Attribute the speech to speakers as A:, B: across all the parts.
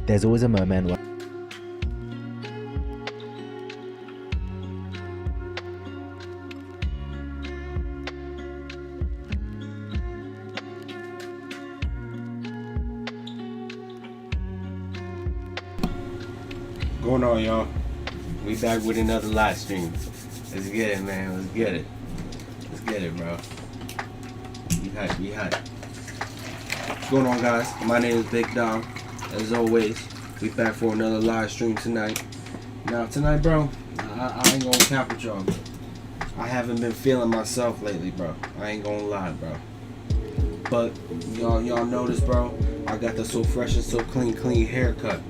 A: There's always a moment where
B: going on, y'all? We back with another live stream. Let's get it, man. Let's get it. Let's get it, bro. We hot. We hot. What's going on, guys? My name is BigDomm. As always, we back for another live stream tonight. Now, tonight, bro, I ain't gonna cap with y'all. I haven't been feeling myself lately, bro. I ain't gonna lie, bro. But y'all notice, bro, I got the so fresh and so clean haircut.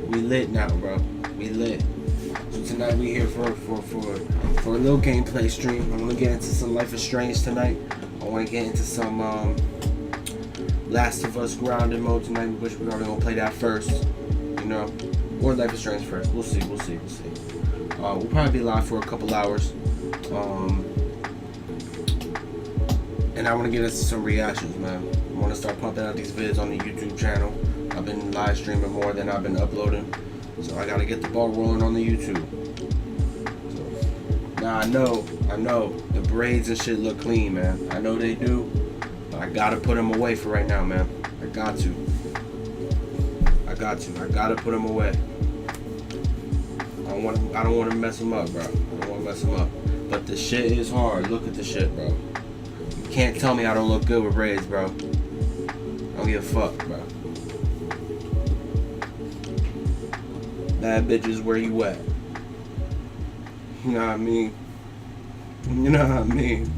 B: We lit now, bro. We lit. So tonight we here for a little gameplay stream. I'm gonna get into some Life is Strange tonight. I wanna get into some Last of Us grounded mode tonight, which we're probably gonna play that first. You know, or Life is Strange first. We'll see. We'll probably be live for a couple hours. And I want to get into some reactions, man. I want to start pumping out these vids on the YouTube channel. I've been live streaming more than I've been uploading, so I gotta get the ball rolling on the YouTube. So, now I know the braids and shit look clean, man. I know they do, but I gotta put them away for right now, man. I got to put them away. I don't want to mess them up, bro. I don't want to mess them up. But the shit is hard. Look at the shit, bro. You can't tell me I don't look good with braids, bro. I don't give a fuck, bro. Bad bitches, where you at? You know what I mean? You know what I mean?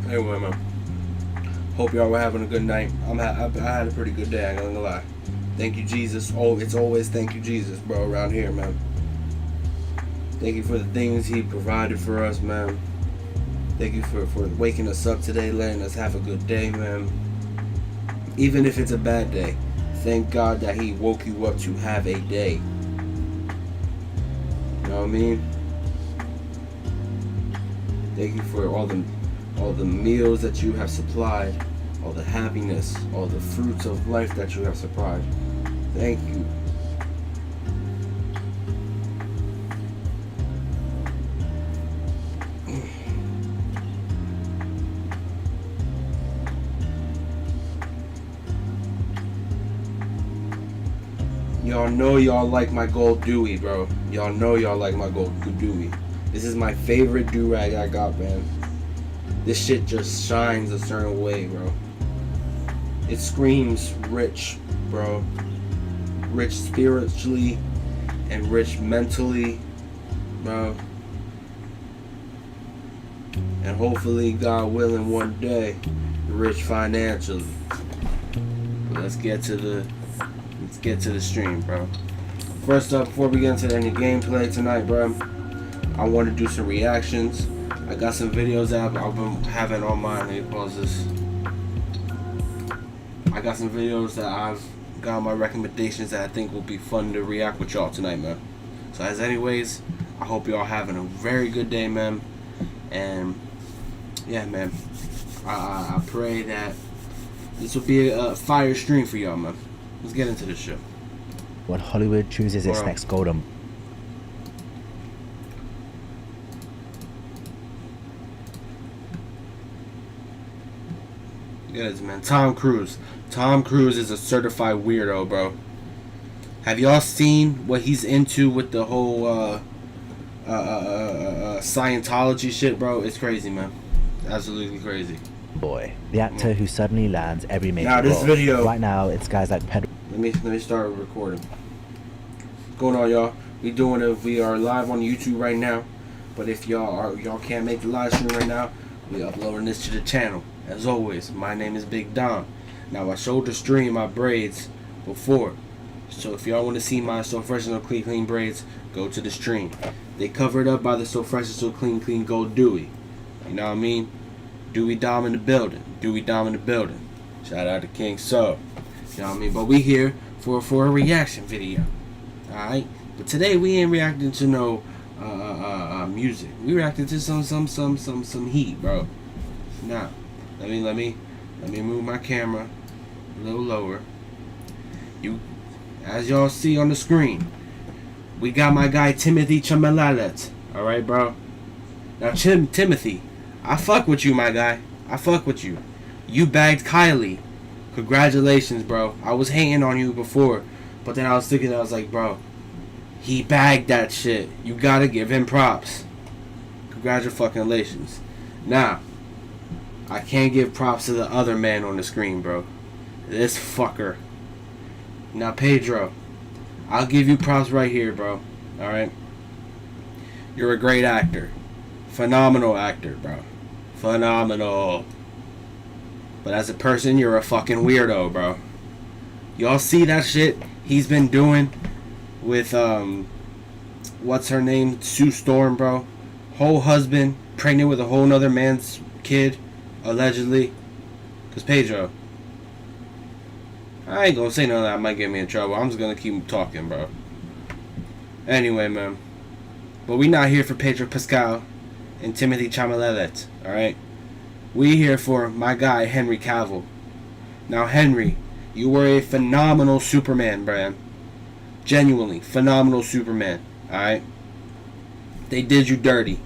B: Anyway, man. Hope y'all were having a good night. I had a pretty good day, I ain't gonna lie. Thank you, Jesus. Oh, it's always thank you, Jesus, bro, around here, man. Thank you for the things he provided for us, man. Thank you for waking us up today, letting us have a good day, man. Even if it's a bad day, thank God that he woke you up to have a day. You know what I mean? Thank you for all the meals that you have supplied, all the happiness, all the fruits of life that you have supplied. Thank you. Y'all know y'all like my gold Dewey, bro. Y'all know y'all like my gold Dewey. This is my favorite do-rag I got, man. This shit just shines a certain way, bro. It screams rich, bro. Rich spiritually and rich mentally, bro. And hopefully, God willing, one day, rich financially. Let's get to the stream, bro. First up, before we get into any gameplay tonight, bro, I want to do some reactions. I got some videos that I've been having on my, let me pause this. I got some videos that I've got on my recommendations that I think will be fun to react with y'all tonight, man. So as anyways, I hope y'all having a very good day, man. And yeah, man, I pray that this will be a fire stream for y'all, man. Let's get into this shit.
A: When Hollywood chooses its next golden.
B: Yes, man. Tom Cruise. Tom Cruise is a certified weirdo, bro. Have y'all seen what he's into with the whole Scientology shit, bro? It's crazy, man. Absolutely crazy.
A: Boy, the actor who suddenly lands every major
B: now, this
A: role.
B: video.
A: Right now, it's guys like Pedro.
B: Let me start recording. What's going on, y'all? We are live on YouTube right now. But if y'all can't make the live stream right now, we uploading this to the channel. As always, my name is BigDomm. Now I showed the stream my braids before, so if y'all want to see my So Fresh and So Clean braids, go to the stream. They covered up by the So Fresh and So Clean Gold Dewey. You know what I mean? BigDomm in the building. BigDomm in the building. Shout out to King So. You know what I mean? But we here for a reaction video. Alright? But today we ain't reacting to no music. We reacting to some heat, bro. Now, let me move my camera a little lower. As y'all see on the screen, we got my guy Timothy Chalamet. Alright, bro? Now Timothy, I fuck with you, my guy. I fuck with you. You bagged Kylie. Congratulations, bro. I was hating on you before, but then I was thinking, I was like, bro, he bagged that shit. You gotta give him props. Congratulations. Now, I can't give props to the other man on the screen, bro. This fucker. Now, Pedro, I'll give you props right here, bro. Alright? You're a great actor. Phenomenal actor, bro. Phenomenal. But as a person, you're a fucking weirdo, bro. Y'all see that shit he's been doing with, what's her name? Sue Storm, bro. Whole husband, pregnant with a whole nother man's kid, allegedly. Because Pedro, I ain't gonna say nothing that might get me in trouble. I'm just gonna keep talking, bro. Anyway, man. But we not here for Pedro Pascal and Timothy Chalamet, alright? We here for my guy, Henry Cavill. Now, Henry, you were a phenomenal Superman, bro. Genuinely, phenomenal Superman, alright? They did you dirty.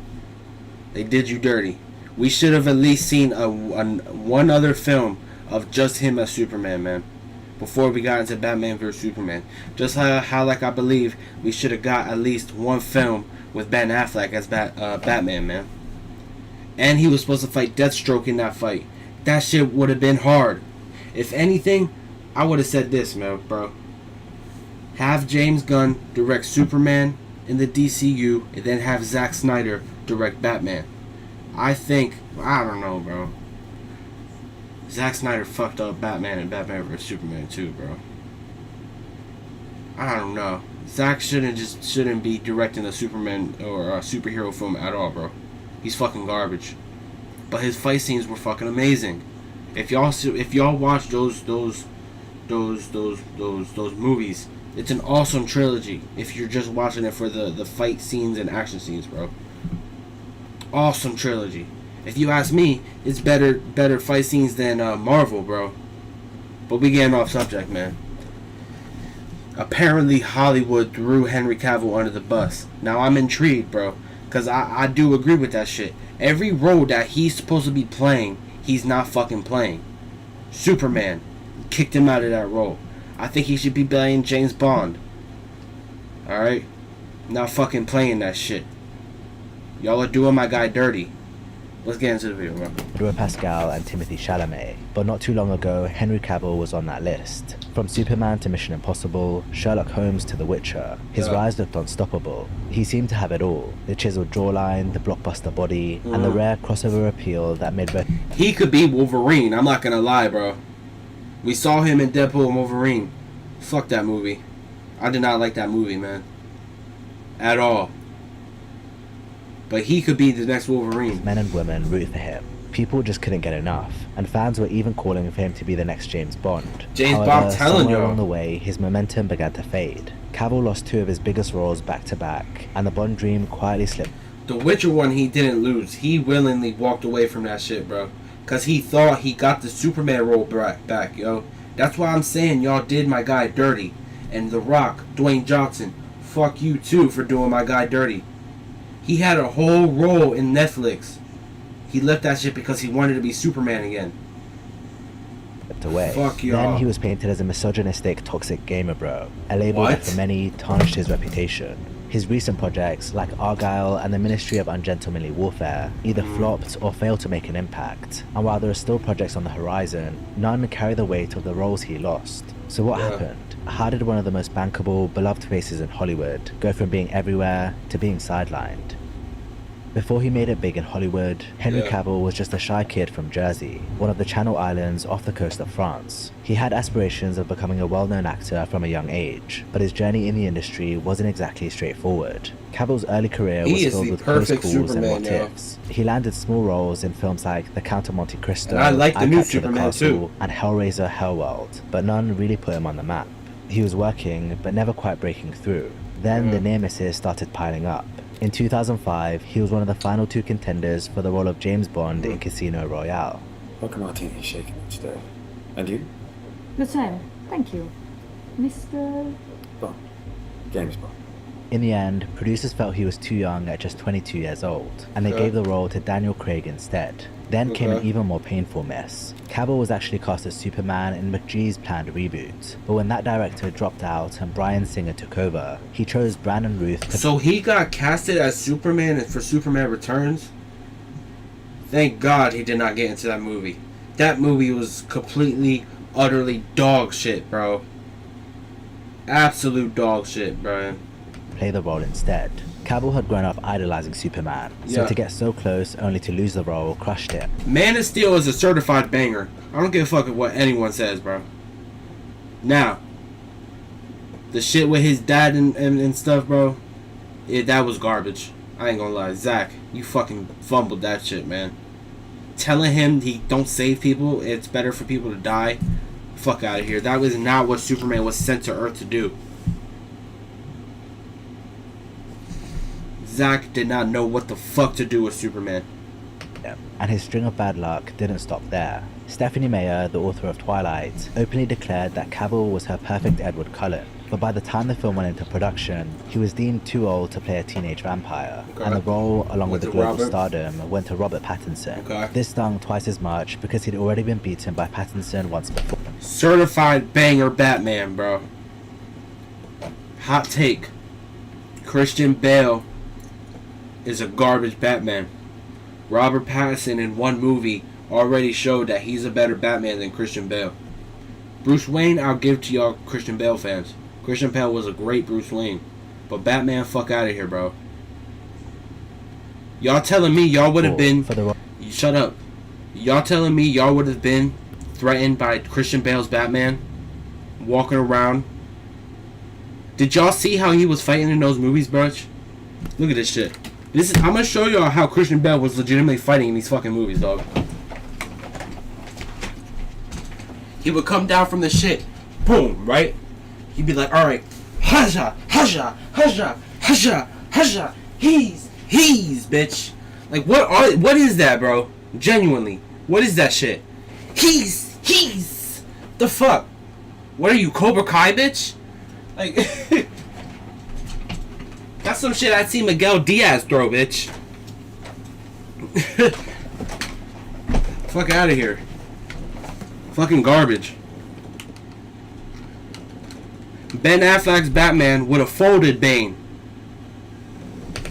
B: They did you dirty. We should have at least seen one other film of just him as Superman, man, before we got into Batman vs Superman. Just how like I believe we should have got at least one film with Ben Affleck as Batman, man. And he was supposed to fight Deathstroke in that fight. That shit would have been hard. If anything, I would have said this, man, bro. Have James Gunn direct Superman in the DCU, and then have Zack Snyder direct Batman. I don't know, bro. Zack Snyder fucked up Batman and Batman vs Superman too, bro. I don't know. Zack shouldn't be directing a Superman or a superhero film at all, bro. He's fucking garbage. But his fight scenes were fucking amazing. If y'all watch those movies, it's an awesome trilogy. If you're just watching it for the fight scenes and action scenes, bro. Awesome trilogy. If you ask me, it's better fight scenes than Marvel, bro. But we getting off subject, man. Apparently Hollywood threw Henry Cavill under the bus. Now I'm intrigued, bro, because I do agree with that shit. Every role that he's supposed to be playing, he's not fucking playing. Superman kicked him out of that role. I think he should be playing James Bond. Alright? Not fucking playing that shit. Y'all are doing my guy dirty. Let's get into the video, bro.
A: Pedro Pascal and Timothy Chalamet. But not too long ago, Henry Cavill was on that list. From Superman to Mission Impossible, Sherlock Holmes to The Witcher, his rise looked unstoppable. He seemed to have it all. The chiseled jawline, the blockbuster body, and the rare crossover appeal that made both...
B: He could be Wolverine, I'm not gonna lie, bro. We saw him in Deadpool and Wolverine. Fuck that movie. I did not like that movie, man. At all. But he could be the next Wolverine.
A: Men and women root for him. People just couldn't get enough, and fans were even calling for him to be the next James Bond.
B: However, Bond, telling
A: somewhere
B: you.
A: along the way, his momentum began to fade. Cavill lost 2 of his biggest roles back to back, and the Bond dream quietly slipped.
B: The Witcher one, he didn't lose. He willingly walked away from that shit, bro. Because he thought he got the Superman role back, yo. That's why I'm saying y'all did my guy dirty. And The Rock, Dwayne Johnson, fuck you too for doing my guy dirty. He had a whole role in Netflix. He left that shit because he wanted to be Superman again.
A: Away.
B: Fuck y'all.
A: Then he was painted as a misogynistic, toxic gamer bro, a label that for many tarnished his reputation. His recent projects, like Argyle and the Ministry of Ungentlemanly Warfare, either flopped or failed to make an impact. And while there are still projects on the horizon, none carry the weight of the roles he lost. So what happened? How did one of the most bankable, beloved faces in Hollywood go from being everywhere to being sidelined? Before he made it big in Hollywood, Henry Cavill was just a shy kid from Jersey, one of the Channel Islands off the coast of France. He had aspirations of becoming a well-known actor from a young age, but his journey in the industry wasn't exactly straightforward. Cavill's early career was filled with close calls and what-ifs. He landed small roles in films like The Count of Monte Cristo,
B: and I like the new
A: Capture the
B: Superman
A: Castle,
B: too,
A: and Hellraiser Hellworld, but none really put him on the map. He was working, but never quite breaking through. Then the near misses started piling up. In 2005, he was one of the final 2 contenders for the role of James Bond in Casino Royale.
C: Vodka martini shaken each day. And you?
D: The same, thank you. Mr.
C: Bond. James Bond.
A: In the end, producers felt he was too young at just 22 years old, and they gave the role to Daniel Craig instead. Then came an even more painful miss. Cavill was actually cast as Superman in McGee's planned reboot, but when that director dropped out and Bryan Singer took over, he chose Brandon Routh to...
B: So he got casted as Superman for Superman Returns? Thank God he did not get into that movie. That movie was completely, utterly dog shit, bro. Absolute dog shit, Brian.
A: Play the role instead. Cavill had grown up idolizing Superman, so to get so close only to lose the role crushed him.
B: Man of Steel is a certified banger. I don't give a fuck what anyone says, bro. Now, the shit with his dad and stuff, bro, that was garbage. I ain't gonna lie. Zach, you fucking fumbled that shit, man. Telling him he don't save people, it's better for people to die. Fuck out of here. That was not what Superman was sent to Earth to do. Zack did not know what the fuck to do with Superman.
A: And his string of bad luck didn't stop there. Stephanie Meyer, the author of Twilight, openly declared that Cavill was her perfect Edward Cullen. But by the time the film went into production, he was deemed too old to play a teenage vampire.
B: Okay.
A: And the role, along with the global
B: Robert.
A: stardom, went to Robert Pattinson.
B: Okay.
A: This stung twice as much because he'd already been beaten by Pattinson once before.
B: Certified banger Batman, bro. Hot take. Christian Bale is a garbage Batman. Robert Pattinson in one movie already showed that he's a better Batman than Christian Bale. Bruce Wayne, I'll give to y'all Christian Bale fans. Christian Bale was a great Bruce Wayne. But Batman, fuck out of here, bro. Y'all telling me y'all would have been... Shut up. Y'all telling me y'all would have been threatened by Christian Bale's Batman? Walking around. Did y'all see how he was fighting in those movies, bro? Look at this shit. I'm gonna show y'all how Christian Bale was legitimately fighting in these fucking movies, dog. He would come down from the shit, boom, right? He'd be like, alright, haja, haja, haja, haja, haja, he's, bitch. Like, what is that, bro? Genuinely, what is that shit? He's, the fuck? What are you, Cobra Kai, bitch? Like, that's some shit I'd see Miguel Diaz throw, bitch. Fuck out of here. Fucking garbage. Ben Affleck's Batman would have folded Bane.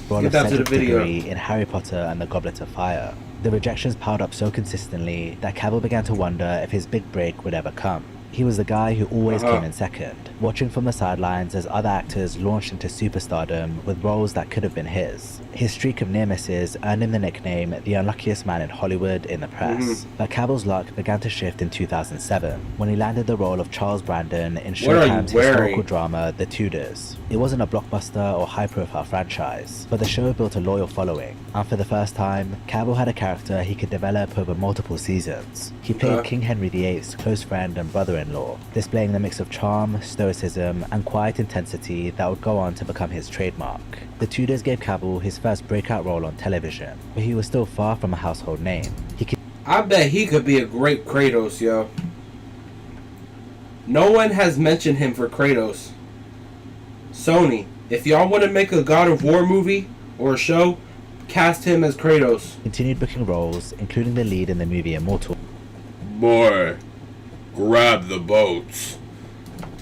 A: Get that to the video. In Harry Potter and the Goblet of Fire. The rejections piled up so consistently that Cavill began to wonder if his big break would ever come. He was the guy who always came in second, watching from the sidelines as other actors launched into superstardom with roles that could have been his. His streak of near misses earned him the nickname the unluckiest man in Hollywood in the press. But Cavill's luck began to shift in 2007 when he landed the role of Charles Brandon in Showtime's historical drama The Tudors. It wasn't a blockbuster or high-profile franchise, but the show built a loyal following, and for the first time, Cavill had a character he could develop over multiple seasons. He played King Henry VIII's close friend and brother-in-law, displaying the mix of charm, stoicism, and quiet intensity that would go on to become his trademark. The Tudors gave Cavill his first breakout role on television, but he was still far from a household name.
B: I bet he could be a great Kratos, yo. No one has mentioned him for Kratos. Sony, if y'all want to make a God of War movie or a show, cast him as Kratos.
A: Continued booking roles, including the lead in the movie Immortal.
B: Boy, grab the boats.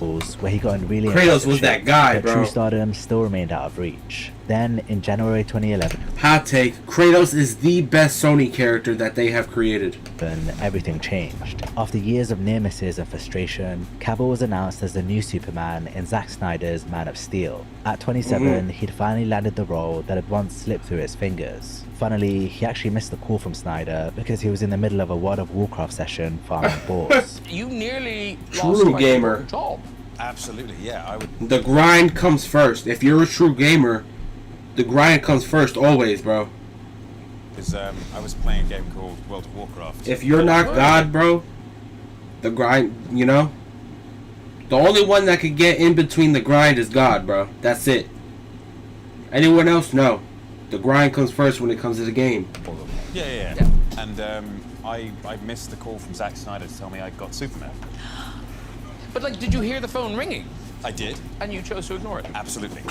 A: Where he got in really
B: Kratos was that guy,
A: but
B: bro.
A: true stardom still remained out of reach. Then, in January 2011,
B: hot take, Kratos is the best Sony character that they have created.
A: Everything changed. After years of near misses and frustration, Cavill was announced as the new Superman in Zack Snyder's Man of Steel. At 27, he'd finally landed the role that had once slipped through his fingers. Funnily, he actually missed the call from Snyder because he was in the middle of a World of Warcraft session farming boars.
E: You nearly
B: True gamer.
E: job.
F: Absolutely, yeah. I would.
B: The grind comes first. If you're a true gamer, the grind comes first always, bro.
F: Because I was playing a game called World of Warcraft.
B: If you're not God, bro, the grind, you know? The only one that could get in between the grind is God, bro. That's it. Anyone else? No. The grind comes first when it comes to the game.
F: Yeah. And I missed the call from Zack Snyder to tell me I got Superman.
E: But, like, did you hear the phone ringing?
F: I did.
E: And you chose to ignore it?
F: Absolutely.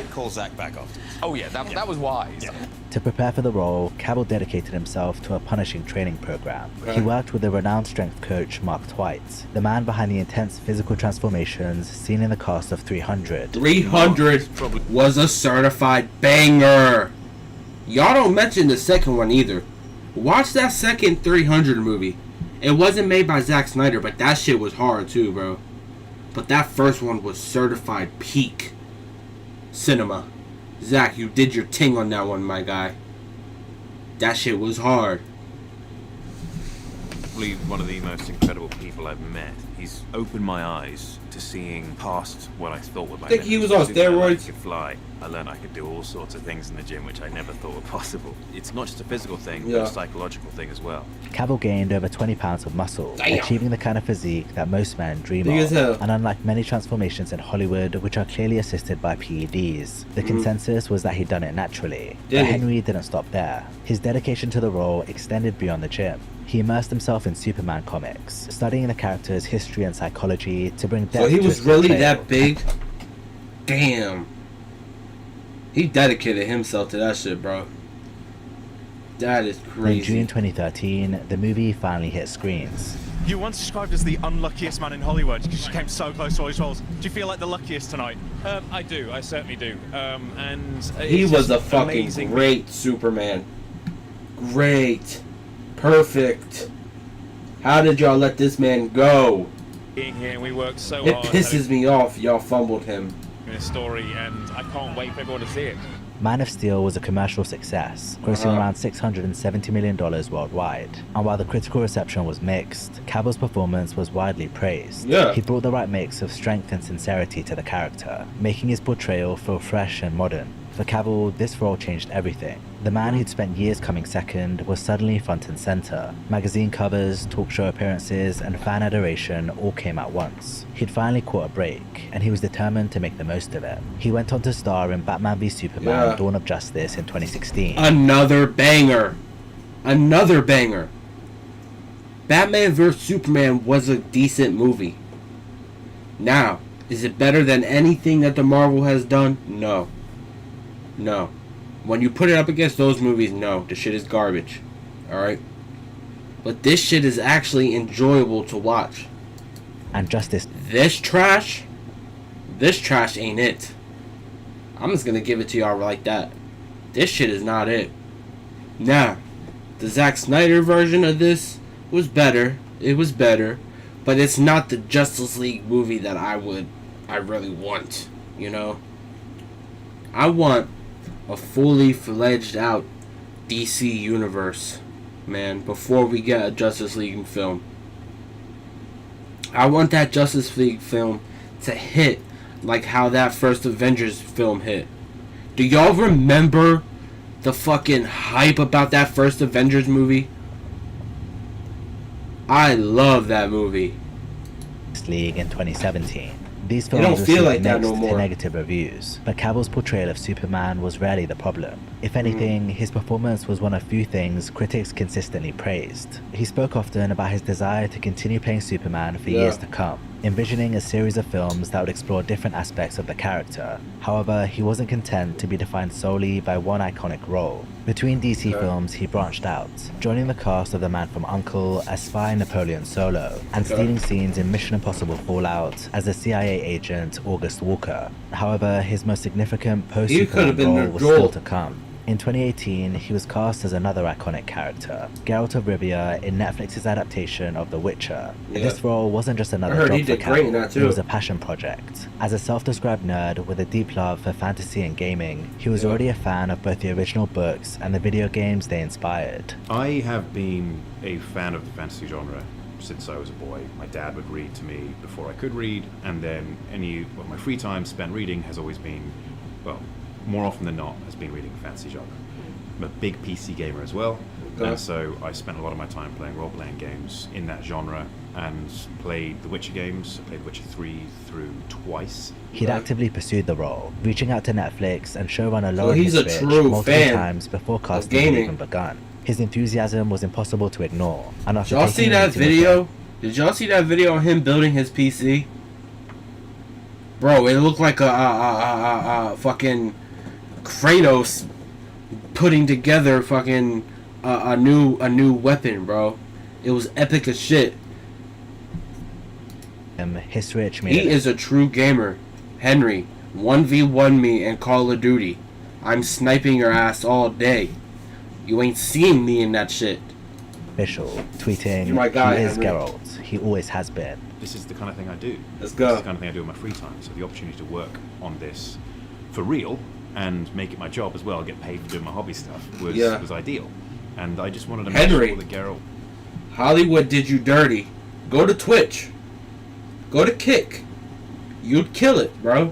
F: Call Zack back after.
E: Oh, yeah, that was wise.
F: Yeah.
A: To prepare for the role, Cavill dedicated himself to a punishing training program. He worked with the renowned strength coach Mark Twight, the man behind the intense physical transformations seen in the cast of 300.
B: 300 was a certified banger. Y'all don't mention the second one either. Watch that second 300 movie. It wasn't made by Zack Snyder, but that shit was hard too, bro. But that first one was certified peak cinema. Zack, you did your ting on that one, my guy. That shit was hard.
G: Probably one of the most incredible people I've met. He's opened my eyes to seeing past what I thought were my
B: Think he
G: limits.
B: was on
G: As soon as I learned
B: steroids?
G: I could fly. I learned I could do all sorts of things in the gym which I never thought were possible. It's not just a physical thing,
B: Yeah.
G: but a psychological thing as well.
A: Cavill gained over 20 pounds of muscle,
B: Damn.
A: achieving the kind of physique that most men dream
B: Big as
A: of.
B: hell.
A: And unlike many transformations in Hollywood, which are clearly assisted by PEDs, the consensus was that he'd done it naturally.
B: Did
A: But
B: he?
A: Henry didn't stop there. His dedication to the role extended beyond the gym. He immersed himself in Superman comics, studying the character's history and psychology to bring depth
B: So he
A: to
B: was
A: his
B: really
A: portrayal.
B: that big? Damn. He dedicated himself to that shit, bro. That is
A: In
B: crazy.
A: June 2013, the movie finally hit screens.
H: You were once described as the unluckiest man in Hollywood because you came so close to all these roles. Do you feel like the luckiest tonight?
F: I do. I certainly do.
B: He
F: it's
B: was
F: just
B: a fucking
F: amazing.
B: great Superman. Great. Perfect. How did y'all let this man go?
F: Being here, and we worked so
B: It
F: hard.
B: pisses me off y'all fumbled him.
F: In a story, and I can't wait for everyone to see it.
A: Man of Steel was a commercial success, grossing around $670 million worldwide. And while the critical reception was mixed, Cavill's performance was widely praised.
B: Yeah.
A: He brought the right mix of strength and sincerity to the character, making his portrayal feel fresh and modern. For Cavill, this role changed everything. The man who'd spent years coming second was suddenly front and center. Magazine covers, talk show appearances, and fan adoration all came at once. He'd finally caught a break, and he was determined to make the most of it. He went on to star in Batman v Superman:
B: Yeah.
A: Dawn of Justice in 2016.
B: Another banger. Another banger. Batman vs Superman was a decent movie. Now, is it better than anything that the Marvel has done? No. No. When you put it up against those movies, no. The shit is garbage. Alright? But this shit is actually enjoyable to watch.
A: And Justice
B: This trash ain't it. I'm just gonna give it to y'all like that. This shit is not it. Now, the Zack Snyder version of this was better. It was better. But it's not the Justice League movie that I really want. You know? I want a fully fledged out DC universe, man, before we get a Justice League film. I want that Justice League film to hit like how that first Avengers film hit. Do y'all remember the fucking hype about that first Avengers movie? I love that movie.
A: League in 2017. These
B: They
A: films
B: don't feel
A: received
B: like that
A: mixed
B: no
A: to
B: more.
A: negative reviews, but Cavill's portrayal of Superman was rarely the problem. If anything, his performance was one of few things critics consistently praised. He spoke often about his desire to continue playing Superman for years to come, envisioning a series of films that would explore different aspects of the character. However, he wasn't content to be defined solely by one iconic role. Between DC films, he branched out, joining the cast of The Man from U.N.C.L.E. as spy Napoleon Solo, and stealing scenes in Mission Impossible Fallout as the CIA agent August Walker. However, his most significant
B: He could have
A: post-Superman
B: been
A: role
B: the
A: was
B: Joel.
A: still to come. In 2018, he was cast as another iconic character, Geralt of Rivia in Netflix's adaptation of The Witcher.
B: Yeah.
A: This role wasn't just
B: I
A: another
B: heard
A: job
B: he
A: for
B: did great in
A: Cavill,
B: that
A: it
B: too.
A: was a passion project. As a self-described nerd with a deep love for fantasy and gaming, he was already a fan of both the original books and the video games they inspired.
I: I have been a fan of the fantasy genre since I was a boy. My dad would read to me before I could read, and then my free time spent reading has always been, well, more often than not, has been reading fantasy genre. I'm a big PC gamer as well, and so I spent a lot of my time playing role-playing games in that genre and played the Witcher games. I played Witcher 3 through twice.
A: He'd actively pursued the role, reaching out to Netflix and showrunner
B: So
A: Lauren
B: he's a
A: Hisrich
B: true
A: multiple
B: fan
A: times before casting had
B: gaming.
A: even begun. His enthusiasm was impossible to ignore, and after
B: Did y'all
A: taking
B: see
A: a
B: that
A: meeting with
B: video? Did y'all see that video of him building his PC? Bro, it looked like a fucking Kratos putting together fucking a new weapon, bro. It was epic as shit.
A: Hisrich made
B: He
A: it
B: is a true gamer. Henry, 1v1 me in Call of Duty. I'm sniping your ass all day. You ain't seen me in that shit.
A: official, tweeting,
B: You're my guy,
A: "He is
B: Henry."
A: Geralt. He always has been."
I: This is the kind of thing I do.
B: Let's
I: This
B: go.
I: is the kind of thing I do in my free time. So the opportunity to work on this for real and make it my job as well, get paid for doing my hobby stuff, was ideal. And I just wanted to make
B: Henry.
I: sure that Geralt...
B: Hollywood did you dirty. Go to Twitch. Go to Kick. You'd kill it, bro.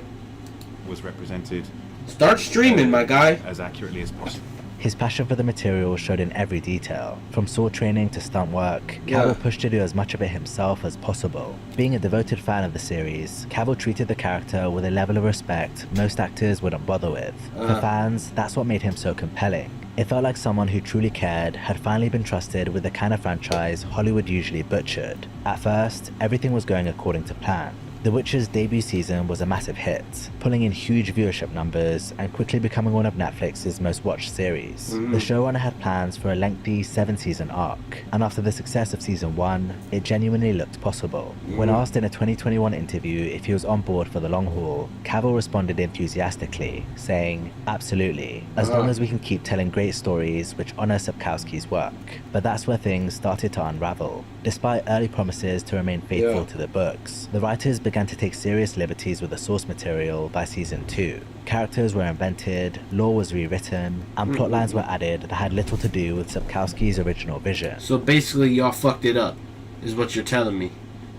I: Was represented
B: Start streaming, my guy.
I: as accurately as possible.
A: His passion for the material showed in every detail. From sword training to stunt work, Cavill pushed to do as much of it himself as possible. Being a devoted fan of the series, Cavill treated the character with a level of respect most actors wouldn't bother with. For fans, that's what made him so compelling. It felt like someone who truly cared had finally been trusted with the kind of franchise Hollywood usually butchered. At first, everything was going according to plan. The Witcher's debut season was a massive hit, pulling in huge viewership numbers and quickly becoming one of Netflix's most watched series. The showrunner had plans for a lengthy 7-season arc, and after the success of season 1, it genuinely looked possible. When asked in a 2021 interview if he was on board for the long haul, Cavill responded enthusiastically, saying, "Absolutely, as long as we can keep telling great stories which honor Sapkowski's work." But that's where things started to unravel. Despite early promises to remain faithful to the books, the writers began to take serious liberties with the source material by season 2. Characters were invented, lore was rewritten, and plotlines were added that had little to do with Sapkowski's original vision.
B: So basically, y'all fucked it up, is what you're telling me.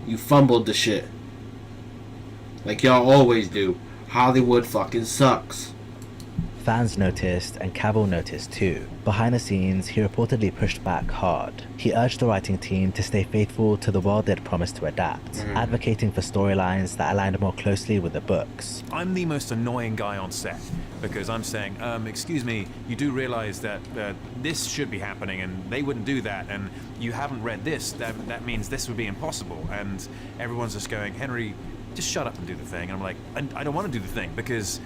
B: You fumbled the shit. Like y'all always do. Hollywood fucking sucks.
A: Fans noticed, and Cavill noticed too. Behind the scenes, he reportedly pushed back hard. He urged the writing team to stay faithful to the world they'd promised to adapt, advocating for storylines that aligned more closely with the books.
F: I'm the most annoying guy on set because I'm saying, excuse me, you do realize that this should be happening and they wouldn't do that, and you haven't read this, that means this would be impossible. And everyone's just going, Henry, just shut up and do the thing. And I'm like, I don't want to do the thing because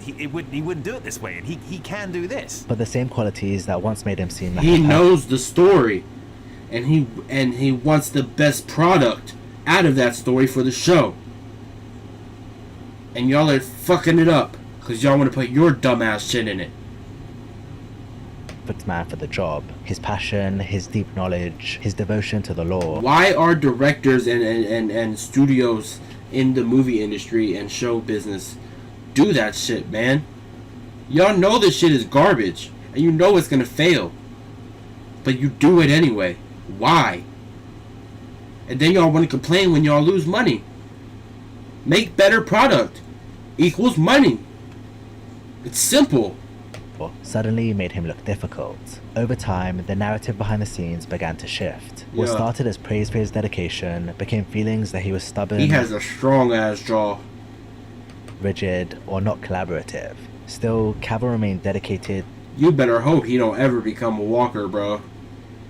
F: he wouldn't do it this way, and he can do this.
A: But the same qualities that once made him seem like
B: He knows the story, and he wants the best product out of that story for the show. And y'all are fucking it up because y'all want to put your dumbass shit in it.
A: perfect man for the job. His passion, his deep knowledge, his devotion to the law.
B: Why are directors and studios in the movie industry and show business do that shit, man? Y'all know this shit is garbage, and you know it's gonna fail, but you do it anyway. Why? And then y'all want to complain when y'all lose money. Make better product equals money. It's simple.
A: Suddenly made him look difficult. Over time, the narrative behind the scenes began to shift. What started as praise for his dedication became feelings that he was stubborn.
B: He has a strong ass jaw.
A: Rigid, or not collaborative. Still, Cavill remained dedicated.
B: You better hope he don't ever become a walker, bro.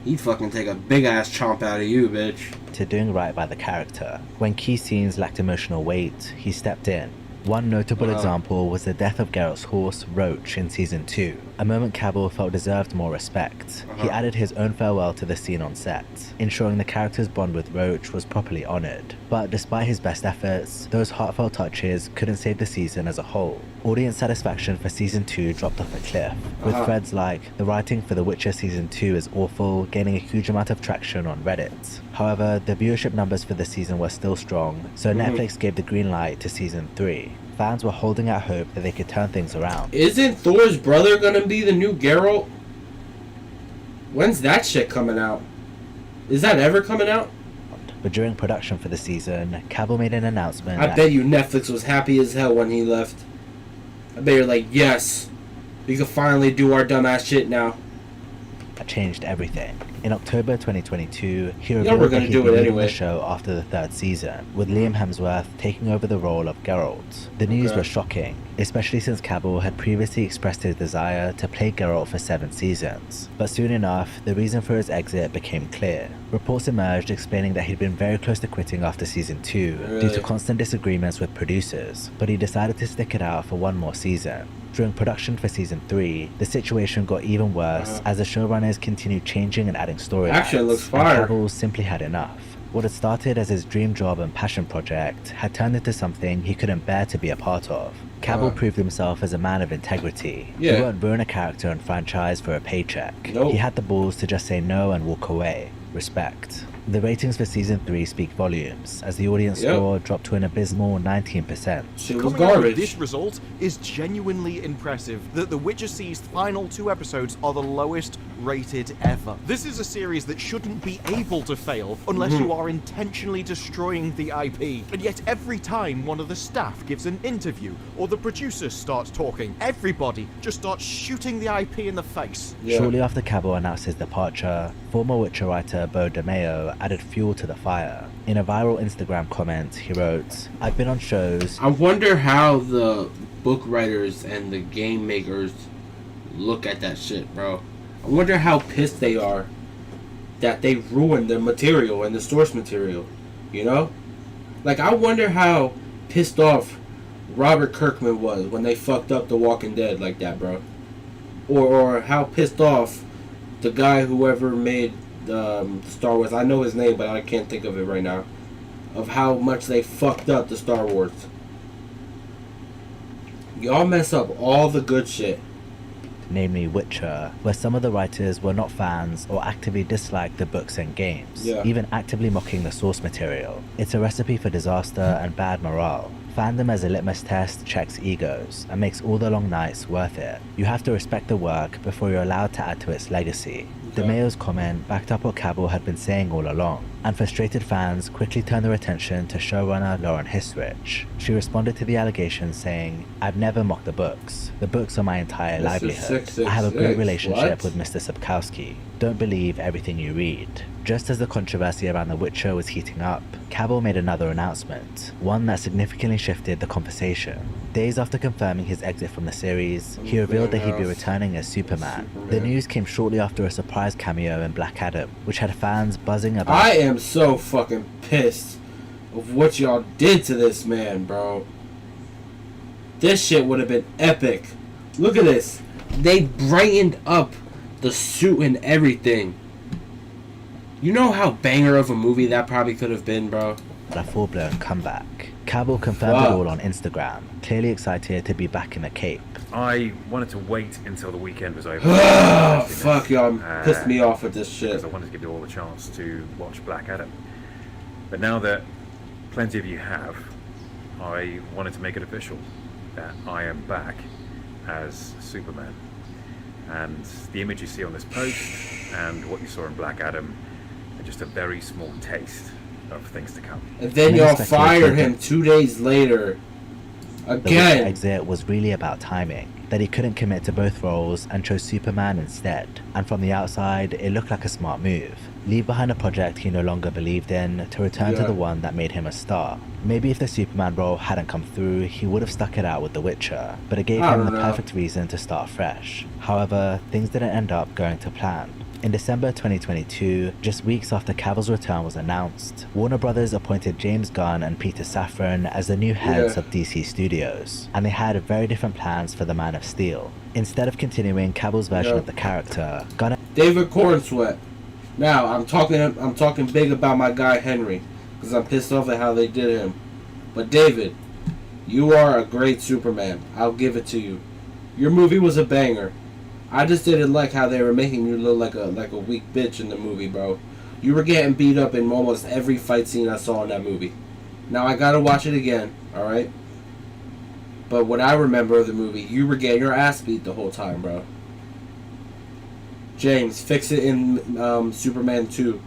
B: He'd fucking take a big ass chomp out of you, bitch.
A: To doing right by the character. When key scenes lacked emotional weight, he stepped in. One notable example was the death of Geralt's horse, Roach, in Season 2, a moment Cavill felt deserved more respect. He added his own farewell to the scene on set, ensuring the character's bond with Roach was properly honoured. But despite his best efforts, those heartfelt touches couldn't save the season as a whole. Audience satisfaction for Season 2 dropped off a cliff, with threads like, "The writing for The Witcher Season 2 is awful," gaining a huge amount of traction on Reddit. However, the viewership numbers for the season were still strong, so Netflix gave the green light to Season 3. Fans were holding out hope that they could turn things around.
B: Isn't Thor's brother gonna be the new Geralt? When's that shit coming out? Is that ever coming out?
A: But during production for the season, Cavill made an announcement
B: I
A: that
B: bet you Netflix was happy as hell when he left. I bet you're like, yes, we can finally do our dumbass shit now.
A: changed everything. In October 2022, he
B: we're
A: revealed that
B: gonna
A: he'd
B: do
A: be
B: it
A: leaving
B: anyway.
A: the show after the third season, with Liam Hemsworth taking over the role of Geralt. The news was shocking, especially since Cavill had previously expressed his desire to play Geralt for 7 seasons. But soon enough, the reason for his exit became clear. Reports emerged explaining that he'd been very close to quitting after season 2 due to constant disagreements with producers, but he decided to stick it out for one more season. During production for season 3, the situation got even worse as the showrunners continued changing and adding storylines.
B: Actually, it looks fire.
A: And Cavill simply had enough. What had started as his dream job and passion project had turned into something he couldn't bear to be a part of. Cavill proved himself as a man of integrity. He wouldn't ruin a character and franchise for a paycheck. He had the balls to just say no and walk away. Respect. The ratings for season 3 speak volumes, as the audience score dropped to an abysmal 19%.
B: Shit was
H: Coming out with
B: garbage.
H: this result is genuinely impressive. The Witcher C's final 2 episodes are the lowest rated ever. This is a series that shouldn't be able to fail unless you are intentionally destroying the IP. And yet every time one of the staff gives an interview or the producers starts talking, everybody just starts shooting the IP in the face.
A: Shortly after Cavill announced his departure, former Witcher writer Bo DeMeo added fuel to the fire. In a viral Instagram comment, he wrote, "I've been on shows."
B: I wonder how the book writers and the game makers look at that shit, bro. I wonder how pissed they are that they ruined the material and the source material, you know? Like, I wonder how pissed off Robert Kirkman was when they fucked up The Walking Dead like that, bro. Or how pissed off the guy whoever made Star Wars, I know his name, but I can't think of it right now, of how much they fucked up the Star Wars. Y'all mess up all the good shit.
A: Namely Witcher, where some of the writers were not fans or actively disliked the books and games, even actively mocking the source material. It's a recipe for disaster and bad morale. Fandom as a litmus test checks egos and makes all the long nights worth it. You have to respect the work before you're allowed to add to its legacy. DeMeo's comment backed up what Cavill had been saying all along, and frustrated fans quickly turned their attention to showrunner Lauren Hisrich. She responded to the allegations saying, "I've never mocked the books. The books are my entire livelihood. I have a great relationship with Mr. Sapkowski. Don't believe everything you read." Just as the controversy around The Witcher was heating up, Cavill made another announcement, one that significantly shifted the conversation. Days after confirming his exit from the series, he revealed that he'd be returning as Superman. The news came shortly after a surprise cameo in Black Adam, which had fans buzzing about.
B: I am so fucking pissed of what y'all did to this man, bro. This shit would have been epic. Look at this. They brightened up the suit and everything. You know how banger of a movie that probably could have been, bro?
A: A full-blown comeback. Cavill confirmed it all on Instagram, clearly excited to be back in the Cape.
I: I wanted to wait until the weekend was over.
B: Fuck y'all, pissed me off with this shit.
I: Because I wanted to give you all a chance to watch Black Adam. But now that plenty of you have, I wanted to make it official that I am back as Superman. And the image you see on this post and what you saw in Black Adam are just a very small taste of things to come.
B: And then y'all fire him 2 days later. Again.
A: The exit was really about timing, that he couldn't commit to both roles and chose Superman instead. And from the outside, it looked like a smart move. Leave behind a project he no longer believed in to return to the one that made him a star. Maybe if the Superman role hadn't come through, he would have stuck it out with The Witcher, but it gave him the perfect reason to start fresh. However, things didn't end up going to plan. In December 2022, just weeks after Cavill's return was announced, Warner Brothers appointed James Gunn and Peter Safran as the new heads of DC Studios, and they had very different plans for the Man of Steel. Instead of continuing Cavill's version of the character, Gunn...
B: David Cornsweat. Now, I'm talking big about my guy Henry, because I'm pissed off at how they did him. But David, you are a great Superman. I'll give it to you. Your movie was a banger. I just didn't like how they were making you look like a weak bitch in the movie, bro. You were getting beat up in almost every fight scene I saw in that movie. Now I gotta watch it again, alright? But what I remember of the movie, you were getting your ass beat the whole time, bro. James, fix it in Superman 2.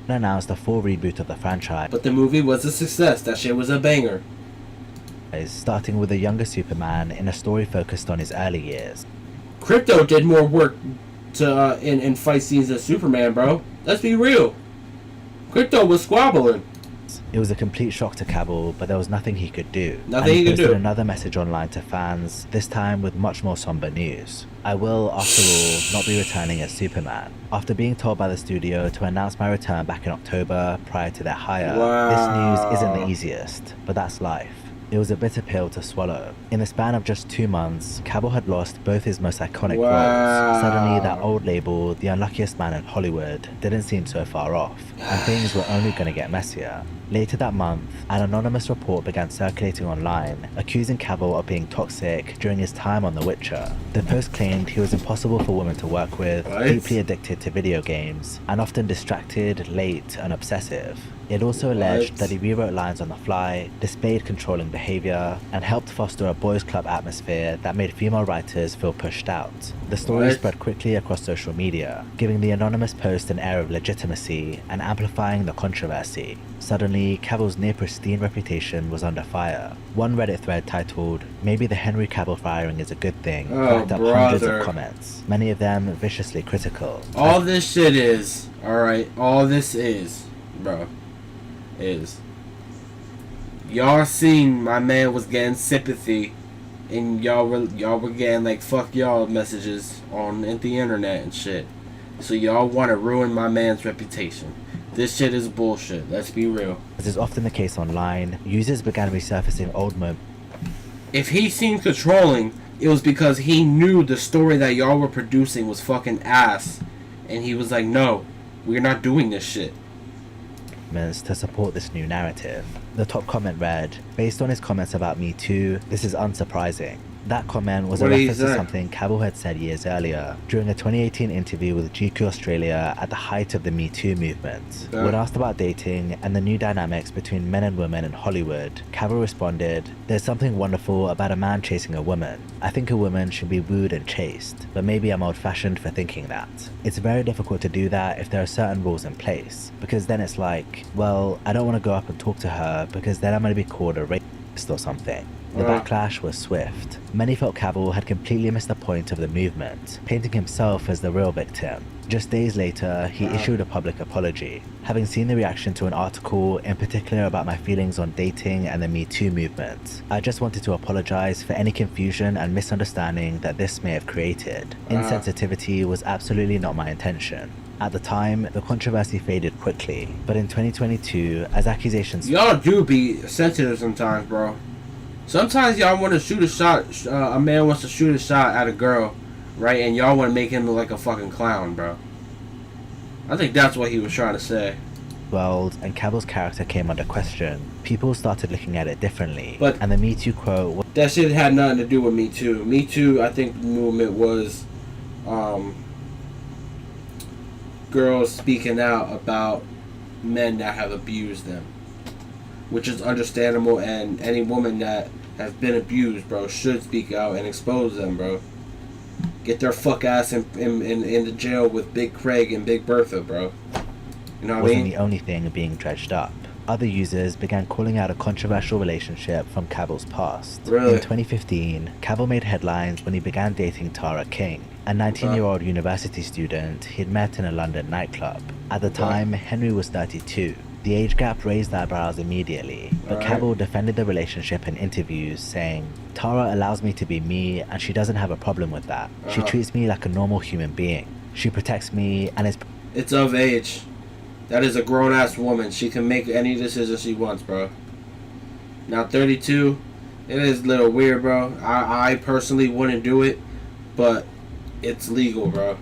A: announced a full reboot of the franchise.
B: But the movie was a success. That shit was a banger.
A: Starting with a younger Superman in a story focused on his early years.
B: Crypto did more work to in fight scenes than Superman, bro. Let's be real. Crypto was squabbling.
A: It was a complete shock to Cavill, but there was nothing he could do.
B: Nothing he could do.
A: Another message online to fans, this time with much more somber news. I will, after all, not be returning as Superman. After being told by the studio to announce my return back in October prior to their hire, this news isn't the easiest, but that's life. It was a bitter pill to swallow. In the span of just 2 months, Cavill had lost both his most iconic roles. Suddenly, that old label, the unluckiest man in Hollywood, didn't seem so far off, and things were only going to get messier. Later that month, an anonymous report began circulating online, accusing Cavill of being toxic during his time on The Witcher. The post claimed he was impossible for women to work with,
B: What?
A: deeply addicted to video games, and often distracted, late, and obsessive. It also alleged
B: What?
A: that he rewrote lines on the fly, displayed controlling behavior, and helped foster a boys' club atmosphere that made female writers feel pushed out. The story
B: What?
A: spread quickly across social media, giving the anonymous post an air of legitimacy and amplifying the controversy. Suddenly, Cavill's near-pristine reputation was under fire. One Reddit thread titled, "Maybe the Henry Cavill firing is a good thing,"
B: Oh,
A: racked up hundreds
B: brother.
A: of comments, many of them viciously critical.
B: All this shit is, alright, all this is, bro, is, y'all seen my man was getting sympathy, and y'all were getting like fuck y'all messages on the internet and shit. So y'all want to ruin my man's reputation. This shit is bullshit. Let's be real.
A: As is often the case online, users began resurfacing old moments.
B: If he seemed controlling, it was because he knew the story that y'all were producing was fucking ass, and he was like, no, we're not doing this shit.
A: To support this new narrative. The top comment read, "Based on his comments about Me Too, this is unsurprising." That comment was
B: What
A: a
B: did he
A: reference to
B: say?
A: something Cavill had said years earlier during a 2018 interview with GQ Australia at the height of the Me Too movement.
B: Yeah.
A: When asked about dating and the new dynamics between men and women in Hollywood, Cavill responded, "There's something wonderful about a man chasing a woman. I think a woman should be wooed and chased, but maybe I'm old-fashioned for thinking that. It's very difficult to do that if there are certain rules in place, because then it's like, well, I don't want to go up and talk to her because then I'm going to be called a rapist or something." The backlash was swift. Many felt Cavill had completely missed the point of the movement, painting himself as the real victim. Just days later, he issued a public apology. Having seen the reaction to an article, in particular about my feelings on dating and the Me Too movement, I just wanted to apologize for any confusion and misunderstanding that this may have created. Insensitivity was absolutely not my intention. At the time, the controversy faded quickly, but in 2022, as accusations
B: Y'all do be sensitive sometimes, bro. Sometimes y'all want to shoot a shot, a man wants to shoot a shot at a girl, right? And y'all want to make him look like a fucking clown, bro. I think that's what he was trying to say.
A: world and Cavill's character came under question, people started looking at it differently.
B: But-
A: and the Me Too quote was
B: That shit had nothing to do with Me Too. Me Too, I think the movement was girls speaking out about men that have abused them, which is understandable, and any woman that has been abused, bro, should speak out and expose them, bro. Get their fuck ass in the jail with Big Craig and Big Bertha, bro. You know what I
A: wasn't
B: mean?
A: the only thing being dredged up. Other users began calling out a controversial relationship from Cavill's past.
B: Really?
A: In 2015, Cavill made headlines when he began dating Tara King, a 19-year-old university student he'd met in a London nightclub. At the time, Henry was 32. The age gap raised eyebrows immediately, but
B: Alright.
A: Cavill defended the relationship in interviews, saying, "Tara allows me to be me, and she doesn't have a problem with that. She treats me like a normal human being. She protects me and is
B: It's of age. That is a grown-ass woman. She can make any decision she wants, bro. Now, 32, it is a little weird, bro. I personally wouldn't do it, but it's legal, bro.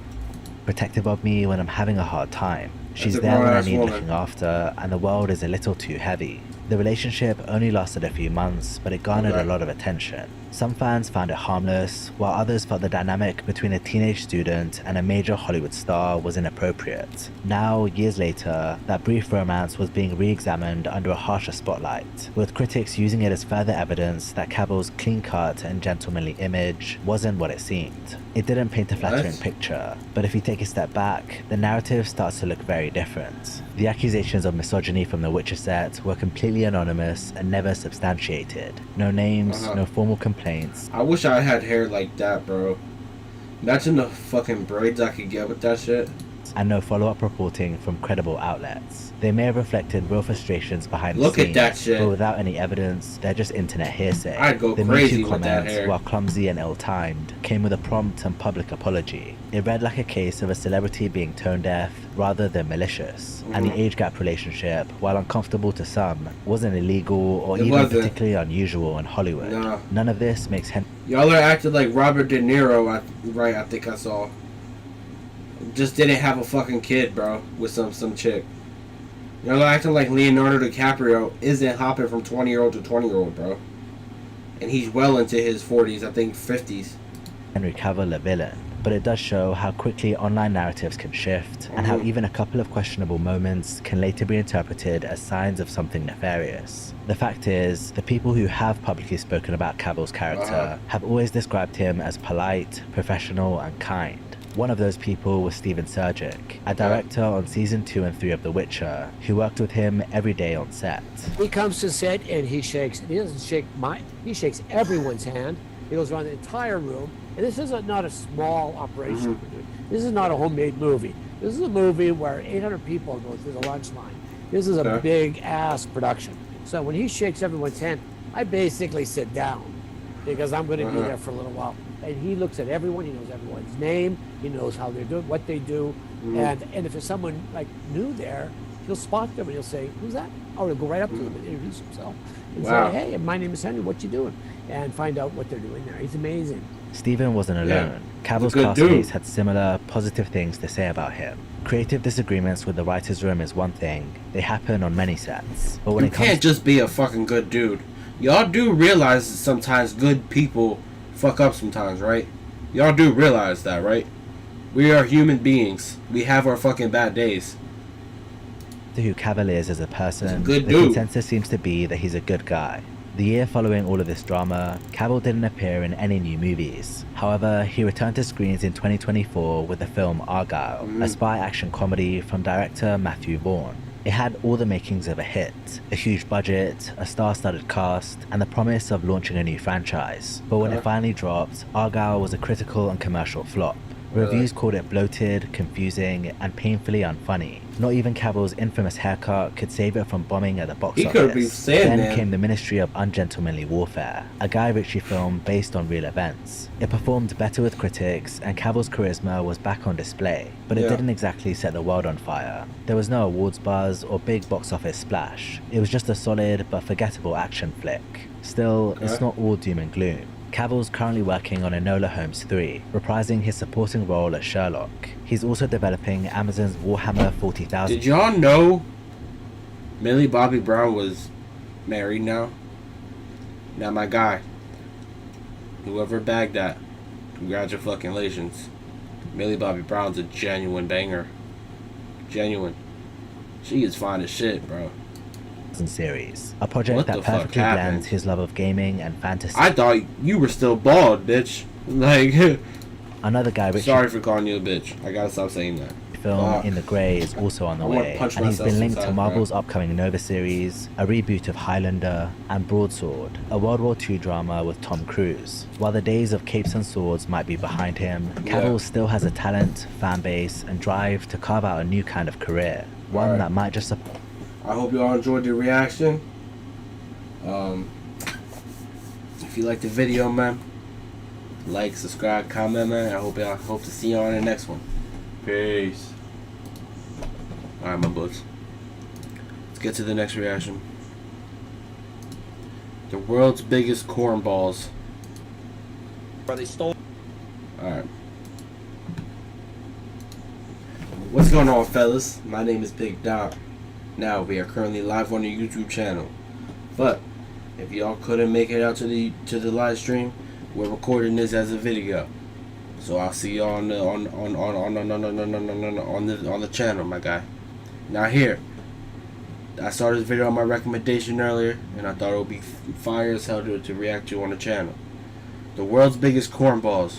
A: protective of me when I'm having a hard time. She's
B: a
A: there when I
B: grown-ass
A: need
B: woman.
A: looking after, and the world is a little too heavy." The relationship only lasted a few months, but it garnered a
B: Okay.
A: lot of attention. Some fans found it harmless, while others felt the dynamic between a teenage student and a major Hollywood star was inappropriate. Now, years later, that brief romance was being re-examined under a harsher spotlight, with critics using it as further evidence that Cavill's clean-cut and gentlemanly image wasn't what it seemed. It didn't paint a flattering
B: What?
A: picture, but if you take a step back, the narrative starts to look very different. The accusations of misogyny from the Witcher set were completely anonymous and never substantiated. No names, no formal complaints.
B: I wish I had hair like that, bro. Imagine the fucking braids I could get with that shit.
A: And no follow-up reporting from credible outlets. They may have reflected real frustrations behind
B: Look
A: the
B: at
A: scenes,
B: that shit.
A: but without any evidence, they're just internet hearsay.
B: I'd go
A: the
B: crazy
A: Me Too
B: with that
A: comments,
B: hair.
A: while clumsy and ill-timed, came with a prompt and public apology. It read like a case of a celebrity being tone-deaf rather than malicious. And the age gap relationship, while uncomfortable to some, wasn't illegal or
B: It
A: even
B: wasn't.
A: particularly unusual in Hollywood.
B: No.
A: None of this makes
B: Y'all are acting like Robert De Niro, I think I saw. Just didn't have a fucking kid, bro, with some chick. You're acting like Leonardo DiCaprio isn't hopping from 20-year-old to 20-year-old, bro. And he's well into his 40s, I think 50s.
A: Henry Cavill a villain, but it does show how quickly online narratives can shift, and how even a couple of questionable moments can later be interpreted as signs of something nefarious. The fact is, the people who have publicly spoken about Cavill's character have always described him as polite, professional, and kind. One of those people was Steven Surgic, a director on season 2 and 3 of The Witcher, who worked with him every day on set.
J: He comes to set and he doesn't shake he shakes everyone's hand. He goes around the entire room. And this is not a small operation. This is not a homemade movie. This is a movie where 800 people go through the lunch line. This is a big ass production. So when he shakes everyone's hand, I basically sit down because I'm going to be there for a little while. And he looks at everyone. He knows everyone's name. He knows how they're doing, what they do. And if there's someone like new there, he'll spot them and he'll say, "Who's that?" Or he'll go right up to them and introduce himself and say, "Hey, my name is Henry. What you doing?" And find out what they're doing there. He's amazing.
A: Steven wasn't alone. Cavill's castmates had similar positive things to say about him. Creative disagreements with the writer's room is one thing. They happen on many sets. But when
B: you can't just be a fucking good dude. Y'all do realize that sometimes good people fuck up sometimes, right? Y'all do realize that, right? We are human beings. We have our fucking bad days.
A: To who Cavill is as a person,
B: the
A: dude. Consensus seems to be that he's a good guy. The year following all of this drama, Cavill didn't appear in any new movies. However, he returned to screens in 2024 with the film Argylle, a spy action comedy from director Matthew Vaughn. It had all the makings of a hit, a huge budget, a star-studded cast, and the promise of launching a new franchise. But when it finally dropped, Argylle was a critical and commercial flop. Reviews called it bloated, confusing, and painfully unfunny. Not even Cavill's infamous haircut could save it from bombing at the box office. Then came the Ministry of Ungentlemanly Warfare, a Guy Ritchie film based on real events. It performed better with critics, and Cavill's charisma was back on display, but it didn't exactly set the world on fire. There was no awards buzz or big box office splash. It was just a solid but forgettable action flick. Still, it's not all doom and gloom. Cavill's currently working on Enola Holmes 3, reprising his supporting role as Sherlock. He's also developing Amazon's Warhammer 40,000.
B: Did y'all know Millie Bobby Brown was married now? Now my guy, whoever bagged that, congratulations. Millie Bobby Brown's a genuine banger. Genuine. She is fine as shit, bro.
A: Series, a project that perfectly blends his love of gaming and fantasy.
B: I thought you were still bald, bitch. Like,
A: another Guy Ritchie.
B: Sorry for calling you a bitch. I gotta stop saying that.
A: Film In the Grey is also on the way, and he's been linked to Marvel's upcoming Nova series, a reboot of Highlander, and Broadsword, a World War II drama with Tom Cruise. While the days of capes and swords might be behind him, Cavill still has a talent, fan base, and drive to carve out a new kind of career, one that might just support.
B: I hope you all enjoyed the reaction. If you like the video, man, like, subscribe, comment, man. I hope to see you on the next one. Peace. Alright, my books. Let's get to the next reaction. The world's biggest cornballs.
K: They stole.
B: Alright. What's going on, fellas? My name is BigDomm. Now, we are currently live on the YouTube channel, but if y'all couldn't make it out to the live stream, we're recording this as a video. So I'll see y'all on the channel, my guy. Now here, I started this video on my recommendation earlier, and I thought it would be fire as hell to react to on the channel. The world's biggest cornballs.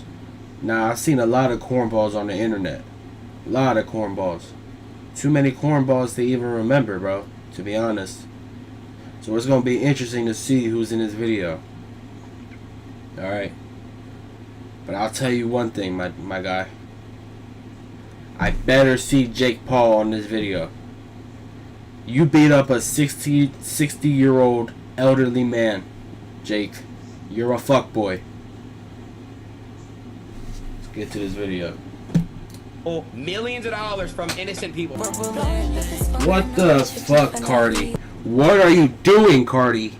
B: Now, I've seen a lot of cornballs on the internet. A lot of cornballs. Too many cornballs to even remember, bro, to be honest. So it's going to be interesting to see who's in this video. Alright. But I'll tell you one thing, my guy. I better see Jake Paul on this video. You beat up a 60-year-old elderly man, Jake. You're a fuckboy. Let's get to this video.
K: Millions of dollars from innocent people.
B: What the fuck, Cardi? What are you doing, Cardi?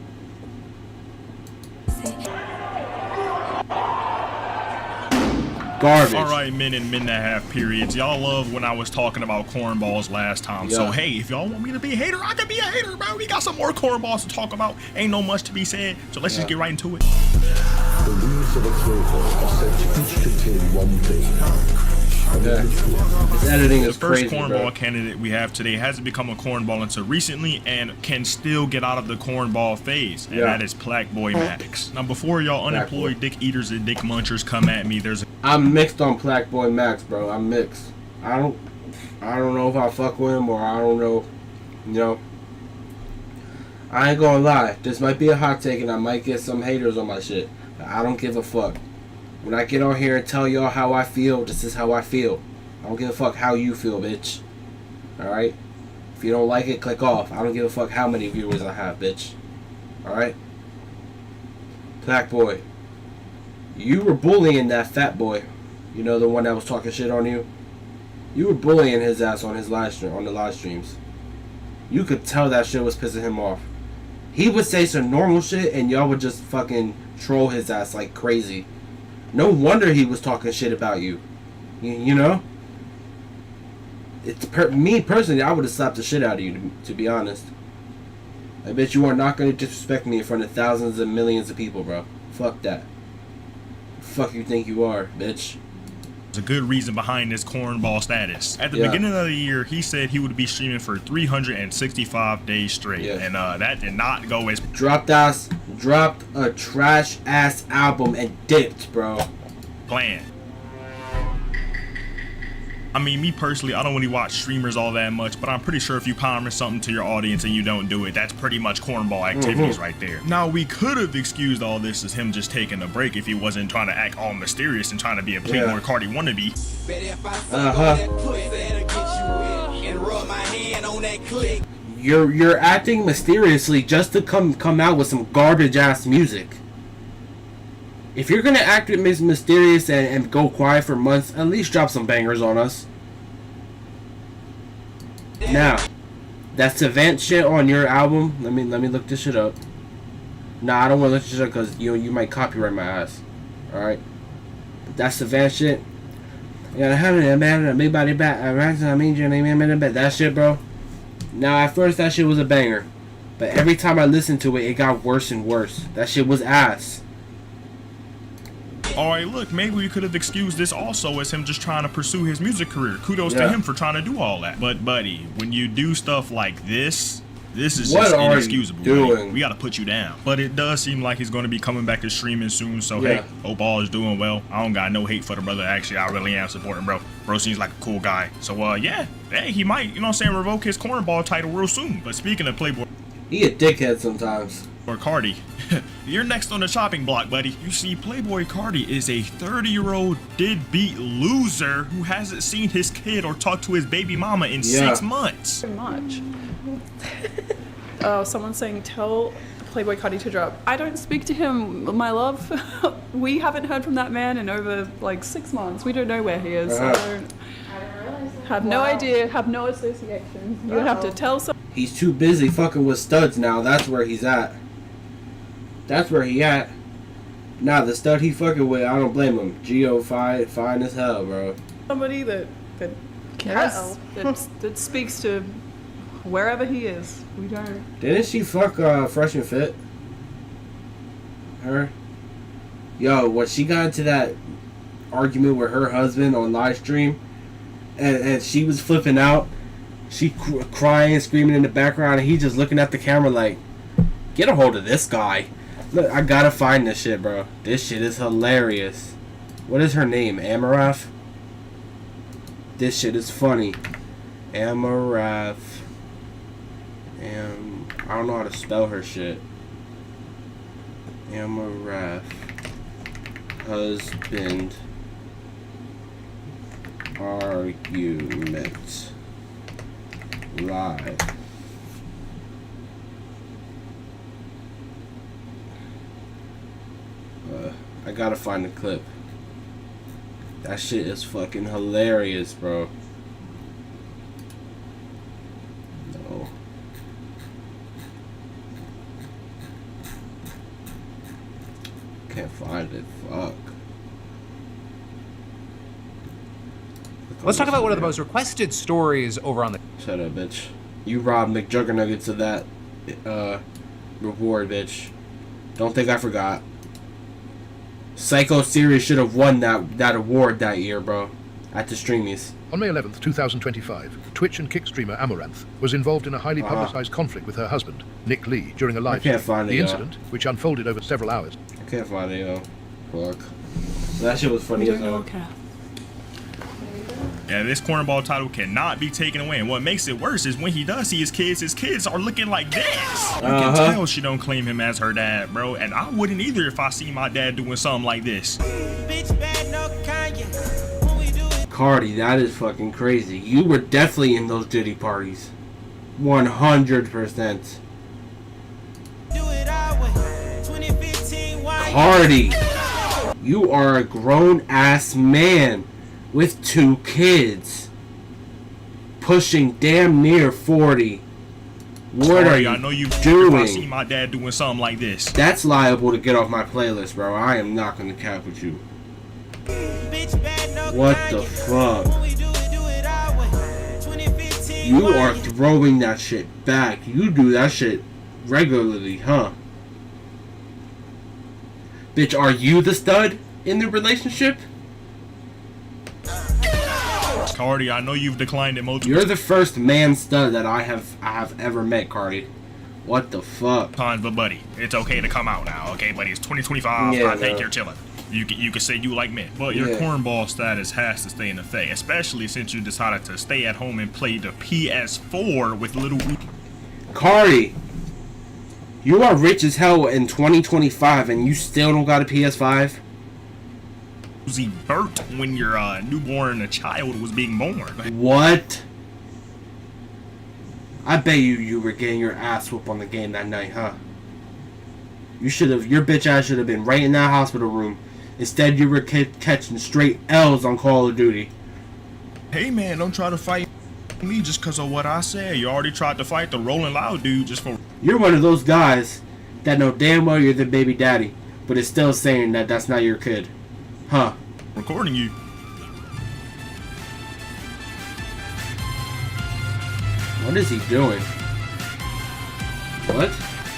B: garbage.
L: All right, men and men that have periods. Y'all love when I was talking about cornballs last time.
B: Yeah.
L: So, hey, if y'all want me to be a hater, I can be a hater, bro. We got some more cornballs to talk about. Ain't no much to be said. So let's just get right into it.
M: The leaves of a clover are said to each contain one thing.
B: This editing is
L: the first
B: crazy,
L: cornball
B: bro.
L: candidate we have today hasn't become a cornball until recently and can still get out of the cornball phase, and that is Black Boy Max. Now, before y'all unemployed dick eaters and dick munchers come at me,
B: I'm mixed on Black Boy Max, bro. I'm mixed. I don't know if I fuck with him or I don't know. You know, I ain't gonna lie. This might be a hot take, and I might get some haters on my shit. But I don't give a fuck. When I get on here and tell y'all how I feel, this is how I feel. I don't give a fuck how you feel, bitch. Alright? If you don't like it, click off. I don't give a fuck how many viewers I have, bitch. Alright? Black Boy. You were bullying that fat boy. You know, the one that was talking shit on you? You were bullying his ass on his live stream, on the live streams. You could tell that shit was pissing him off. He would say some normal shit and y'all would just fucking troll his ass like crazy. No wonder he was talking shit about you. You know? Me personally, I would have slapped the shit out of you, to be honest. I bet you are not going to disrespect me in front of thousands and millions of people, bro. Fuck that. Fuck you think you are, bitch.
L: there's a good reason behind this cornball status. At the beginning of the year, he said he would be streaming for 365 days straight, and that did not go as
B: dropped a trash ass album and dipped, bro.
L: Planned. I mean, me personally, I don't really watch streamers all that much, but I'm pretty sure if you promise something to your audience and you don't do it, that's pretty much cornball activities right there. Now, we could have excused all this as him just taking a break if he wasn't trying to act all mysterious and trying to be a Playboy Cardi wannabe.
B: You're acting mysteriously just to come out with some garbage ass music. If you're gonna act mysterious and go quiet for months, at least drop some bangers on us. Now, that Savant shit on your album. Let me look this shit up. Nah, I don't want to look this shit up because you might copyright my ass. All right, that Savant shit. That shit, bro. Now, at first that shit was a banger, but every time I listened to it, it got worse and worse. That shit was ass.
L: Alright, look, maybe we could have excused this also as him just trying to pursue his music career. Kudos to him for trying to do all that. But, buddy, when you do stuff like this is just inexcusable. Buddy. We gotta put you down. But it does seem like he's gonna be coming back to streaming soon, so hey, hope all is doing well. I don't got no hate for the brother. Actually, I really am supporting bro. Bro seems like a cool guy. So, yeah, hey, he might, you know what I'm saying, revoke his cornball title real soon. But speaking of Playboy...
B: He a dickhead sometimes.
L: Or Cardi, you're next on the chopping block, buddy. You see, Playboy Cardi is a 30-year-old deadbeat loser who hasn't seen his kid or talked to his baby mama in 6 months.
N: Too much. Oh, someone's saying tell Playboy Cardi to drop. I don't speak to him, my love. We haven't heard from that man in over like 6 months. We don't know where he is. I don't have no idea, have no associations. You would have to tell someone.
B: He's too busy fucking with studs now. That's where he's at. That's where he at. Nah, the stud he fucking with, I don't blame him. Geo fine as hell, bro.
N: Somebody that that speaks to wherever he is. We don't.
B: Didn't she fuck Fresh and Fit? Her? Yo, when she got into that argument with her husband on live stream, and she was flipping out, she crying, screaming in the background, and he just looking at the camera like, get a hold of this guy. Look, I gotta find this shit, bro. This shit is hilarious. What is her name? Amarath? This shit is funny. Amarath. I don't know how to spell her shit. Amarath. Husband. Argument. Live. I gotta find the clip. That shit is fucking hilarious, bro. No. Can't find it. Fuck.
O: Let's talk about one of the most requested stories over on the...
B: Shut up, bitch. You robbed McJuggernuggets of that reward, bitch. Don't think I forgot. Psycho Series should have won that award that year, bro. At the Streamies.
P: On May 11th, 2025, Twitch and Kick streamer Amaranth was involved in a highly publicized conflict with her husband, Nick Lee, during a live stream. The incident, which unfolded over several hours.
B: I can't find it, yo. Fuck. That shit was funny as hell.
L: Yeah, this cornball title cannot be taken away. And what makes it worse is when he does see his kids are looking like this. You can tell she don't claim him as her dad, bro. And I wouldn't either if I see my dad doing something like this.
B: Cardi, that is fucking crazy. You were definitely in those Diddy parties. 100%. Cardi, you are a grown-ass man with 2 kids. Pushing damn near 40. What are you
L: I know you
B: doing?
L: If I see my dad doing something like this.
B: That's liable to get off my playlist, bro. I am not gonna cap with you. What the fuck? You are throwing that shit back. You do that shit regularly, huh? Bitch, are you the stud in the relationship?
L: Cardi, I know you've declined it multiple
B: You're the first man stud that I have ever met, Cardi. What the fuck?
L: times, but buddy, it's okay to come out now, okay, buddy? It's 2025.
B: Yeah,
L: I think
B: no.
L: you're chilling. You can say you like men, but your cornball status has to stay in effect, especially since you decided to stay at home and play the PS4 with little
B: Cardi, you are rich as hell in 2025 and you still don't got a PS5?
L: Uzi burnt when your newborn child was being born.
B: What? I bet you were getting your ass whooped on the game that night, huh? You should have, your bitch ass should have been right in that hospital room. Instead, you were catching straight L's on Call of Duty.
L: Hey man, don't try to fight me just because of what I said. You already tried to fight the Rolling Loud dude just for...
B: You're one of those guys that know damn well you're the baby daddy, but is still saying that that's not your kid. Huh.
L: recording you.
B: What is he doing? What?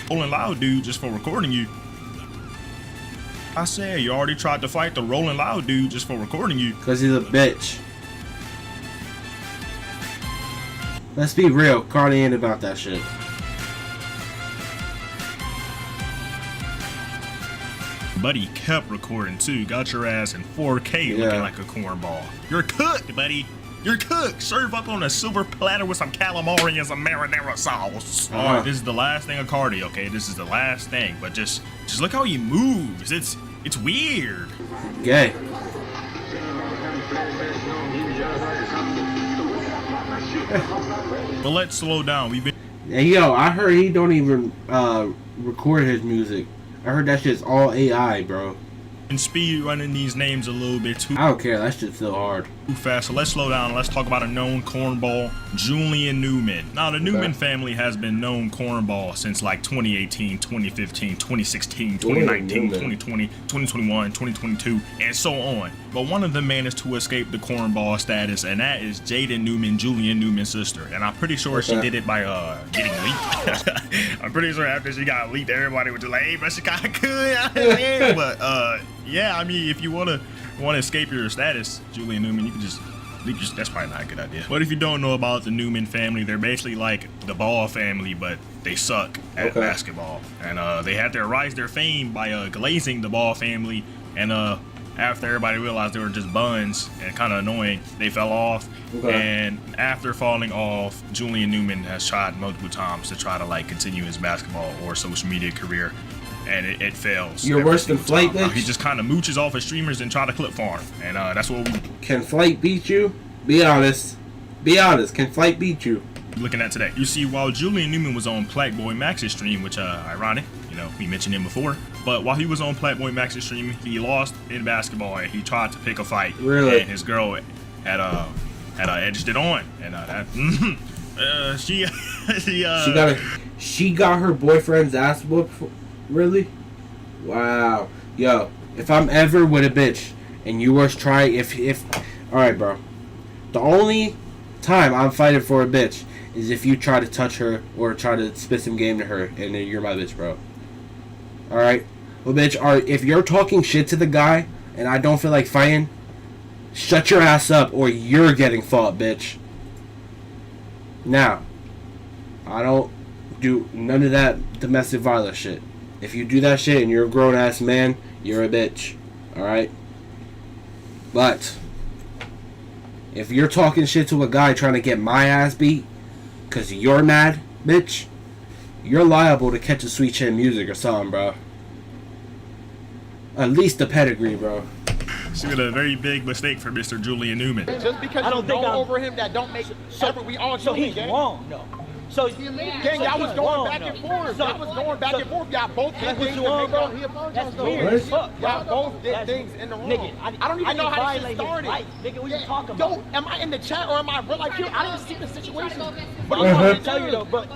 L: Rolling Loud dude just for recording you. I said you already tried to fight the Rolling Loud dude just for recording you.
B: Because he's a bitch. Let's be real, Cardi ain't about that shit.
L: Buddy kept recording too. Got your ass in 4K looking like a cornball. You're cooked, buddy. You're cooked. Serve up on a silver platter with some calamari and some marinara sauce. All right, this is the last thing of Cardi, okay? This is the last thing. But just look how he moves. It's weird.
B: Gay.
L: But let's slow down. We've been.
B: Hey yo, I heard he don't even record his music. I heard that shit's all AI, bro.
L: And speed running these names a little bit too.
B: I don't care. That shit's still hard.
L: Too fast. So let's slow down. Let's talk about a known cornball, Julian Newman. Now the Newman family has been known cornball since like 2018, 2015, 2016, 2019, 2020, 2021, 2022, and so on. But one of them managed to escape the cornball status, and that is Jaden Newman, Julian Newman's sister. And I'm pretty sure she did it by getting leaked. I'm pretty sure after she got leaked, everybody was just like, "Hey, but she kind of could." But yeah, I mean, if you wanna escape your status, Julian Newman, you can just that's probably not a good idea. But if you don't know about the Newman family, they're basically like the Ball family, but they suck at basketball. And they had to rise their fame by glazing the Ball family. And after everybody realized they were just buns and kind of annoying, they fell off. And after falling off, Julian Newman has tried multiple times to try to like continue his basketball or social media career. And it fails.
B: You're worse than Flight, bitch?
L: He just kind of mooches off his streamers and try to clip farm. And that's what we...
B: Can Flight beat you? Be honest. Be honest. Can Flight beat you?
L: Looking at today. You see, while Julian Newman was on Blackboy Max's stream, which, ironic, you know, we mentioned him before. But while he was on Blackboy Max's stream, he lost in basketball and he tried to pick a fight.
B: Really?
L: And his girl had edged it on. And
B: she got her boyfriend's ass whooped for, really? Wow. Yo, if I'm ever with a bitch and you was trying, if all right, bro, The only time I'm fighting for a bitch is if you try to touch her or try to spit some game to her, and then you're my bitch, bro. Alright? Well, bitch, if you're talking shit to the guy and I don't feel like fighting, shut your ass up or you're getting fought, bitch. Now, I don't do none of that domestic violence shit. If you do that shit and you're a grown-ass man, you're a bitch. Alright? But if you're talking shit to a guy trying to get my ass beat because you're mad, bitch, you're liable to catch a Sweet Chin Music or something, bro. At least the pedigree, bro.
L: She made a very big mistake for Mr. Julian Newman.
Q: Just because I don't think over him, that don't make so we all so he's wrong, no. So gang, y'all was going back and forth. Y'all was going back and forth. Y'all both did things. That's weird as fuck. Y'all both did things in the wrong. Nigga, I don't even know how this shit started. Nigga, what you talking about? Am I in the chat or am I real life here? I didn't see the situation. But I'm trying to tell you though, but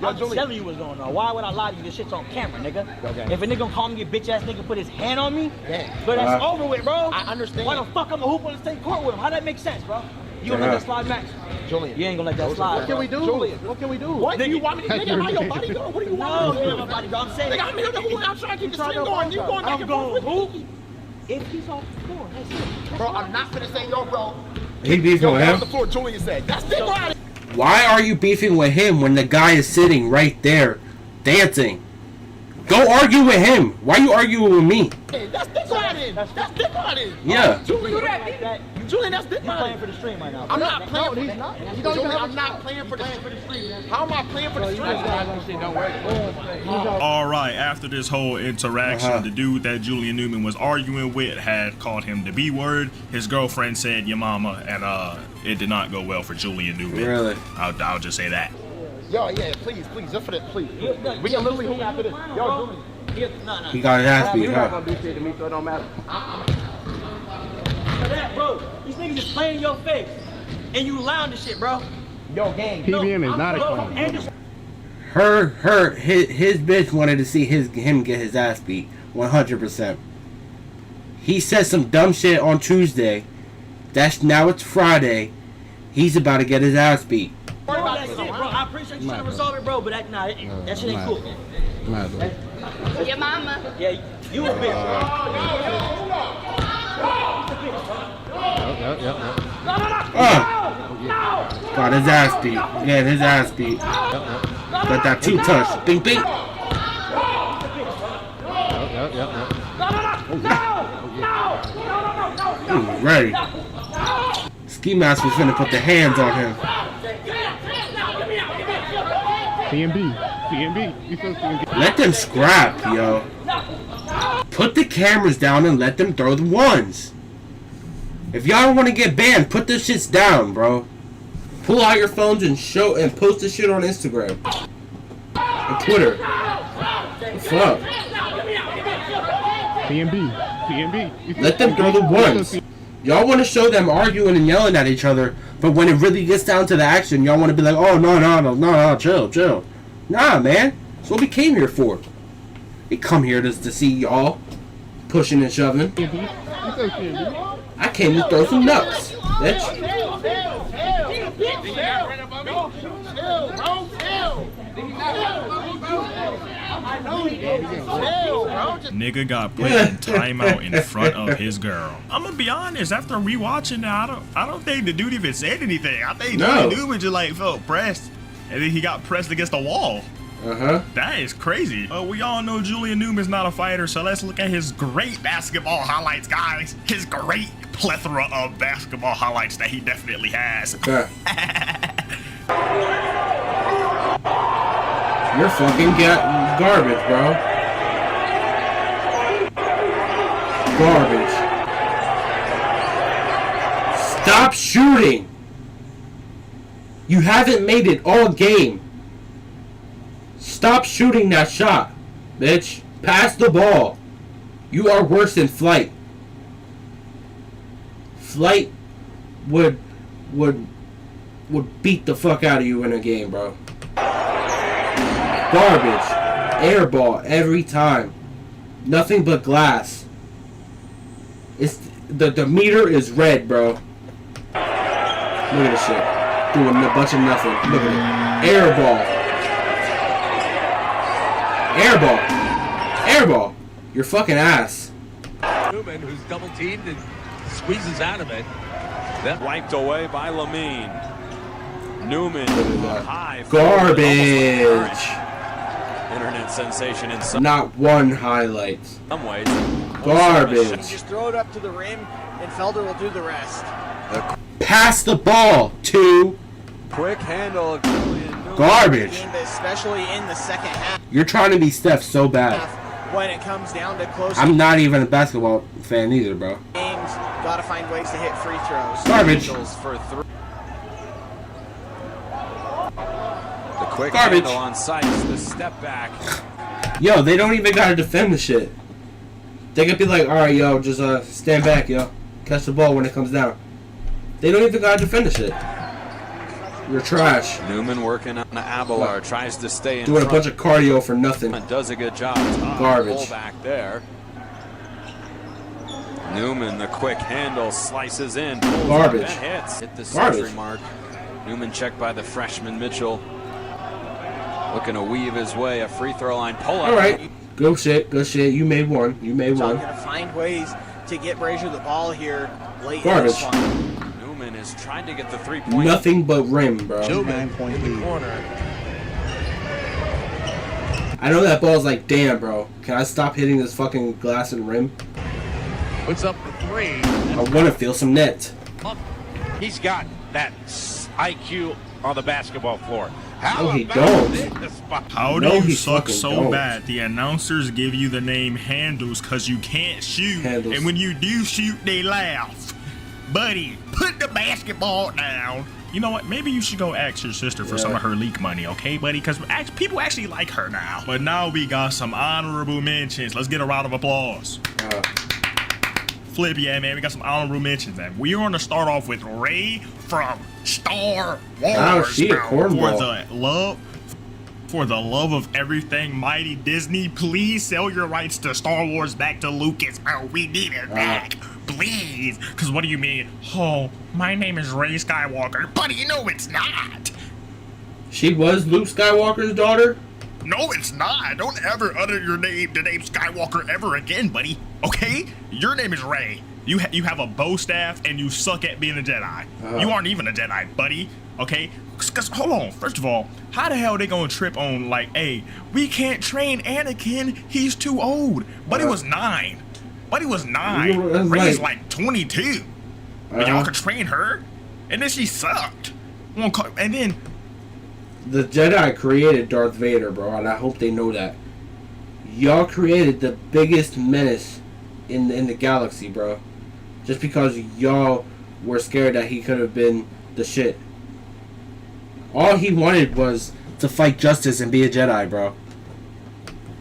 Q: I'm telling you what's going on. Why would I lie to you? This shit's on camera, nigga. Okay. If a nigga gonna call me a bitch ass nigga, put his hand on me, but that's over with, bro. I understand. Why the fuck I'm a hoop on the same court with him? How that make sense, bro? You gonna let that slide, Max? Julian. You ain't gonna let that slide. What can we do? Julian. What can we do? What? Do you want me to nigga, am I your bodyguard? What do you want me to do? I'm bodyguard. I'm saying. Nigga, I'm here the whole I'm trying to keep the stream going. You going back and forth with me. If he's off the floor, that's it. Bro, I'm not gonna say yo, bro.
B: He beefing with him?
Q: On the floor, Julian said. That's it, bro.
B: Why are you beefing with him when the guy is sitting right there dancing? Go argue with him. Why are you arguing with me?
Q: Hey, that's dick riding. That's dick riding.
B: Yeah.
Q: Julian, that's dick riding. He's playing for the stream right now. I'm not playing for the stream. Julian, I'm not playing for the stream. How am I playing for the stream?
L: Alright, after this whole interaction, the dude that Julian Newman was arguing with had called him the B word. His girlfriend said, your mama, and it did not go well for Julian Newman.
B: Really?
L: I'll just say that.
Q: Yo, yeah, please, just for that, please. We can literally hoop after this. Yo, Julian. No.
B: He got his ass beat,
Q: You're not gonna do shit to me, so it don't matter. That, bro, these niggas just playing in your face, and you allowing this shit, bro. Yo, gang.
R: PBM is not a clown.
B: His bitch wanted to see him get his ass beat, 100%. He said some dumb shit on Tuesday. Now it's Friday. He's about to get his ass beat.
Q: Bro, that's it, bro. I appreciate you trying to resolve it, bro, but that shit ain't cool.
S: Your mama.
Q: Yeah, you a bitch,
B: Got his ass beat. Yeah, his ass beat. Got that two touch. Bing, bing. Ooh, ready. Ski Mask was finna put the hands on him.
R: PNB.
B: Let them scrap, yo. Put the cameras down and let them throw the ones. If y'all don't want to get banned, put this shits down, bro. Pull out your phones and post this shit on Instagram and Twitter. Fuck.
R: PNB.
B: Let them throw the ones. Y'all want to show them arguing and yelling at each other, but when it really gets down to the action, y'all want to be like, oh, no, chill. Nah, man. That's what we came here for. We come here to see y'all pushing and shoving. I came to throw some nuts, bitch.
L: Nigga got put in timeout in front of his girl. I'm gonna be honest, after rewatching that, I don't think the dude even said anything. I think the dude just like felt pressed, and then he got pressed against the wall. That is crazy. We all know Julian Newman's not a fighter, so let's look at his great basketball highlights, guys. His great plethora of basketball highlights that he definitely has.
B: You're fucking garbage, bro. Garbage. Stop shooting. You haven't made it all game. Stop shooting that shot, bitch. Pass the ball. You are worse than Flight. Flight would beat the fuck out of you in a game, bro. Garbage. Air ball every time. Nothing but glass. It's the meter is red, bro. Look at this shit. Doing a bunch of nothing. Look at it. Air ball. Air ball. Air ball. Your fucking ass.
T: Newman, who's double teamed and squeezes out of it. Then wiped away by Lamine. Newman, high.
B: Garbage.
G: Internet sensation in some.
B: Not one highlight.
G: Some ways.
B: Garbage.
Q: Just throw it up to the rim, and Felder will do the rest.
B: Pass the ball to.
T: Quick handle of
B: Garbage.
Q: Especially in the second half.
B: You're trying to be Steph so bad.
Q: When it comes down to close
B: I'm not even a basketball fan either, bro.
Q: games, gotta find ways to hit free throws.
B: Garbage.
G: For three. The quick
B: Garbage.
G: handle on sights, the step back.
B: Yo, they don't even gotta defend the shit. They could be like, alright, yo, just stand back, yo. Catch the ball when it comes down. They don't even gotta defend the shit. You're trash.
G: Newman working on Abelard, tries to stay in
B: Doing
G: front.
B: a bunch of cardio for nothing.
G: Does a good job.
B: Garbage.
G: Pull back there. Newman, the quick handle, slices in.
B: Garbage.
G: And hits. Hit the
B: Garbage.
G: century mark. Newman checked by the freshman Mitchell. Looking to weave his way, a free throw line pull up.
B: Alright. Good shit, good shit. You made one. You made
Q: So I'm
B: one.
Q: gonna find ways to get Brazier the ball here late
B: Garbage.
Q: in this one.
G: Newman is trying to get the 3-point.
B: Nothing but rim, bro.
T: Newman in the corner.
B: I know that ball's like, damn, bro. Can I stop hitting this fucking glass and rim?
T: Puts up the three.
B: I want to feel some net.
T: He's got that IQ on the basketball floor.
B: No, he don't.
L: How do
B: No,
L: you
B: he
L: suck
B: fucking
L: so
B: don't.
L: bad? The announcers give you the name Handles because you can't shoot.
B: Handles.
L: And when you do shoot, they laugh. Buddy, put the basketball down. You know what? Maybe you should go ask your sister for some of her leak money, okay, buddy? Because people actually like her now. But now we got some honorable mentions. Let's get a round of applause. Flip, yeah, man. We got some honorable mentions, man. We're going to start off with Ray from Star Wars.
B: Oh, she a
L: bro.
B: cornball.
L: For the love of everything mighty Disney, please sell your rights to Star Wars back to Lucas. Oh, we need it back. Please. Because what do you mean? Oh, my name is Ray Skywalker. Buddy, you know it's not.
B: She was Luke Skywalker's daughter?
L: No, it's not. Don't ever utter the name Skywalker ever again, buddy. Okay? Your name is Ray. You have a bow staff and you suck at being a Jedi. You aren't even a Jedi, buddy. Okay? Cause hold on. First of all, how the hell are they gonna trip on like, hey, we can't train Anakin. He's too old. Buddy was 9. Buddy was 9. Ray's like 22. But y'all could train her, and then she sucked. And then
B: The Jedi created Darth Vader, bro, and I hope they know that. Y'all created the biggest menace in the galaxy, bro. Just because y'all were scared that he could have been the shit. All he wanted was to fight justice and be a Jedi, bro.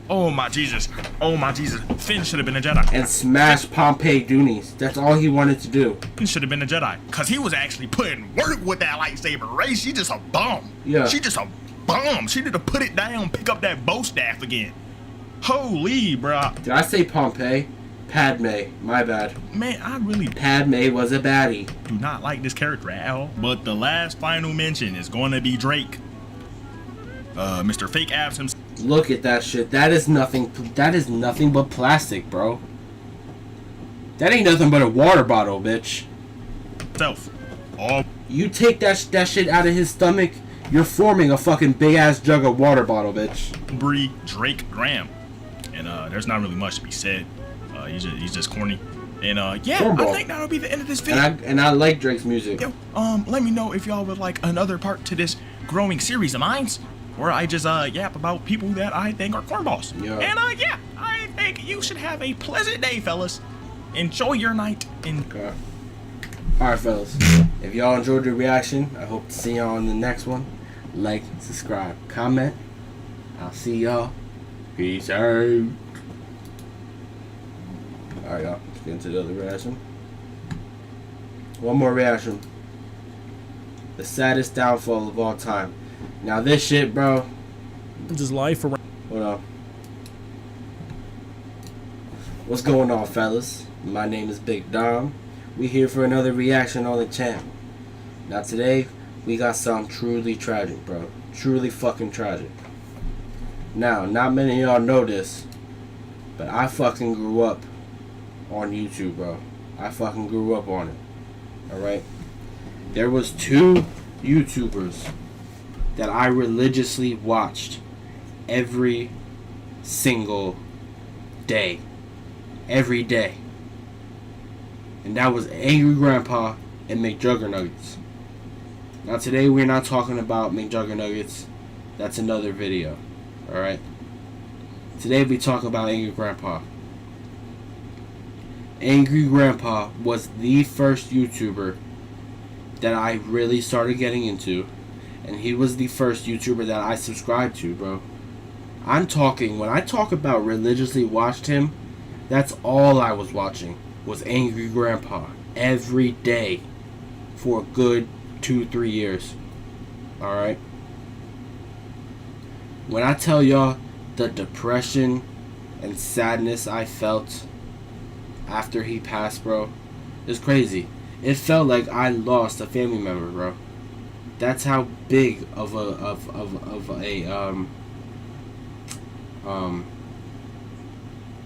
L: oh my Jesus. Oh my Jesus. Finn should have been a Jedi.
B: And smash Pompeii Doonies. That's all he wanted to do.
L: Finn should have been a Jedi. Cause he was actually putting work with that lightsaber. Ray, she just a bum.
B: Yeah.
L: She just a bum. She need to put it down, pick up that bow staff again. Holy, bro.
B: Did I say Pompeii? Padme. My bad.
L: Man, I really
B: Padme was a baddie.
L: do not like this character at all. But the last final mention is going to be Drake. Mr. Fake Abs himself.
B: Look at that shit. That is nothing. That is nothing but plastic, bro. That ain't nothing but a water bottle, bitch.
L: Oh.
B: You take that shit out of his stomach, you're forming a fucking big ass jug of water bottle, bitch.
L: Bree Drake Graham. And there's not really much to be said. He's just corny. And yeah,
B: Cornball.
L: I think that'll be the end of this video.
B: And I like Drake's music.
L: Yo, let me know if y'all would like another part to this growing series of mine, where I just yap about people that I think are cornballs.
B: Yeah.
L: And yeah, I think you should have a pleasant day, fellas. Enjoy your night.
B: Okay. Alright, fellas. If y'all enjoyed the reaction, I hope to see y'all on the next one. Like, subscribe, comment. I'll see y'all. Peace out. Alright, y'all. Let's get into the other reaction. One more reaction. The saddest downfall of all time. Now this shit, bro.
U: His life around.
B: Hold on. What's going on, fellas? My name is BigDomm. We here for another reaction on the channel. Now today, we got something truly tragic, bro. Truly fucking tragic. Now, not many of y'all know this, but I fucking grew up on YouTube, bro. I fucking grew up on it. Alright? There was 2 YouTubers that I religiously watched every single day. Every day. And that was Angry Grandpa and McJuggernuggets. Now today we're not talking about McJuggernuggets. That's another video. Alright? Today we talk about Angry Grandpa. Angry Grandpa was the first YouTuber that I really started getting into. And he was the first YouTuber that I subscribed to, bro. I'm talking, when I talk about religiously watched him, that's all I was watching was Angry Grandpa every day for a good 2-3 years. Alright? When I tell y'all the depression and sadness I felt after he passed, bro, it's crazy. It felt like I lost a family member, bro. That's how big of a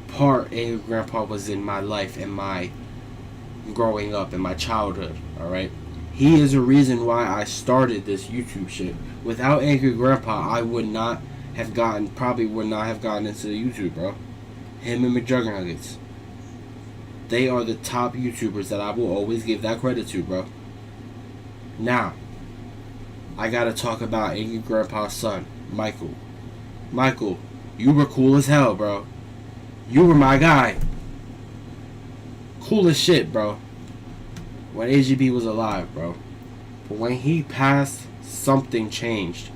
B: part Angry Grandpa was in my life and my growing up and my childhood. Alright? He is a reason why I started this YouTube shit. Without Angry Grandpa, I would not have gotten into the YouTube, bro. Him and McJuggernuggets. They are the top YouTubers that I will always give that credit to, bro. Now, I gotta talk about Angry Grandpa's son, Michael. Michael, you were cool as hell, bro. You were my guy. Cool as shit, bro. When AGB was alive, bro. But when he passed, something changed.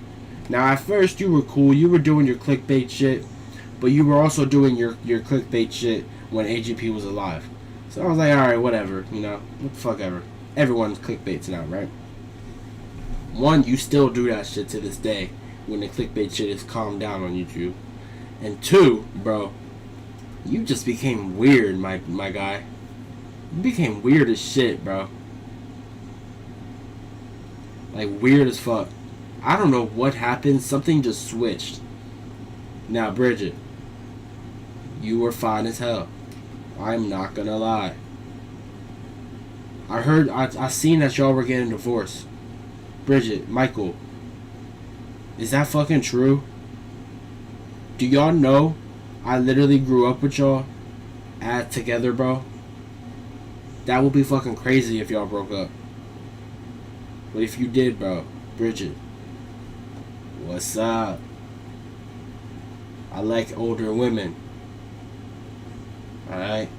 B: Now, at first, you were cool. You were doing your clickbait shit. But you were also doing your clickbait shit when AGP was alive. So I was like, alright, whatever. You know, what the fuck ever. Everyone's clickbaits now, right? One, you still do that shit to this day when the clickbait shit is calmed down on YouTube. And 2, bro, you just became weird, my guy. You became weird as shit, bro. Like, weird as fuck. I don't know what happened. Something just switched. Now, Bridget, you were fine as hell. I'm not gonna lie. I seen that y'all were getting divorced. Bridget, Michael, is that fucking true? Do y'all know I literally grew up with y'all together, bro? That would be fucking crazy if y'all broke up. But if you did, bro, Bridget, what's up? I like older women. Alright?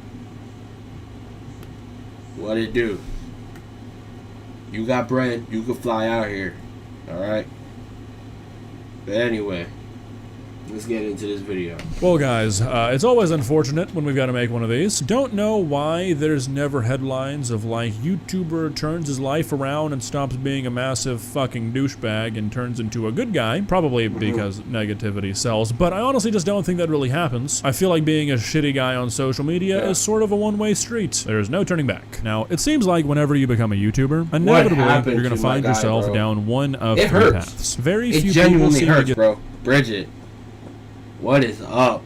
B: What it do? You got bread, you can fly out here. Alright? But anyway, let's get into this video.
U: Well, guys, it's always unfortunate when we've got to make one of these. Don't know why there's never headlines of, like, YouTuber turns his life around and stops being a massive fucking douchebag and turns into a good guy. Probably because negativity sells, but I honestly just don't think that really happens. I feel like being a shitty guy on social media is sort of a one-way street. There's no turning back. Now, it seems like whenever you become a YouTuber, inevitably you're gonna find yourself down one of 3 paths. Very few people seem to get...
B: bro. Bridget. What is up?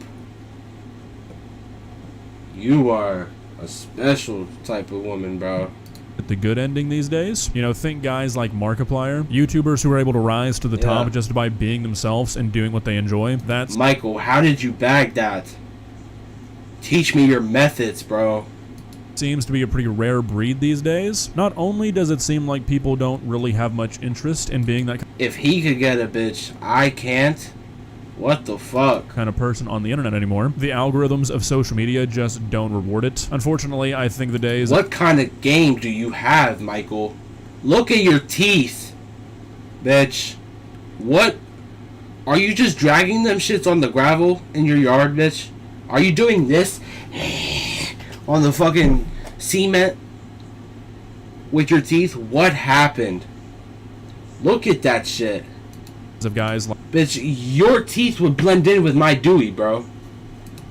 B: You are a special type of woman, bro.
U: The good ending these days. You know, think guys like Markiplier, YouTubers who are able to rise to the top just by being themselves and doing what they enjoy. That's...
B: Michael, how did you bag that? Teach me your methods, bro.
U: Seems to be a pretty rare breed these days. Not only does it seem like people don't really have much interest in being that...
B: If he could get a bitch, I can't. What the fuck?
U: Kind of person on the internet anymore. The algorithms of social media just don't reward it. Unfortunately, I think the days...
B: What kind of game do you have, Michael? Look at your teeth, bitch. What? Are you just dragging them shits on the gravel in your yard, bitch? Are you doing this on the fucking cement with your teeth? What happened? Look at that shit.
U: Of guys like...
B: Bitch, your teeth would blend in with my Dewey, bro.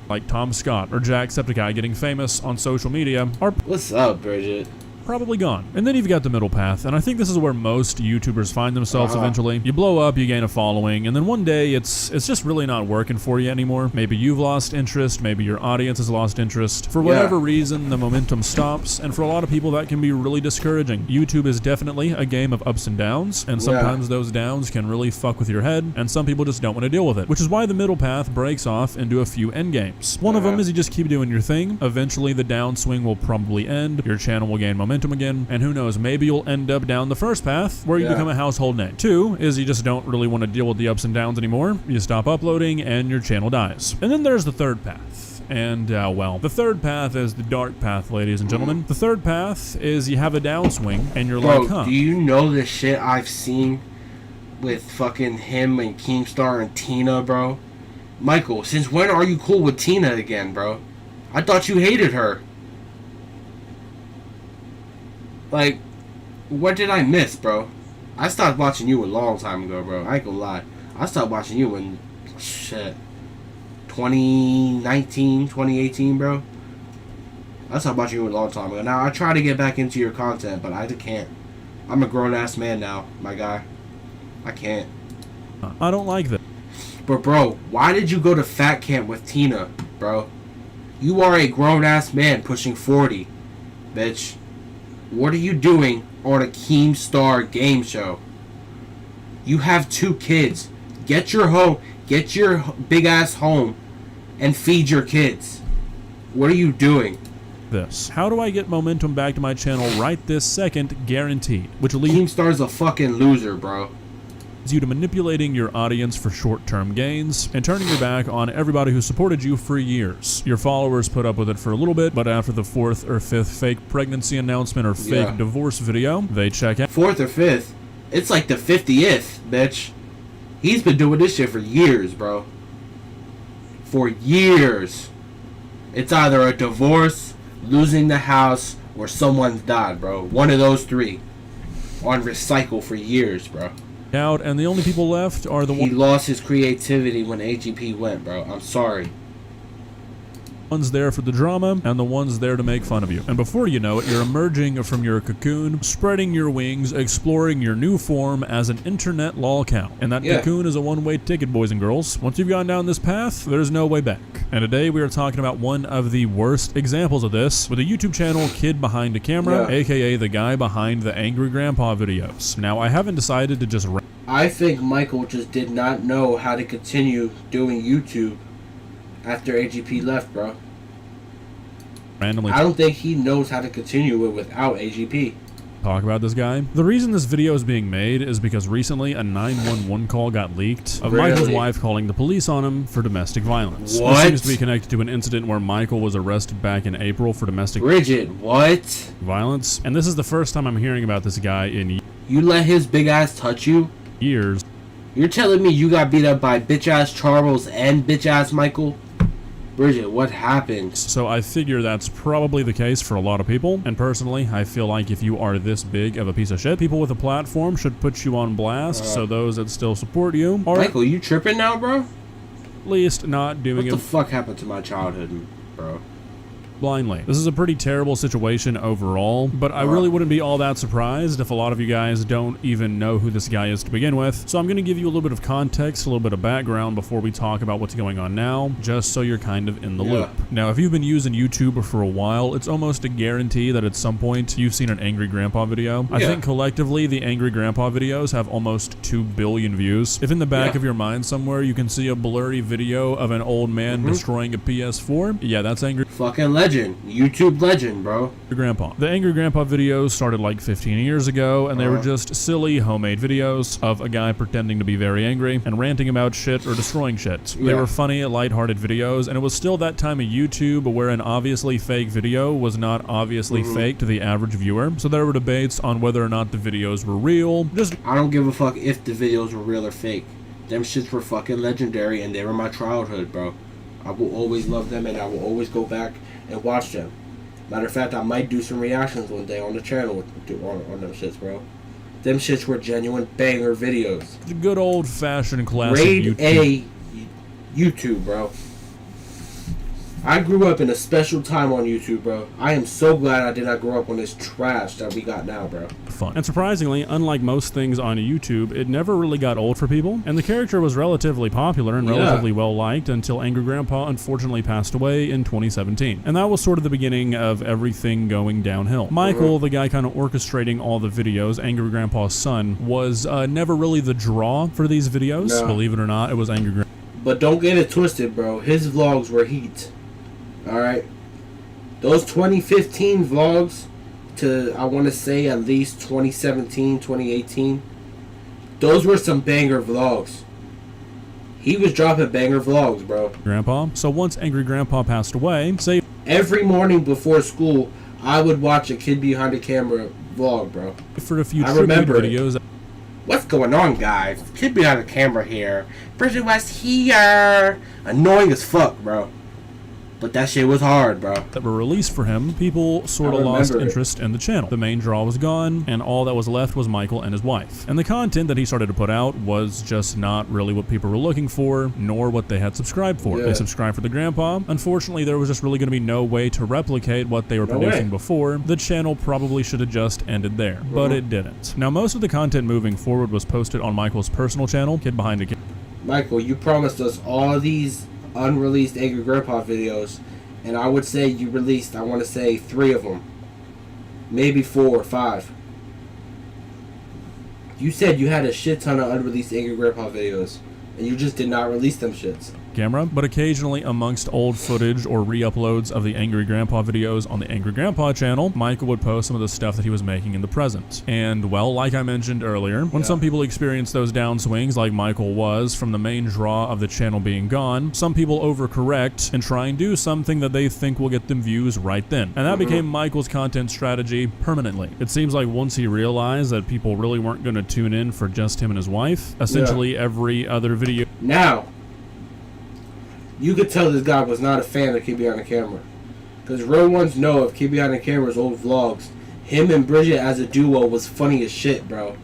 U: Like Tom Scott or Jacksepticeye getting famous on social media are...
B: What's up, Bridget?
U: probably gone. And then you've got the middle path, and I think this is where most YouTubers find themselves eventually. You blow up, you gain a following, and then one day it's just really not working for you anymore. Maybe you've lost interest, maybe your audience has lost interest. For whatever reason, the momentum stops, and for a lot of people that can be really discouraging. YouTube is definitely a game of ups and downs, and sometimes those downs can really fuck with your head, and some people just don't want to deal with it, which is why the middle path breaks off into a few end games. One of them is you just keep doing your thing. Eventually the downswing will probably end, your channel will gain momentum again, and who knows, maybe you'll end up down the first path where you become a household name. 2 is you just don't really want to deal with the ups and downs anymore. You stop uploading and your channel dies. And then there's the third path. And, well, the third path is the dark path, ladies and gentlemen. The third path is you have a downswing and you're like, huh.
B: Do you know the shit I've seen with fucking him and Keemstar and Tina, bro? Michael, since when are you cool with Tina again, bro? I thought you hated her. Like, what did I miss, bro? I stopped watching you a long time ago, bro. I ain't gonna lie. I stopped watching you in, shit, 2019, 2018, bro. I stopped watching you a long time ago. Now, I try to get back into your content, but I can't. I'm a grown-ass man now, my guy. I can't.
U: I don't like that.
B: But, bro, why did you go to fat camp with Tina, bro? You are a grown-ass man pushing 40, bitch. What are you doing on a Keemstar game show? You have 2 kids. Get your big ass home and feed your kids. What are you doing?
U: How do I get momentum back to my channel right this second, guaranteed? Which leads
B: Keemstar's a fucking loser, bro.
U: You to manipulating your audience for short-term gains and turning your back on everybody who supported you for years. Your followers put up with it for a little bit, but after the 4th or 5th fake pregnancy announcement or fake divorce video, they check out.
B: 4th or 5th? It's like the 50th, bitch. He's been doing this shit for years, bro. For years. It's either a divorce, losing the house, or someone's died, bro. One of those 3. On recycle for years, bro.
U: Out, and the only people left are the
B: ones. He lost his creativity when AGP went, bro. I'm sorry.
U: Ones there for the drama and the ones there to make fun of you. And before you know it, you're emerging from your cocoon, spreading your wings, exploring your new form as an internet lolcow. And that cocoon is a one-way ticket, boys and girls. Once you've gone down this path, there's no way back. And today we are talking about one of the worst examples of this with a YouTube channel, Kid Behind a Camera, aka the guy behind the Angry Grandpa videos. Now, I haven't decided to just...
B: I think Michael just did not know how to continue doing YouTube after AGP left, bro.
U: Randomly.
B: I don't think he knows how to continue it without AGP.
U: Talk about this guy. The reason this video is being made is because recently a 911 call got leaked of Michael's wife calling the police on him for domestic violence.
B: What?
U: This seems to be connected to an incident where Michael was arrested back in April for domestic violence. And this is the first time I'm hearing about this guy in
B: You let his big ass touch you?
U: Years.
B: You're telling me you got beat up by bitch ass Charles and bitch ass Michael? Bridget, what happened?
U: So I figure that's probably the case for a lot of people, and personally, I feel like if you are this big of a piece of shit, people with a platform should put you on blast, so those that still support you are...
B: Michael, you tripping now, bro?
U: At least not doing it...
B: What the fuck happened to my childhood, bro?
U: Blindly. This is a pretty terrible situation overall, but I really wouldn't be all that surprised if a lot of you guys don't even know who this guy is to begin with. So I'm going to give you a little bit of context, a little bit of background before we talk about what's going on now, just so you're kind of in the loop. Now, if you've been using YouTube for a while, it's almost a guarantee that at some point you've seen an Angry Grandpa video. I think collectively the Angry Grandpa videos have almost 2 billion views. If in the back of your mind somewhere you can see a blurry video of an old man destroying a PS4, yeah, that's Angry.
B: Fucking legend. YouTube legend, bro.
U: Grandpa. The Angry Grandpa videos started like 15 years ago, and they were just silly homemade videos of a guy pretending to be very angry and ranting about shit or destroying shit. They were funny, lighthearted videos, and it was still that time of YouTube where an obviously fake video was not obviously fake to the average viewer. So there were debates on whether or not the videos were real.
B: I don't give a fuck if the videos were real or fake. Them shits were fucking legendary, and they were my childhood, bro. I will always love them, and I will always go back and watch them. Matter of fact, I might do some reactions one day on the channel on them shits, bro. Them shits were genuine banger videos.
U: Good old-fashioned classic
B: Grade
U: YouTube.
B: A YouTube, bro. I grew up in a special time on YouTube, bro. I am so glad I did not grow up on this trash that we got now, bro.
U: Fun. And surprisingly, unlike most things on YouTube, it never really got old for people, and the character was relatively popular and relatively well liked until Angry Grandpa unfortunately passed away in 2017. And that was sort of the beginning of everything going downhill. Michael, the guy kind of orchestrating all the videos, Angry Grandpa's son, was never really the draw for these videos.
B: No.
U: Believe it or not, it was Angry Grandpa.
B: But don't get it twisted, bro. His vlogs were heat. Alright? Those 2015 vlogs to, I want to say, at least 2017, 2018, those were some banger vlogs. He was dropping banger vlogs, bro.
U: Grandpa. So once Angry Grandpa passed away, say
B: every morning before school, I would watch a Kid Behind the Camera vlog, bro.
U: For a few
B: I
U: tribute
B: remember
U: videos.
B: What's going on, guys? Kid Behind the Camera here. Bridget was here. Annoying as fuck, bro. But that shit was hard, bro.
U: That were released for him, people sort of lost interest in the channel. The main draw was gone, and all that was left was Michael and his wife. And the content that he started to put out was just not really what people were looking for, nor what they had subscribed for. They subscribed for the grandpa. Unfortunately, there was just really going to be no way to replicate what they were producing before. The channel probably should have just ended there, but it didn't. Now, most of the content moving forward was posted on Michael's personal channel, Kid Behind the Camera.
B: Michael, you promised us all these unreleased Angry Grandpa videos, and I would say you released, I want to say, 3 of them, maybe 4 or 5. You said you had a shit ton of unreleased Angry Grandpa videos, and you just did not release them shits.
U: Camera, but occasionally amongst old footage or re-uploads of the Angry Grandpa videos on the Angry Grandpa channel, Michael would post some of the stuff that he was making in the present. And, well, like I mentioned earlier, when some people experience those downswings like Michael was from the main draw of the channel being gone, some people overcorrect and try and do something that they think will get them views right then. And that became Michael's content strategy permanently. It seems like once he realized that people really weren't going to tune in for just him and his wife, essentially every other video...
B: Now, you could tell this guy was not a fan of Kid Behind the Camera. Because real ones know of Kid Behind the Camera's old vlogs, him and Bridget as a duo was funny as shit, bro.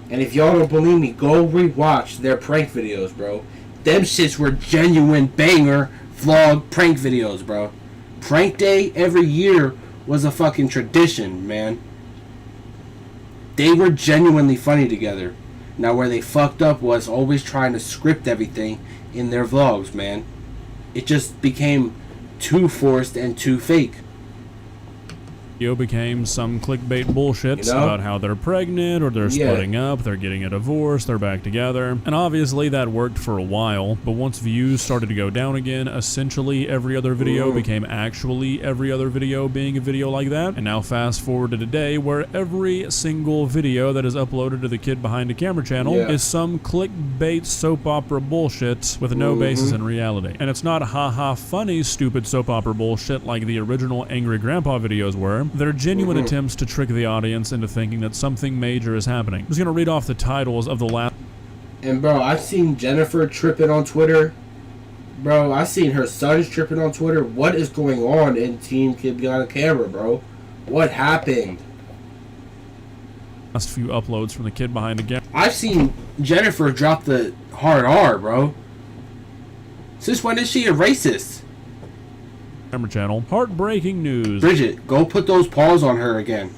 B: And if y'all don't believe me, go rewatch their prank videos, bro. Them shits were genuine banger vlog prank videos, bro. Prank day every year was a fucking tradition, man. They were genuinely funny together. Now where they fucked up was always trying to script everything in their vlogs, man. It just became too forced and too fake.
U: Became some clickbait bullshit about how they're pregnant or they're splitting up, they're getting a divorce, they're back together. And obviously that worked for a while, but once views started to go down again, essentially every other video became actually every other video being a video like that. And now fast forward to today where every single video that is uploaded to the Kid Behind the Camera channel is some clickbait soap opera bullshit with no basis in reality. And it's not haha funny stupid soap opera bullshit like the original Angry Grandpa videos were. They're genuine attempts to trick the audience into thinking that something major is happening. I'm just gonna read off the titles of the last.
B: And bro, I've seen Jennifer tripping on Twitter. Bro, I've seen her sons tripping on Twitter. What is going on in Team Kid Behind the Camera, bro? What happened?
U: Last few uploads from the Kid Behind the Camera.
B: I've seen Jennifer drop the hard R, bro. Since when is she a racist?
U: Camera channel. Heartbreaking news.
B: Bridget, go put those paws on her again.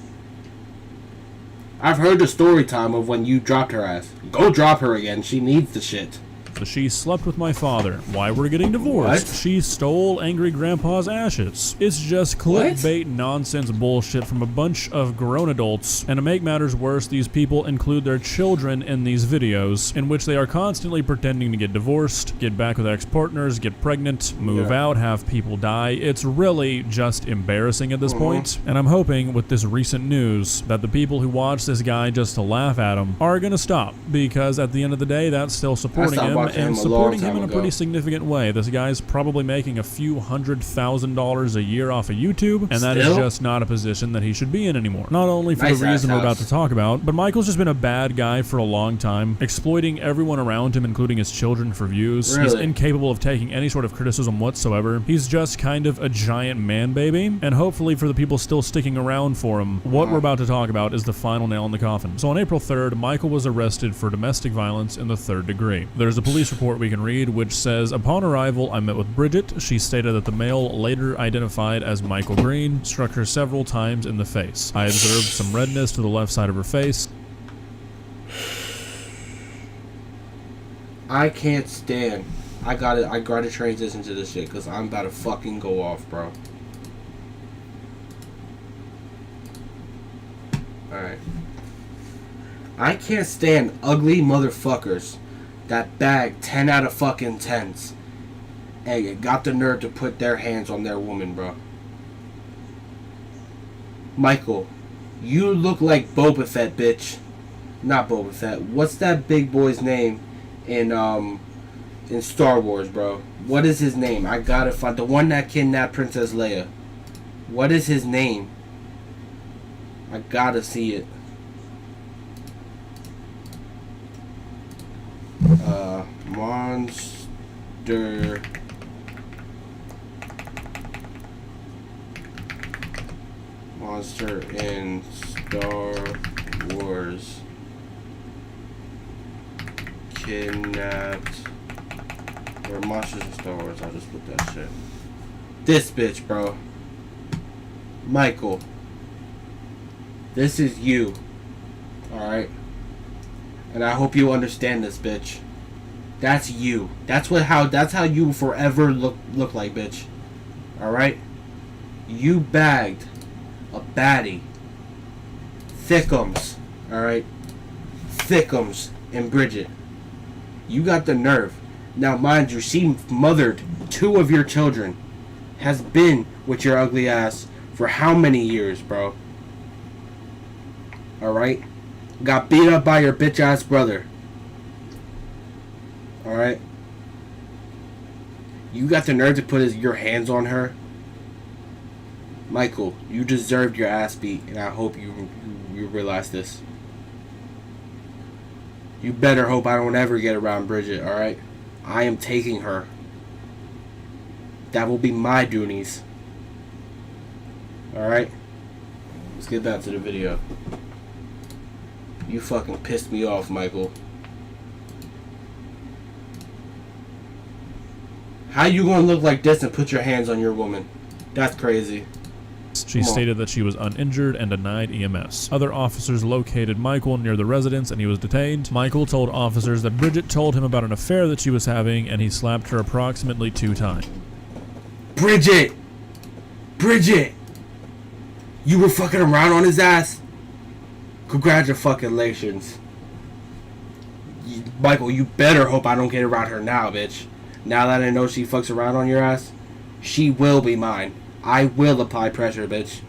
B: I've heard the story time of when you dropped her ass. Go drop her again. She needs the shit.
U: She slept with my father. Why we're getting divorced? What? She stole Angry Grandpa's ashes. It's just clickbait nonsense bullshit from a bunch of grown adults. And to make matters worse, these people include their children in these videos, in which they are constantly pretending to get divorced, get back with ex-partners, get pregnant, move out, have people die. It's really just embarrassing at this point. And I'm hoping with this recent news that the people who watch this guy just to laugh at him are gonna stop, because at the end of the day, that's still supporting him. And supporting him in a pretty significant way. This guy's probably making a few $100,000 a year off of YouTube, and that is just not a position that he should be in anymore. Not only for the reason we're about to talk about, but Michael's just been a bad guy for a long time, exploiting everyone around him, including his children, for views. He's incapable of taking any sort of criticism whatsoever. He's just kind of a giant man baby, and hopefully for the people still sticking around for him, what we're about to talk about is the final nail in the coffin. So on April 3rd, Michael was arrested for domestic violence in the 3rd degree. There's a police police report we can read, which says, upon arrival, I met with Bridget. She stated that the male, later identified as Michael Green, struck her several times in the face. I observed some redness to the left side of her face.
B: I can't stand. I gotta transition to this shit because I'm about to fucking go off, bro. Alright. I can't stand ugly motherfuckers that bag 10 out of fucking 10s and got the nerve to put their hands on their woman, bro. Michael, you look like Boba Fett, bitch. Not Boba Fett. What's that big boy's name in Star Wars, bro? What is his name? I gotta find the one that kidnapped Princess Leia. What is his name? I gotta see it. Monster in Star Wars. Kidnapped. Or Monsters in Star Wars. I'll just put that shit. This bitch, bro. Michael. This is you. Alright? And I hope you understand this, bitch. That's you. That's how you forever look like, bitch. Alright? You bagged a baddie. Thickums. Alright? Thickums and Bridget. You got the nerve. Now, mind you, she mothered 2 of your children. Has been with your ugly ass for how many years, bro? Alright? Got beat up by your bitch ass brother. Alright? You got the nerve to put your hands on her? Michael, you deserved your ass beat, and I hope you realize this. You better hope I don't ever get around Bridget, alright? I am taking her. That will be my doonies. Alright? Let's get back to the video. You fucking pissed me off, Michael. How you gonna look like this and put your hands on your woman? That's crazy.
U: She stated that she was uninjured and denied EMS. Other officers located Michael near the residence and he was detained. Michael told officers that Bridget told him about an affair that she was having and he slapped her approximately 2 times.
B: Bridget! Bridget! You were fucking around on his ass? Congratulations. Michael, you better hope I don't get around her now, bitch. Now that I know she fucks around on your ass, she will be mine. I will apply pressure, bitch.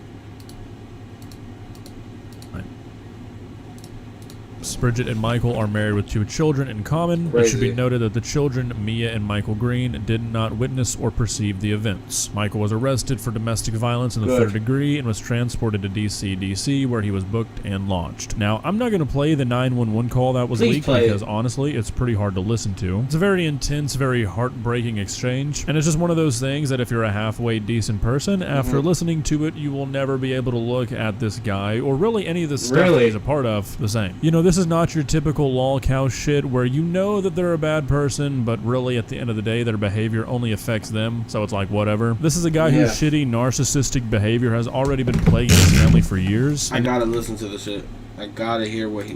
U: Bridget and Michael are married with 2 children in common. It should be noted that the children, Mia and Michael Green, did not witness or perceive the events. Michael was arrested for domestic violence in the 3rd degree and was transported to DC, where he was booked and launched. Now, I'm not going to play the 911 call that was leaked because honestly, it's pretty hard to listen to. It's a very intense, very heartbreaking exchange, and it's just one of those things that if you're a halfway decent person, after listening to it, you will never be able to look at this guy, or really any of the stuff that he's a part of, the same. You know, this is not your typical lol cow shit where you know that they're a bad person, but really at the end of the day, their behavior only affects them, so it's like whatever. This is a guy whose shitty, narcissistic behavior has already been plaguing his family for years.
B: I gotta listen to the shit. I gotta hear what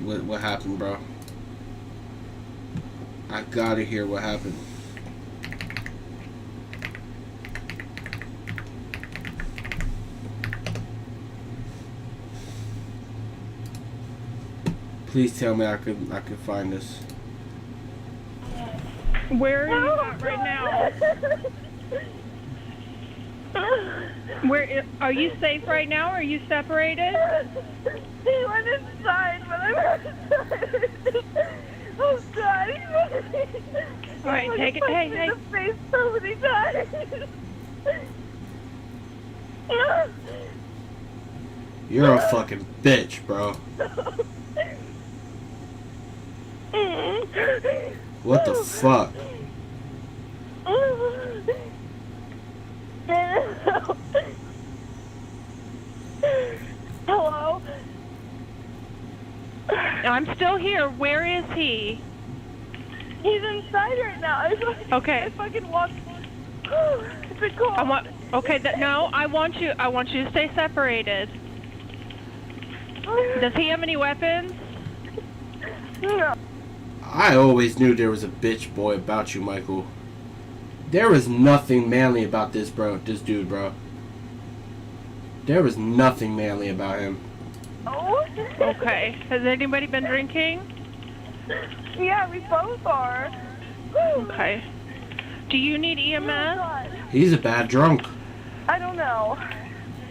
B: happened, bro. I gotta hear what happened. Please tell me I could find this.
D: Where are you at right now? Where are you safe right now? Or are you separated?
S: He went inside, but I'm outside. Oh God!
D: All right, take it. Hey, hey.
S: The face so many times.
B: You're a fucking bitch, bro. What the fuck?
D: Hello? I'm still here. Where is he?
S: He's inside right now.
D: Okay.
S: I fucking walked. It's a call.
D: Okay, no, I want you to stay separated. Does he have any weapons?
S: No.
B: I always knew there was a bitch boy about you, Michael. There was nothing manly about this dude, bro. There was nothing manly about him.
S: Oh.
D: Okay. Has anybody been drinking?
S: Yeah, we both are.
D: Okay. Do you need EMS?
B: He's a bad drunk.
S: I don't know.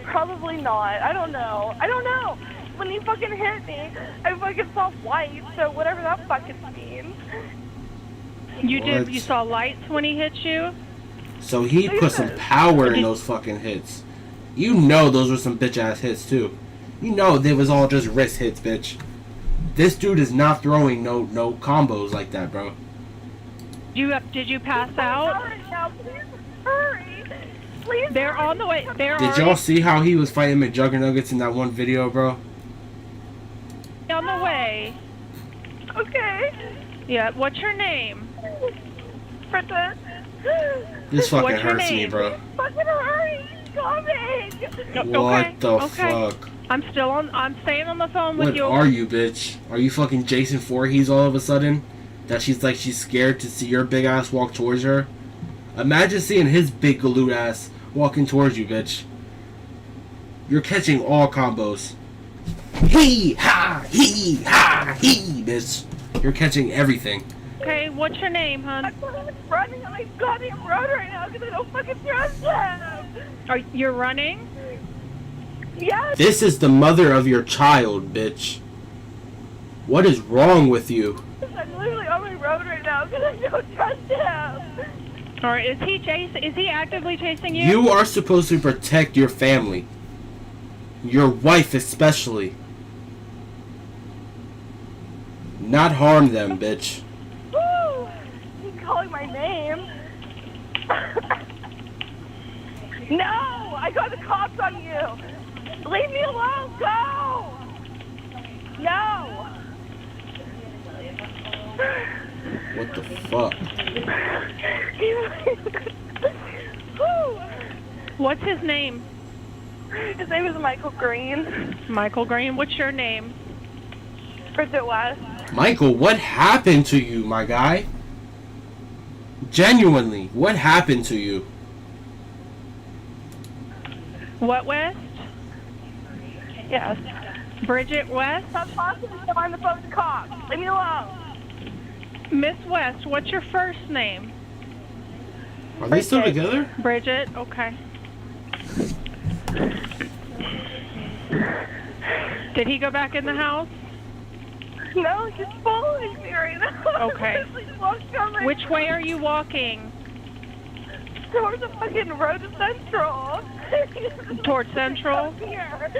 S: Probably not. I don't know. When he fucking hit me, I fucking saw white, so whatever that fucking means.
D: You saw lights when he hit you?
B: So he put some power in those fucking hits. You know those were some bitch ass hits too. You know they was all just wrist hits, bitch. This dude is not throwing no combos like that, bro.
D: Did you pass out?
S: Hurry. Please.
D: They're on the way.
B: Did y'all see how he was fighting McJuggernuggets in that one video, bro?
D: On the way.
S: Okay.
D: Yeah. What's your name?
S: Princess.
B: This fucking hurts me, bro.
S: Fucking hurry. He's coming.
B: What the fuck?
D: I'm staying on the phone with you.
B: What are you, bitch? Are you fucking Jason Voorhees all of a sudden? That she's scared to see your big ass walk towards her? Imagine seeing his big galoot ass walking towards you, bitch. You're catching all combos. He ha, bitch. You're catching everything.
D: Okay, what's your name, hon?
S: I'm running on my goddamn road right now because I don't fucking trust him.
D: You're running?
S: Yes.
B: This is the mother of your child, bitch. What is wrong with you?
S: I'm literally on my road right now because I don't trust him.
D: Alright, is he actively chasing you?
B: You are supposed to protect your family. Your wife especially. Not harm them, bitch.
S: Woo! He's calling my name. No! I got the cops on you! Leave me alone! Go! No!
B: What the fuck?
D: What's his name?
S: His name is Michael Green.
D: Michael Green. What's your name?
S: Bridget West.
B: Michael, what happened to you, my guy? Genuinely, what happened to you?
D: What, West?
S: Yes.
D: Bridget West?
S: Stop talking to him. I'm on the phone with the cops. Leave me alone.
D: Miss West, what's your first name?
B: Are they still together?
D: Bridget, okay. Did he go back in the house?
S: No, he's following me right now.
D: Okay. Which way are you walking?
S: Towards the fucking road to Central.
D: Towards Central?
S: Here.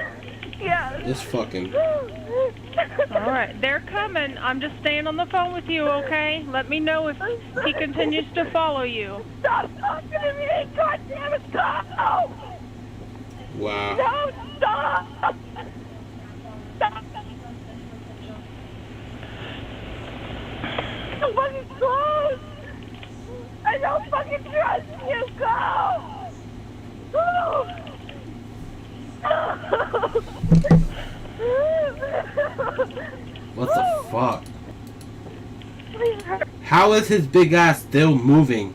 S: Yeah.
B: This fucking...
D: Alright, they're coming. I'm just staying on the phone with you, okay? Let me know if he continues to follow you.
S: Stop talking to me! God damn it, stop!
B: Wow.
S: No, stop! Stop! I'm fucking close! I don't fucking trust you! Go! Go!
B: What the fuck? How is his big ass still moving?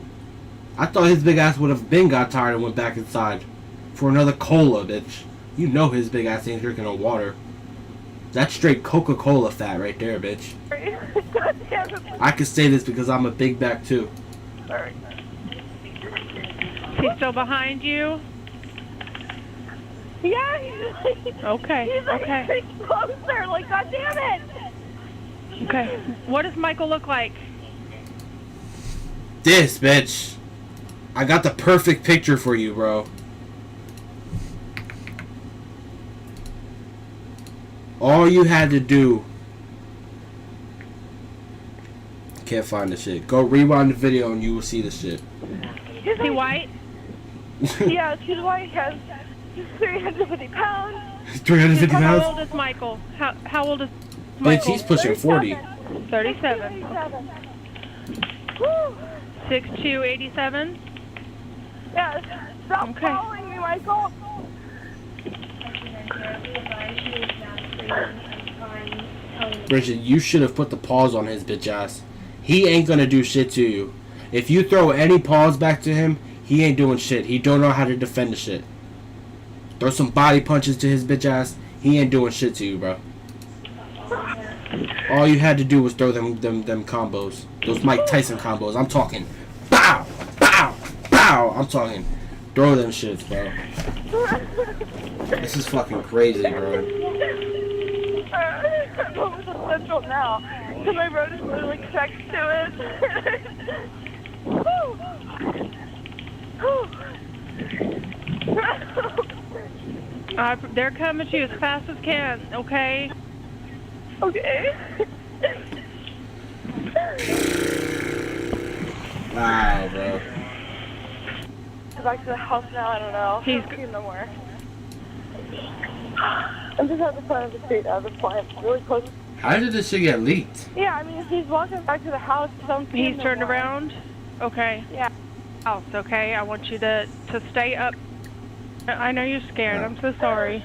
B: I thought his big ass would have been got tired and went back inside for another cola, bitch. You know his big ass ain't drinking no water. That's straight Coca-Cola fat right there, bitch. I can say this because I'm a big back too.
S: Sorry.
D: Is he still behind you?
S: Yeah, he's like...
D: Okay,
S: he's like
D: okay.
S: closer, like, God damn it!
D: Okay, what does Michael look like?
B: This, bitch. I got the perfect picture for you, bro. All you had to do... Can't find the shit. Go rewind the video and you will see the shit.
D: Is he white?
S: Yeah, he's white, has 350 pounds.
B: 350 pounds?
D: How old is Michael? How old is Michael?
B: Bitch, he's pushing 40.
D: 37. 6287.
S: Yes. Stop
D: Okay.
S: calling me, Michael.
B: Bridget, you should have put the pause on his bitch ass. He ain't gonna do shit to you. If you throw any pause back to him, he ain't doing shit. He don't know how to defend the shit. Throw some body punches to his bitch ass. He ain't doing shit to you, bro. All you had to do was throw them combos. Those Mike Tyson combos. I'm talking bow, bow, bow. I'm talking throw them shits, bro. This is fucking crazy, bro.
S: I'm over the central now. So my road is literally next to it.
D: They're coming to you as fast as can, okay?
S: Okay.
B: Wow, bro.
S: Go back to the house now, I don't know.
D: He's
S: no more. I'm just at the front of the street at this point, really close.
B: How did this shit get leaked?
S: Yeah, I mean, he's walking back to the house.
D: He's turned around? Okay.
S: Yeah.
D: House, okay? I want you to stay up. I know you're scared. I'm so sorry.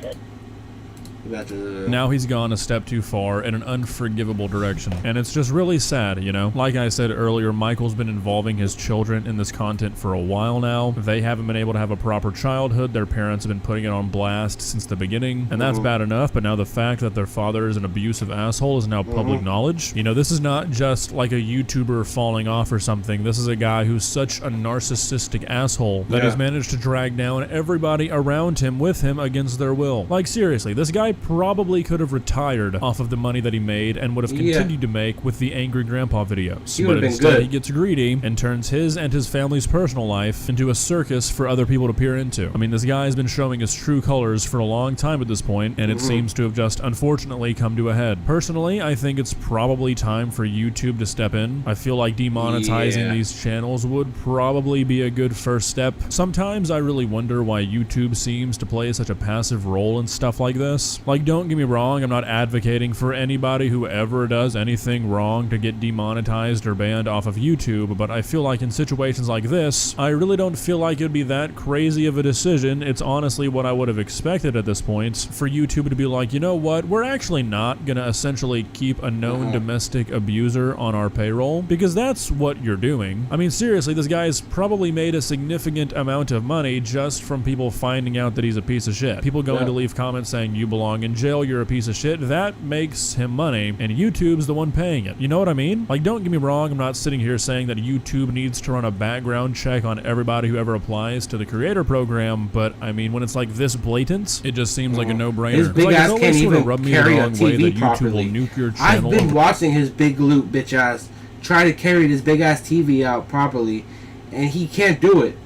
U: Now he's gone a step too far in an unforgivable direction. And it's just really sad, you know? Like I said earlier, Michael's been involving his children in this content for a while now. They haven't been able to have a proper childhood. Their parents have been putting it on blast since the beginning. And that's bad enough, but now the fact that their father is an abusive asshole is now public knowledge. You know, this is not just like a YouTuber falling off or something. This is a guy who's such a narcissistic asshole that has managed to drag down everybody around him with him against their will. Like seriously, this guy probably could have retired off of the money that he made and would have continued to make with the Angry Grandpa videos. But instead he gets greedy and turns his and his family's personal life into a circus for other people to peer into. I mean, this guy has been showing his true colors for a long time at this point, and it seems to have just unfortunately come to a head. Personally, I think it's probably time for YouTube to step in. I feel like demonetizing these channels would probably be a good first step. Sometimes I really wonder why YouTube seems to play such a passive role in stuff like this. Like, don't get me wrong, I'm not advocating for anybody who ever does anything wrong to get demonetized or banned off of YouTube, but I feel like in situations like this, I really don't feel like it'd be that crazy of a decision. It's honestly what I would have expected at this point, for YouTube to be like, you know what, we're actually not gonna essentially keep a known domestic abuser on our payroll, because that's what you're doing. I mean, seriously, this guy's probably made a significant amount of money just from people finding out that he's a piece of shit. People going to leave comments saying, you belong in jail, you're a piece of shit. That makes him money, and YouTube's the one paying it. You know what I mean? Like, don't get me wrong, I'm not sitting here saying that YouTube needs to run a background check on everybody who ever applies to the creator program, but I mean, when it's like this blatant, it just seems like a no-brainer.
B: His big ass can't even carry a TV properly. I've been watching his big loot bitch ass try to carry this big ass TV out properly, and he can't do it.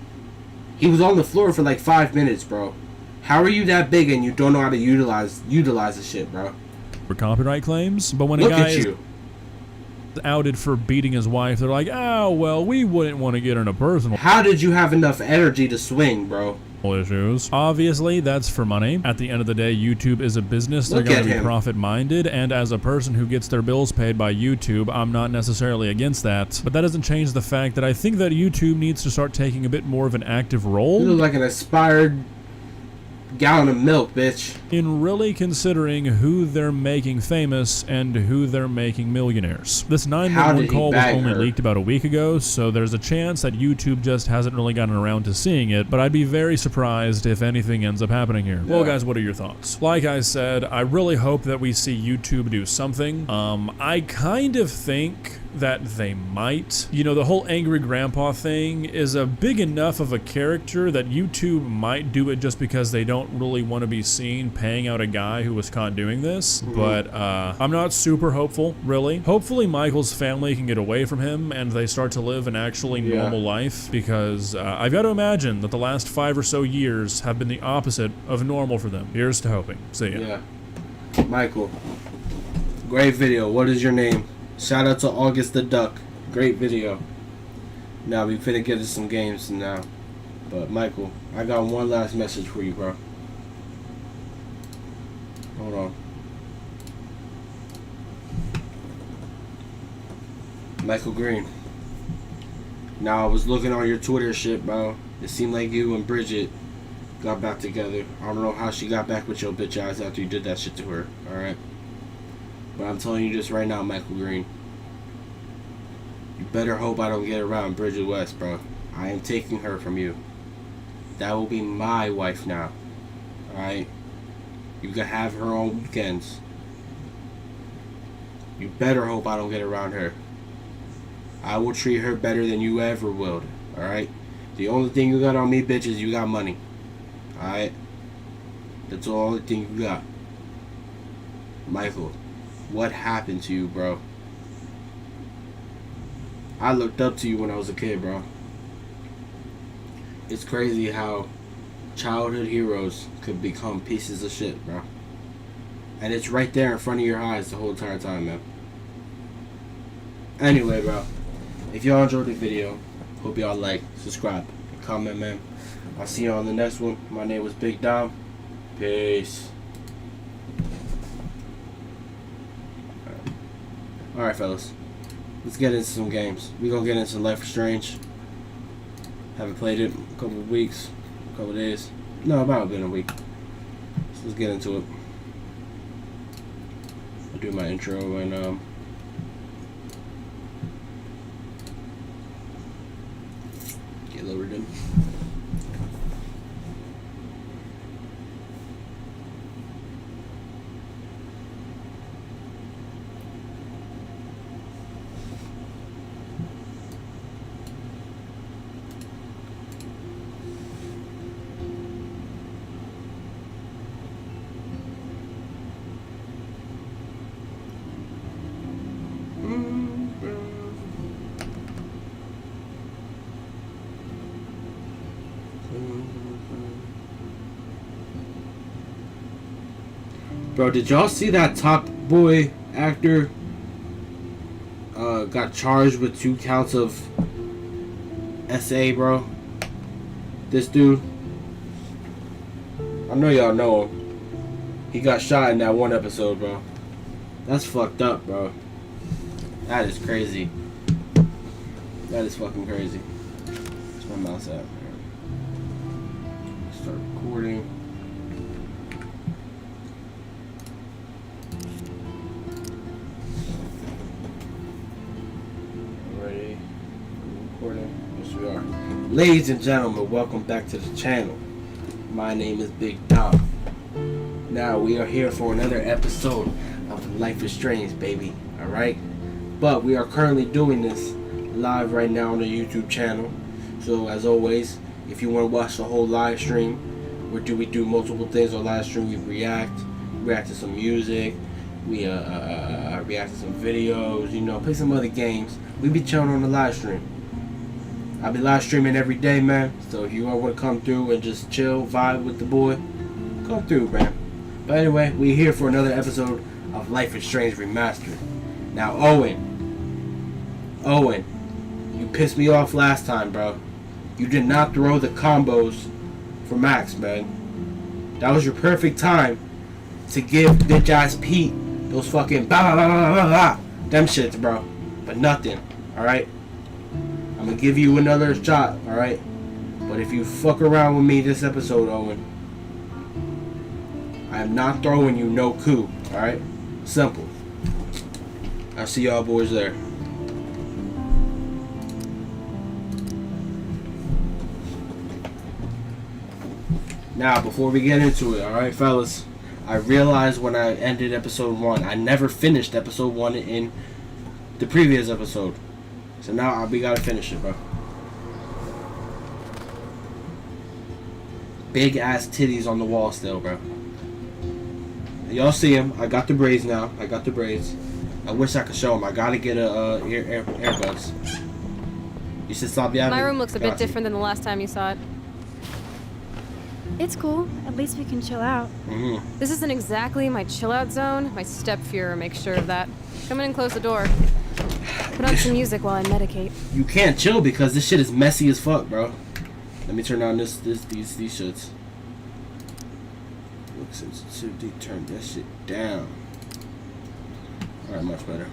B: He was on the floor for like 5 minutes, bro. How are you that big and you don't know how to utilize the shit, bro?
U: For copyright claims, but when a guy is outed for beating his wife, they're like, oh, well, we wouldn't want to get into personal.
B: How did you have enough energy to swing, bro?
U: Issues. Obviously, that's for money. At the end of the day, YouTube is a business. They're going to be profit-minded, and as a person who gets their bills paid by YouTube, I'm not necessarily against that. But that doesn't change the fact that I think that YouTube needs to start taking a bit more of an active role.
B: You look like an aspired gallon of milk, bitch.
U: In really considering who they're making famous and who they're making millionaires. This 911 call was only leaked about a week ago, so there's a chance that YouTube just hasn't really gotten around to seeing it, but I'd be very surprised if anything ends up happening here. Well, guys, what are your thoughts? Like I said, I really hope that we see YouTube do something. I kind of think that they might. You know, the whole Angry Grandpa thing is a big enough of a character that YouTube might do it just because they don't really want to be seen paying out a guy who was caught doing this. But I'm not super hopeful, really. Hopefully Michael's family can get away from him and they start to live an actually normal life, because I've got to imagine that the last 5 or so years have been the opposite of normal for them. Here's to hoping. See ya.
B: Yeah. Michael, great video. What is your name? Shout out to August the Duck. Great video. Now we finna get into some games now. But Michael, I got one last message for you, bro. Hold on. Michael Green. Now I was looking on your Twitter shit, bro. It seemed like you and Bridget got back together. I don't know how she got back with your bitch ass after you did that shit to her. Alright? But I'm telling you this right now, Michael Green. You better hope I don't get around Bridget West, bro. I am taking her from you. That will be my wife now. Alright? You can have her on weekends. You better hope I don't get around her. I will treat her better than you ever will. Alright? The only thing you got on me, bitch, is you got money. Alright? That's the only thing you got. Michael, what happened to you, bro? I looked up to you when I was a kid, bro. It's crazy how childhood heroes could become pieces of shit, bro. And it's right there in front of your eyes the whole entire time, man. Anyway, bro. If y'all enjoyed the video, hope y'all like, subscribe, comment, man. I'll see you on the next one. My name was BigDomm. Peace. Alright, fellas. Let's get into some games. We're gonna get into Life is Strange. Haven't played it in a couple of weeks, a couple of days. No, about been a week. So let's get into it. I'll do my intro and get lowered in. Bro, did y'all see that Top Boy actor got charged with 2 counts of SA, bro? This dude, I know y'all know him. He got shot in that one episode, bro. That's fucked up, bro. That is crazy. That is fucking crazy. Where's my mouse at? Start recording. Ready? Recording. Yes, we are. Ladies and gentlemen, welcome back to the channel. My name is BigDomm. Now we are here for another episode of Life is Strange, baby. Alright? But we are currently doing this live right now on the YouTube channel. So as always, if you want to watch the whole live stream, we do multiple things on live stream. We react to some music, we react to some videos, you know, play some other games. We be chilling on the live stream. I'll be live streaming every day, man. So if you all want to come through and just chill, vibe with the boy, come through, man. But anyway, we're here for another episode of Life is Strange Remastered. Now, Owen, you pissed me off last time, bro. You did not throw the combos for Max, man. That was your perfect time to give bitch ass Pete those fucking blah blah blah blah blah them shits, bro. But nothing, alright? I'm gonna give you another shot, alright? But if you fuck around with me this episode, Owen, I am not throwing you no coup, alright? Simple. I'll see y'all boys there. Now, before we get into it, alright, fellas, I realized when I ended episode 1, I never finished episode 1 in the previous episode. So now we gotta finish it, bro. Big ass titties on the wall still, bro. Y'all see him. I got the braids now. I got the braids. I wish I could show him. I gotta get a earbuds. You should stop yapping.
C: My room looks a bit different than the last time you saw it.
V: It's cool. At least we can chill out.
B: Mm-hmm.
C: This isn't exactly my chill out zone. My stepfuhrer makes sure of that. Come in and close the door. Put on some music while I medicate.
B: You can't chill because this shit is messy as fuck, bro. Let me turn down these shits. Look sensitivity, turn that shit down. Alright, much better.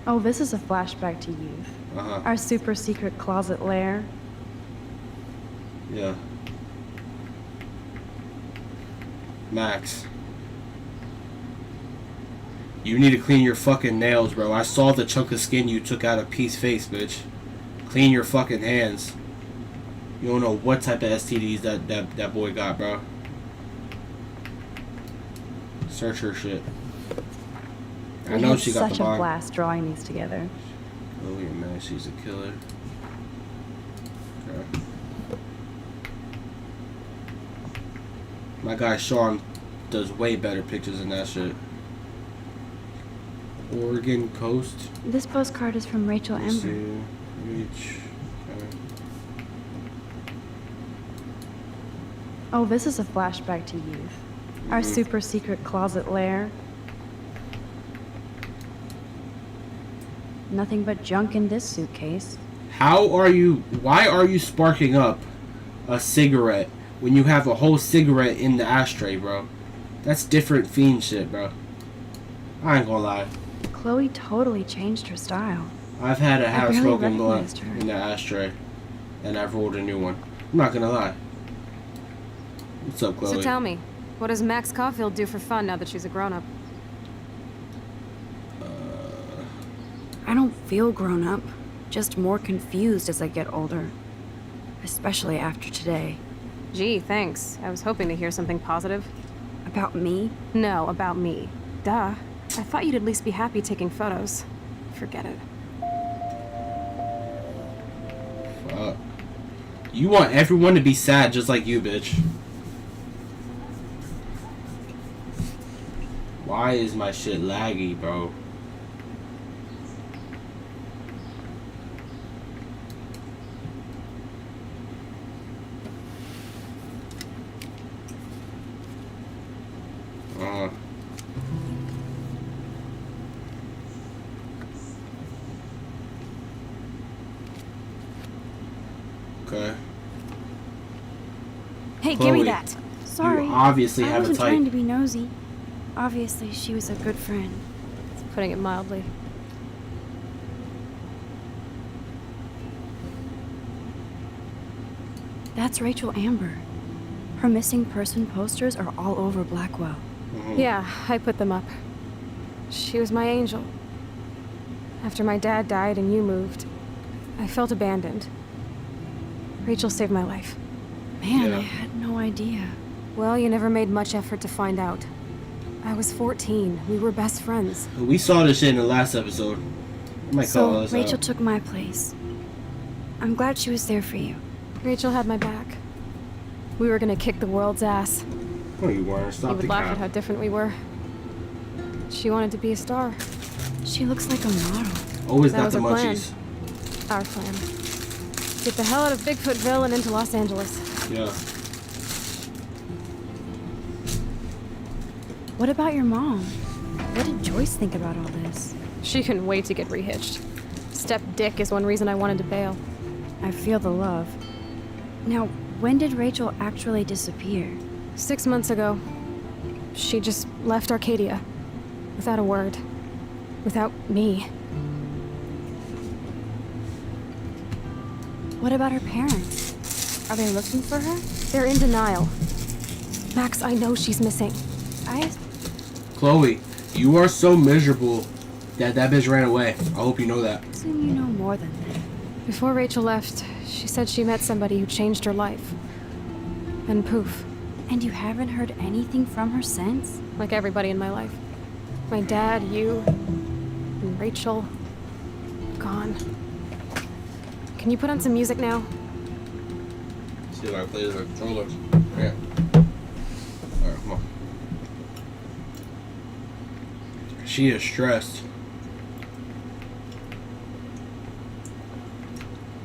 V: Oh, this is a flashback to youth. Our super secret closet lair.
B: Yeah. Max. You need to clean your fucking nails, bro. I saw the chunk of skin you took out of Pete's face, bitch. Clean your fucking hands. You don't know what type of STDs that boy got, bro. Search her shit. I know she got the
V: such a
B: bond.
V: blast drawing these together.
B: Oh yeah, man, she's a killer. Okay. My guy Sean does way better pictures than that shit. Oregon coast.
V: This postcard is from Rachel
B: Let's
V: Amber.
B: see. Reach. Okay.
V: Oh, this is a flashback to youth. Our super secret closet lair. Nothing but junk in this suitcase.
B: Why are you sparking up a cigarette when you have a whole cigarette in the ashtray, bro? That's different fiend shit, bro. I ain't gonna lie.
V: Chloe totally changed her style.
B: I've had a half
V: barely
B: smoking blunt
V: recognized her.
B: in the ashtray, and I've rolled a new one. I'm not gonna lie. What's up, Chloe?
C: So tell me, what does Max Caulfield do for fun now that she's a grown-up?
V: I don't feel grown up, just more confused as I get older. Especially after today.
C: Gee, thanks. I was hoping to hear something positive.
V: About me?
C: No, about me. Duh. I thought you'd at least be happy taking photos. Forget it.
B: Fuck. You want everyone to be sad just like you, bitch. Why is my shit laggy, bro? Okay.
V: Hey,
B: Chloe,
V: give me that. Sorry.
B: you obviously
V: I
B: have a
V: wasn't
B: type.
V: trying to be nosy. Obviously, she was a good friend.
C: It's putting it mildly.
V: That's Rachel Amber. Her missing person posters are all over Blackwell.
C: Yeah, I put them up. She was my angel. After my dad died and you moved, I felt abandoned. Rachel saved my life.
V: Man,
B: Yeah.
V: I had no idea.
C: Well, you never made much effort to find out. I was 14. We were best friends.
B: We saw this shit in the last episode. I might call
V: So,
B: us
V: Rachel
B: out.
V: took my place. I'm glad she was there for you.
C: Rachel had my back. We were gonna kick the world's ass.
B: No, you weren't.
C: You
B: Stop
C: would
B: the
C: laugh
B: cap.
C: at how different we were. She wanted to be a star.
V: She looks like a model.
B: Always
C: That
B: got
C: was
B: the
C: our plan.
B: munchies.
C: Our plan. Get the hell out of Bigfootville and into Los Angeles.
B: Yeah.
V: What about your mom? What did Joyce think about all this?
C: She couldn't wait to get rehitched. Step dick is one reason I wanted to bail.
V: I feel the love. Now, when did Rachel actually disappear?
C: 6 months ago. She just left Arcadia. Without a word. Without me.
V: What about her parents? Are they looking for her?
C: They're in denial. Max, I know she's missing.
B: Chloe, you are so miserable that bitch ran away. I hope you know that.
V: Assume you know more than that.
C: Before Rachel left, she said she met somebody who changed her life. And poof.
V: And you haven't heard anything from her since?
C: Like everybody in my life. My dad, you, and Rachel. Gone. Can you put on some music now?
B: See if I play the controller. Yeah. Alright, come on. She is stressed.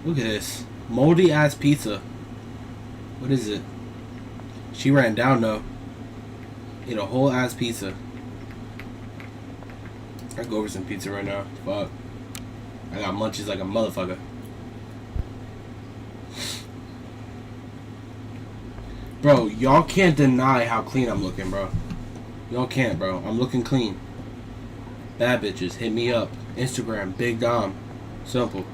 B: Look at this. Moldy ass pizza. What is it? She ran down though. Ate a whole ass pizza. I go over some pizza right now. Fuck. I got munchies like a motherfucker. Bro, y'all can't deny how clean I'm looking, bro. Y'all can't, bro. I'm looking clean. Bad bitches, hit me up. Instagram, BigDomm. Simple.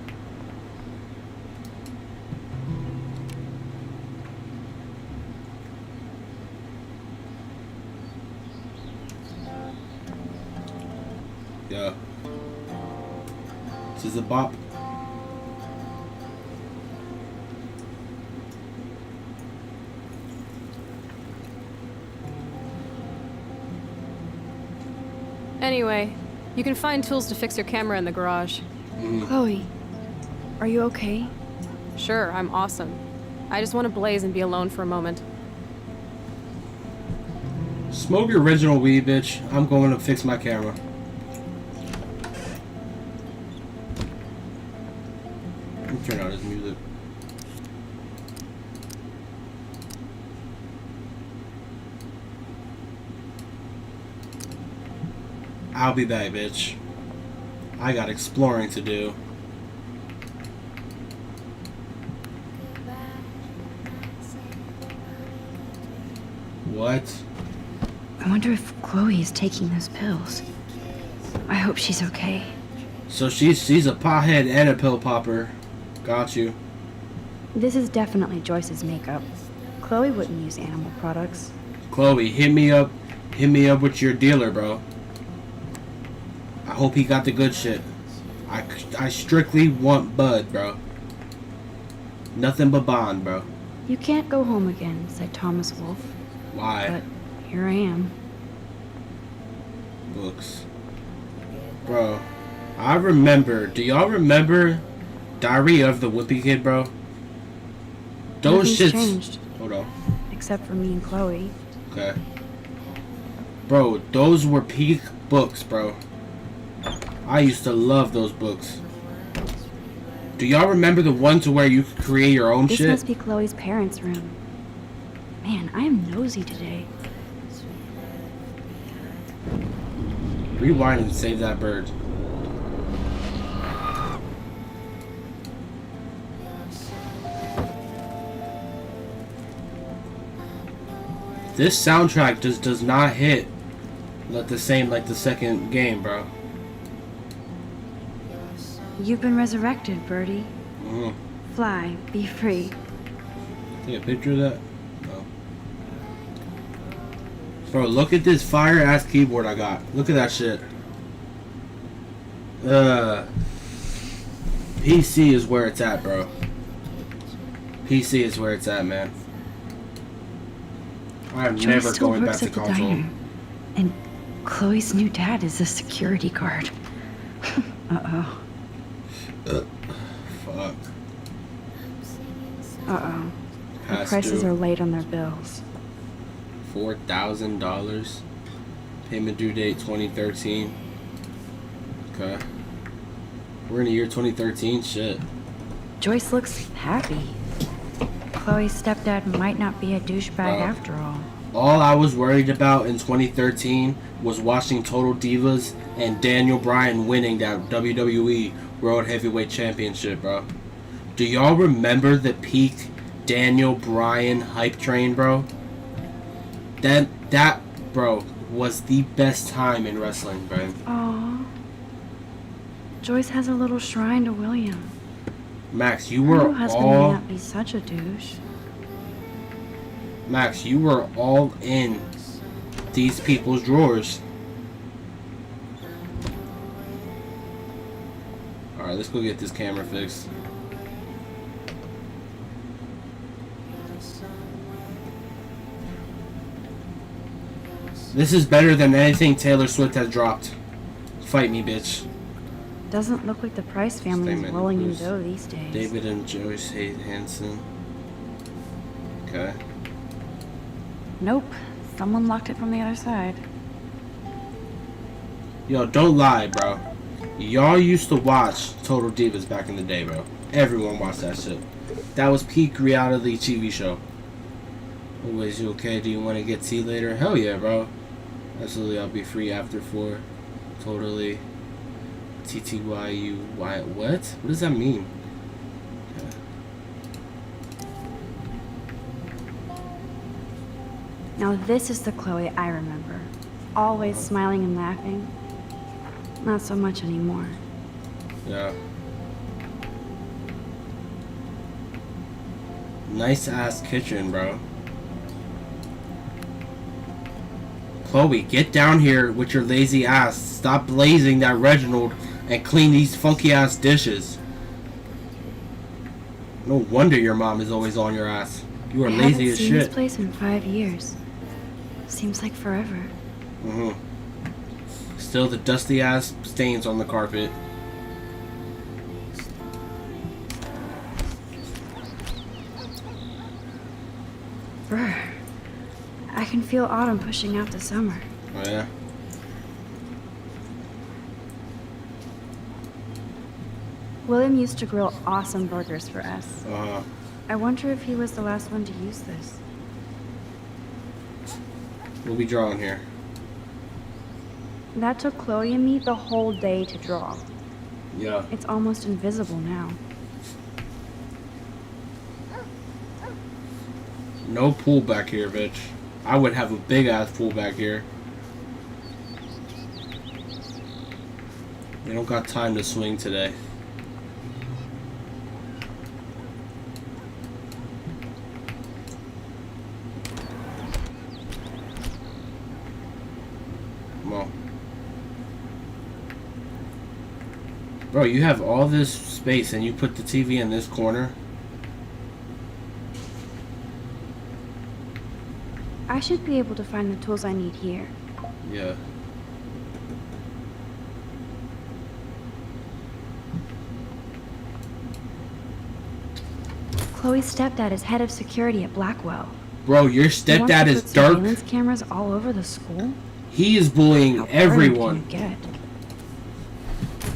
B: Yeah. This is a bop.
C: Anyway, you can find tools to fix your camera in the garage.
V: Chloe, are you okay?
C: Sure, I'm awesome. I just want to blaze and be alone for a moment.
B: Smoke your original weed, bitch. I'm going to fix my camera. Let me turn out his music. I'll be back, bitch. I got exploring to do. What?
V: I wonder if Chloe is taking those pills. I hope she's okay.
B: So she's a pothead and a pill popper. Got you.
V: This is definitely Joyce's makeup. Chloe wouldn't use animal products.
B: Chloe, hit me up. Hit me up with your dealer, bro. I hope he got the good shit. I strictly want bud, bro. Nothing but bond, bro.
V: You can't go home again, said Thomas Wolfe.
B: Why?
V: But here I am.
B: Books. Bro, I remember. Do y'all remember Diary of the Wimpy Kid, bro? Those
V: Nothing's
B: shits.
V: changed.
B: Hold on.
V: Except for me and Chloe.
B: Okay. Bro, those were peak books, bro. I used to love those books. Do y'all remember the one to where you could create your own
V: This
B: shit?
V: must be Chloe's parents' room. Man, I am nosy today.
B: Rewind and save that bird. This soundtrack just does not hit like the same like the second game, bro.
V: You've been resurrected, Birdie. Fly, be free.
B: Take a picture of that? No. Bro, look at this fire ass keyboard I got. Look at that shit. PC is where it's at, bro. PC is where it's at, man. I'm
V: Joyce
B: never
V: still
B: going back
V: works
B: to
V: at the
B: console.
V: diner. And Chloe's new dad is a security guard. Uh-oh.
B: Fuck.
V: Uh-oh. The
B: Past
V: prices
B: due.
V: are late on their bills.
B: $4,000. Payment due date 2013. Okay. We're in the year 2013. Shit.
V: Joyce looks happy. Chloe's stepdad might not be a douchebag after all.
B: All I was worried about in 2013 was watching Total Divas and Daniel Bryan winning that WWE World Heavyweight Championship, bro. Do y'all remember the peak Daniel Bryan hype train, bro? That bro was the best time in wrestling, bro.
V: Aw. Joyce has a little shrine to William.
B: Max, you
V: Her
B: were
V: new husband may
B: all
V: not be such a douche.
B: Max, you were all in these people's drawers. Alright, let's go get this camera fixed. This is better than anything Taylor Swift has dropped. Fight me, bitch.
V: Doesn't look like the Price family is
B: Statement
V: rolling in
B: includes
V: dough these days.
B: David and Joyce Hansen. Okay.
V: Nope. Someone locked it from the other side.
B: Yo, don't lie, bro. Y'all used to watch Total Divas back in the day, bro. Everyone watched that shit. That was peak reality TV show. Always, you okay? Do you want to get tea later? Hell yeah, bro. Absolutely, I'll be free after 4. Totally. TTYUY. What? What does that mean? Okay.
V: Now this is the Chloe I remember. Always smiling and laughing. Not so much anymore.
B: Yeah. Nice ass kitchen, bro. Chloe, get down here with your lazy ass. Stop blazing that Reginald and clean these funky ass dishes. No wonder your mom is always on your ass. You are lazy as
V: shit. I haven't seen this
B: shit.
V: place in 5 years. Seems like forever.
B: Still the dusty ass stains on the carpet.
V: Brr. I can feel autumn pushing out the summer.
B: Oh yeah.
V: William used to grill awesome burgers for us.
B: Uh-huh.
V: I wonder if he was the last one to use this.
B: We'll be drawing here.
V: That took Chloe and me the whole day to draw.
B: Yeah.
V: It's almost invisible now.
B: No pool back here, bitch. I would have a big ass pool back here. We don't got time to swing today. Come on. Bro, you have all this space and you put the TV in this corner?
V: I should be able to find the tools I need here.
B: Yeah.
V: Chloe's stepdad is head of security at Blackwell.
B: Bro, your stepdad is dark.
V: Surveillance cameras all over the school.
B: He is bullying everyone.
V: Can you get?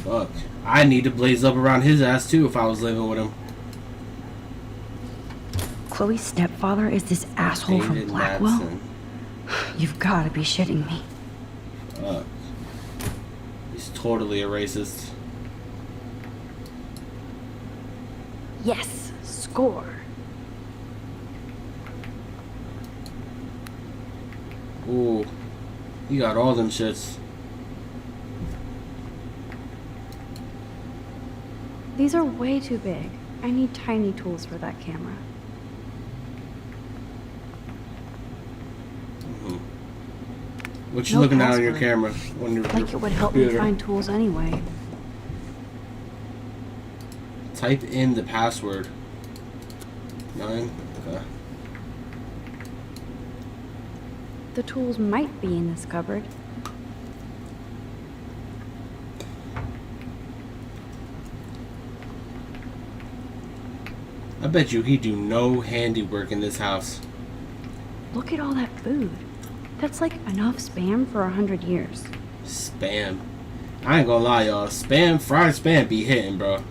B: Fuck. I need to blaze up around his ass too if I was living with him.
V: Chloe's stepfather is this asshole from
B: David
V: Blackwell?
B: Madsen.
V: You've got to be shitting me.
B: Fuck. He's totally a racist.
V: Yes, score.
B: Ooh. He got all them shits.
V: These are way too big. I need tiny tools for that camera.
B: What you looking at on your camera?
V: Like it would help me find tools anyway.
B: Type in the password. 9. Okay.
V: The tools might be in this cupboard.
B: I bet you he do no handiwork in this house.
V: Look at all that food. That's like enough Spam for 100 years.
B: Spam. I ain't gonna lie, y'all. Fried spam be hitting, bro.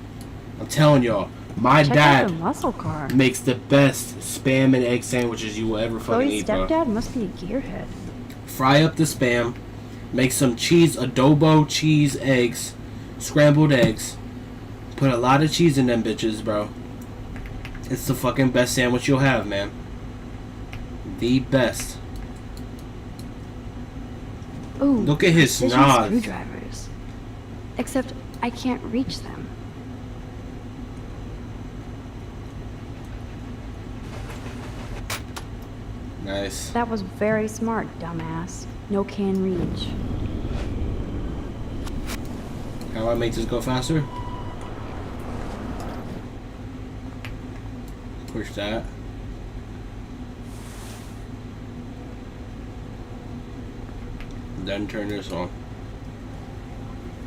B: I'm telling y'all. My
V: Check
B: dad
V: out the muscle car.
B: makes the best spam and egg sandwiches you will ever fucking
V: Chloe's
B: eat, bro.
V: stepdad must be a gearhead.
B: Fry up the spam. Make some cheese, adobo cheese eggs. Scrambled eggs. Put a lot of cheese in them bitches, bro. It's the fucking best sandwich you'll have, man. The best.
V: Ooh,
B: look at his
V: precision
B: snot.
V: screwdrivers. Except I can't reach them.
B: Nice.
V: That was very smart, dumbass. No can reach.
B: How I make this go faster? Push that. Then turn this on.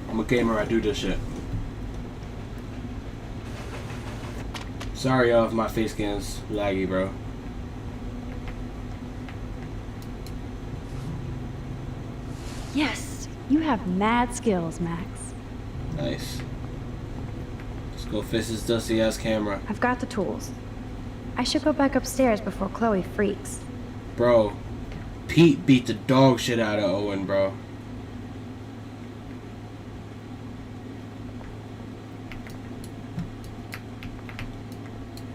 B: I'm a gamer, I do this shit. Sorry y'all if my face cam's laggy, bro.
V: Yes, you have mad skills, Max.
B: Nice. Let's go fix this dusty ass camera.
V: I've got the tools. I should go back upstairs before Chloe freaks.
B: Bro, Pete beat the dog shit out of Owen, bro.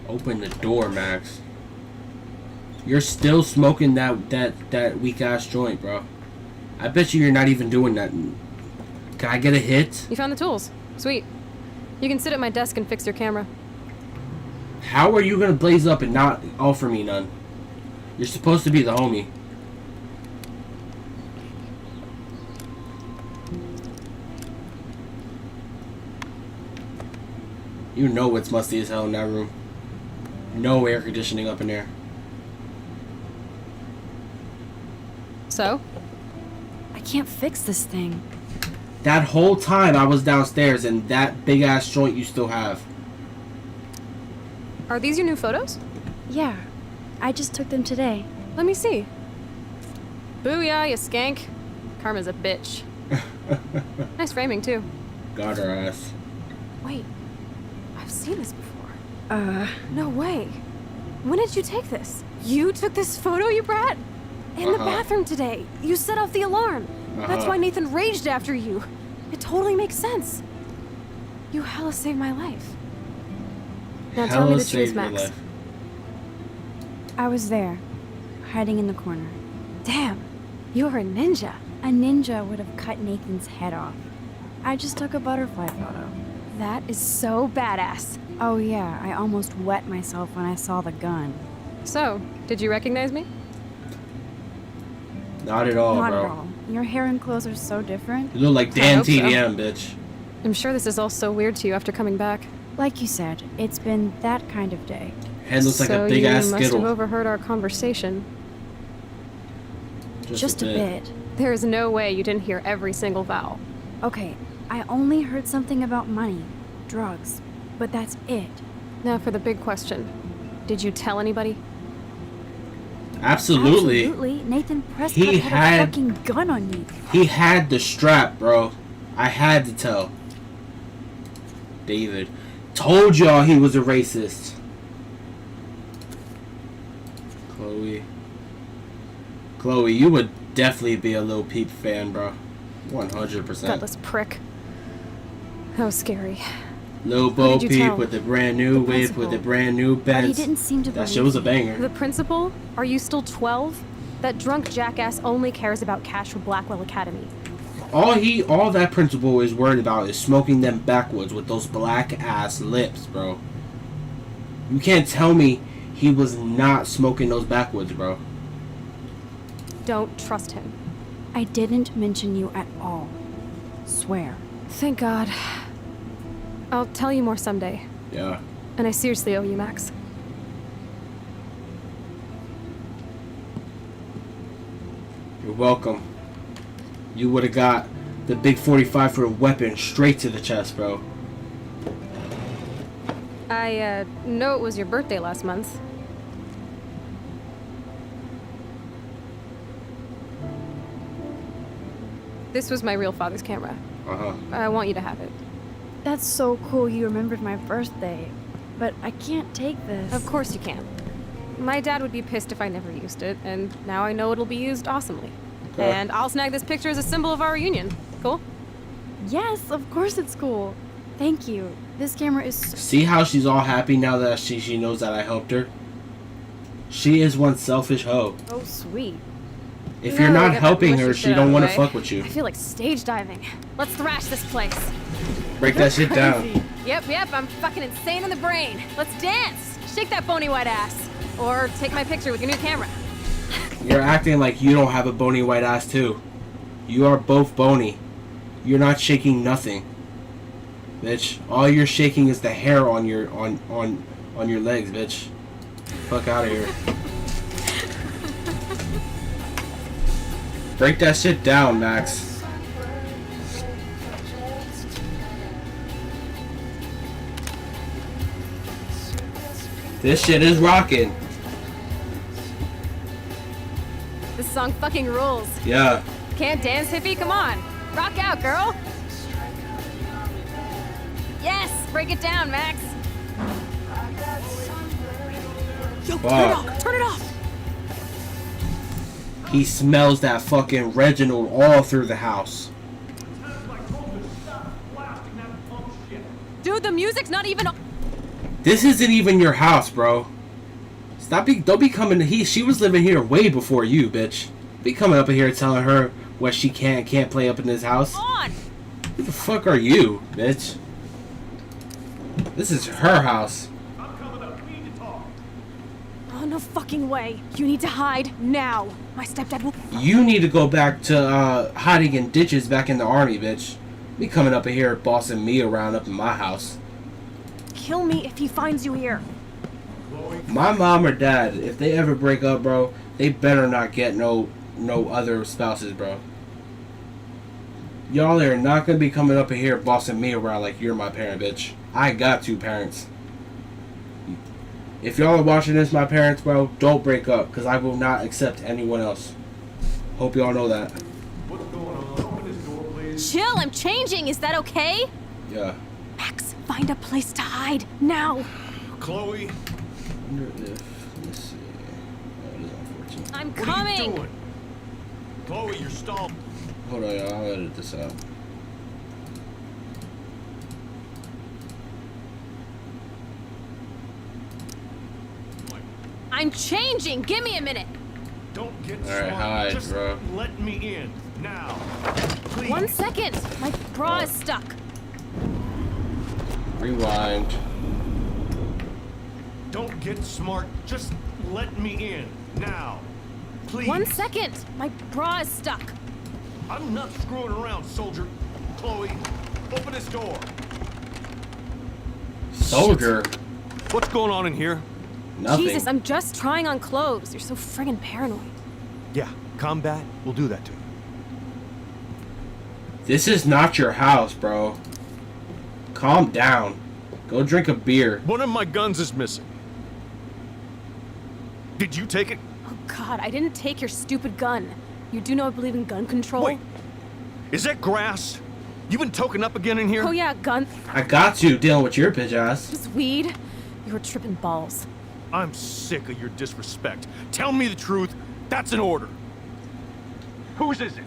B: Open the door, Max. You're still smoking that weak ass joint, bro. I bet you're not even doing that. Can I get a hit?
C: You found the tools. Sweet. You can sit at my desk and fix your camera.
B: How are you gonna blaze up and not offer me none? You're supposed to be the homie. You know it's musty as hell in that room. No air conditioning up in there.
C: So?
V: I can't fix this thing.
B: That whole time I was downstairs and that big ass joint you still have.
C: Are these your new photos?
V: Yeah. I just took them today.
C: Let me see. Booyah, you skank. Karma's a bitch. Nice framing, too.
B: Got her ass.
C: Wait. I've seen this before. No way. When did you take this? You took this photo, you brat? In the bathroom today. You set off the alarm. That's why Nathan raged after you. It totally makes sense. You hella saved my life. Now tell me the truth, Max.
V: I was there, hiding in the corner.
C: Damn, you're a ninja.
V: A ninja would have cut Nathan's head off. I just took a butterfly photo.
C: That is so badass.
V: Oh yeah, I almost wet myself when I saw the gun.
C: So, did you recognize me?
B: Not at all,
V: Not
B: bro.
V: at all. Your hair and clothes are so different.
B: You look like Dan TDM, bitch.
C: I'm sure this is all so weird to you after coming back.
V: Like you said, it's been that kind of day.
B: Head looks like a big ass
C: So you must
B: skittle.
C: have overheard our conversation.
V: Just a bit.
C: There is no way you didn't hear every single vowel.
V: Okay, I only heard something about money, drugs, but that's it.
C: Now for the big question. Did you tell anybody?
B: Absolutely.
V: Absolutely. Nathan Prescott had a fucking gun on me.
B: He had the strap, bro. I had to tell. David. Told y'all he was a racist. Chloe, you would definitely be a Lil Peep fan, bro. 100%.
C: Gutless prick. That was scary.
B: Lil Bo Peep with the brand new whip with the brand new Benz.
V: But he didn't seem to
B: That shit was a banger.
C: The principal? Are you still 12? That drunk jackass only cares about cash for Blackwell Academy.
B: All that principal is worried about is smoking them backwoods with those black ass lips, bro. You can't tell me he was not smoking those backwoods, bro.
C: Don't trust him.
V: I didn't mention you at all. Swear.
C: Thank God. I'll tell you more someday.
B: Yeah.
C: And I seriously owe you, Max.
B: You're welcome. You would have got the big 45 for a weapon straight to the chest, bro.
C: I know it was your birthday last month. This was my real father's camera. I want you to have it.
V: That's so cool you remembered my birthday. But I can't take this.
C: Of course you can. My dad would be pissed if I never used it, and now I know it'll be used awesomely. Okay. And I'll snag this picture as a symbol of our reunion. Cool?
V: Yes, of course it's cool. Thank you. This camera is so...
B: See how she's all happy now that she knows that I helped her? She is one selfish hoe.
V: Oh, sweet.
B: If you're not helping her, she don't want to fuck with you.
C: I feel like stage diving. Let's thrash this place.
B: Break that shit down.
C: Yep, I'm fucking insane in the brain. Let's dance. Shake that bony white ass. Or take my picture with your new camera.
B: You're acting like you don't have a bony white ass too. You are both bony. You're not shaking nothing. Bitch, all you're shaking is the hair on your legs, bitch. Fuck out of here. Break that shit down, Max. This shit is rocking.
C: This song fucking rules.
B: Yeah.
C: Can't dance, hippie? Come on. Rock out, girl. Yes! Break it down, Max. Yo, turn it off! Turn it off!
B: He smells that fucking Reginald all through the house.
C: Dude, the music's not even...
B: This isn't even your house, bro. Don't be coming... She was living here way before you, bitch. Be coming up in here telling her what she can't play up in this house.
C: On!
B: Who the fuck are you, bitch? This is her house.
C: Oh, no fucking way. You need to hide now. My stepdad will...
B: You need to go back to hiding in ditches back in the army, bitch. Be coming up in here bossing me around up in my house.
C: Kill me if he finds you here.
B: My mom or dad, if they ever break up, bro, they better not get no other spouses, bro. Y'all are not gonna be coming up in here bossing me around like you're my parent, bitch. I got 2 parents. If y'all are watching this, my parents, bro, don't break up, because I will not accept anyone else. Hope y'all know that.
E: What's going on? Open this door, please.
C: Chill, I'm changing. Is that okay?
B: Yeah.
C: Max, find a place to hide now.
E: Chloe.
B: Let's see. That is unfortunate.
C: I'm
E: What
C: coming.
E: are you doing? Chloe, you're stalled.
B: Hold on, y'all. I'll edit this out.
C: I'm changing. Give me a minute.
E: Don't get
B: Alright,
E: smart.
B: hide,
E: Just
B: bro.
E: let me in now. Please.
C: 1 second. My bra is stuck.
B: Rewind.
E: Don't get smart. Just let me in now. Please.
C: 1 second. My bra is stuck.
E: I'm not screwing around, soldier. Chloe, open this door.
B: Soldier.
E: What's going on in here?
B: Nothing.
C: Jesus, I'm just trying on clothes. You're so friggin' paranoid.
E: Yeah, combat will do that to you.
B: This is not your house, bro. Calm down. Go drink a beer.
E: One of my guns is missing. Did you take it?
C: Oh God, I didn't take your stupid gun. You do know I believe in gun control?
E: Wait, is that grass? You been token up again in here?
C: Oh yeah, gun.
B: I got you dealing with your bitch ass.
C: Just weed. You were tripping balls.
E: I'm sick of your disrespect. Tell me the truth. That's an order. Whose is it?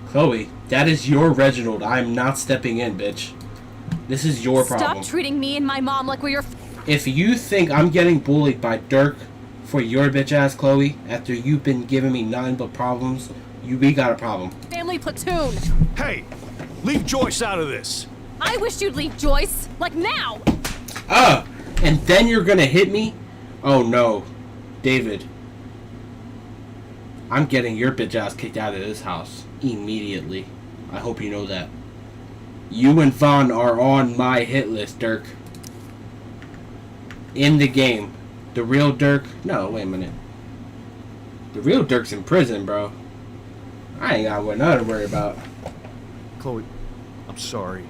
B: Chloe, that is your Reginald. I am not stepping in, bitch. This is your problem.
C: Stop treating me and my mom like we're your...
B: If you think I'm getting bullied by Dirk for your bitch ass, Chloe, after you've been giving me nothing but problems, we got a problem.
C: family platoon.
E: Hey, leave Joyce out of this.
C: I wish you'd leave Joyce. Like now.
B: And then you're gonna hit me? Oh no. David. I'm getting your bitch ass kicked out of this house. Immediately. I hope you know that. You and Vaughn are on my hit list, Dirk. In the game. The real Dirk? No, wait a minute. The real Dirk's in prison, bro. I ain't got nothing to worry about.
E: Chloe, I'm sorry.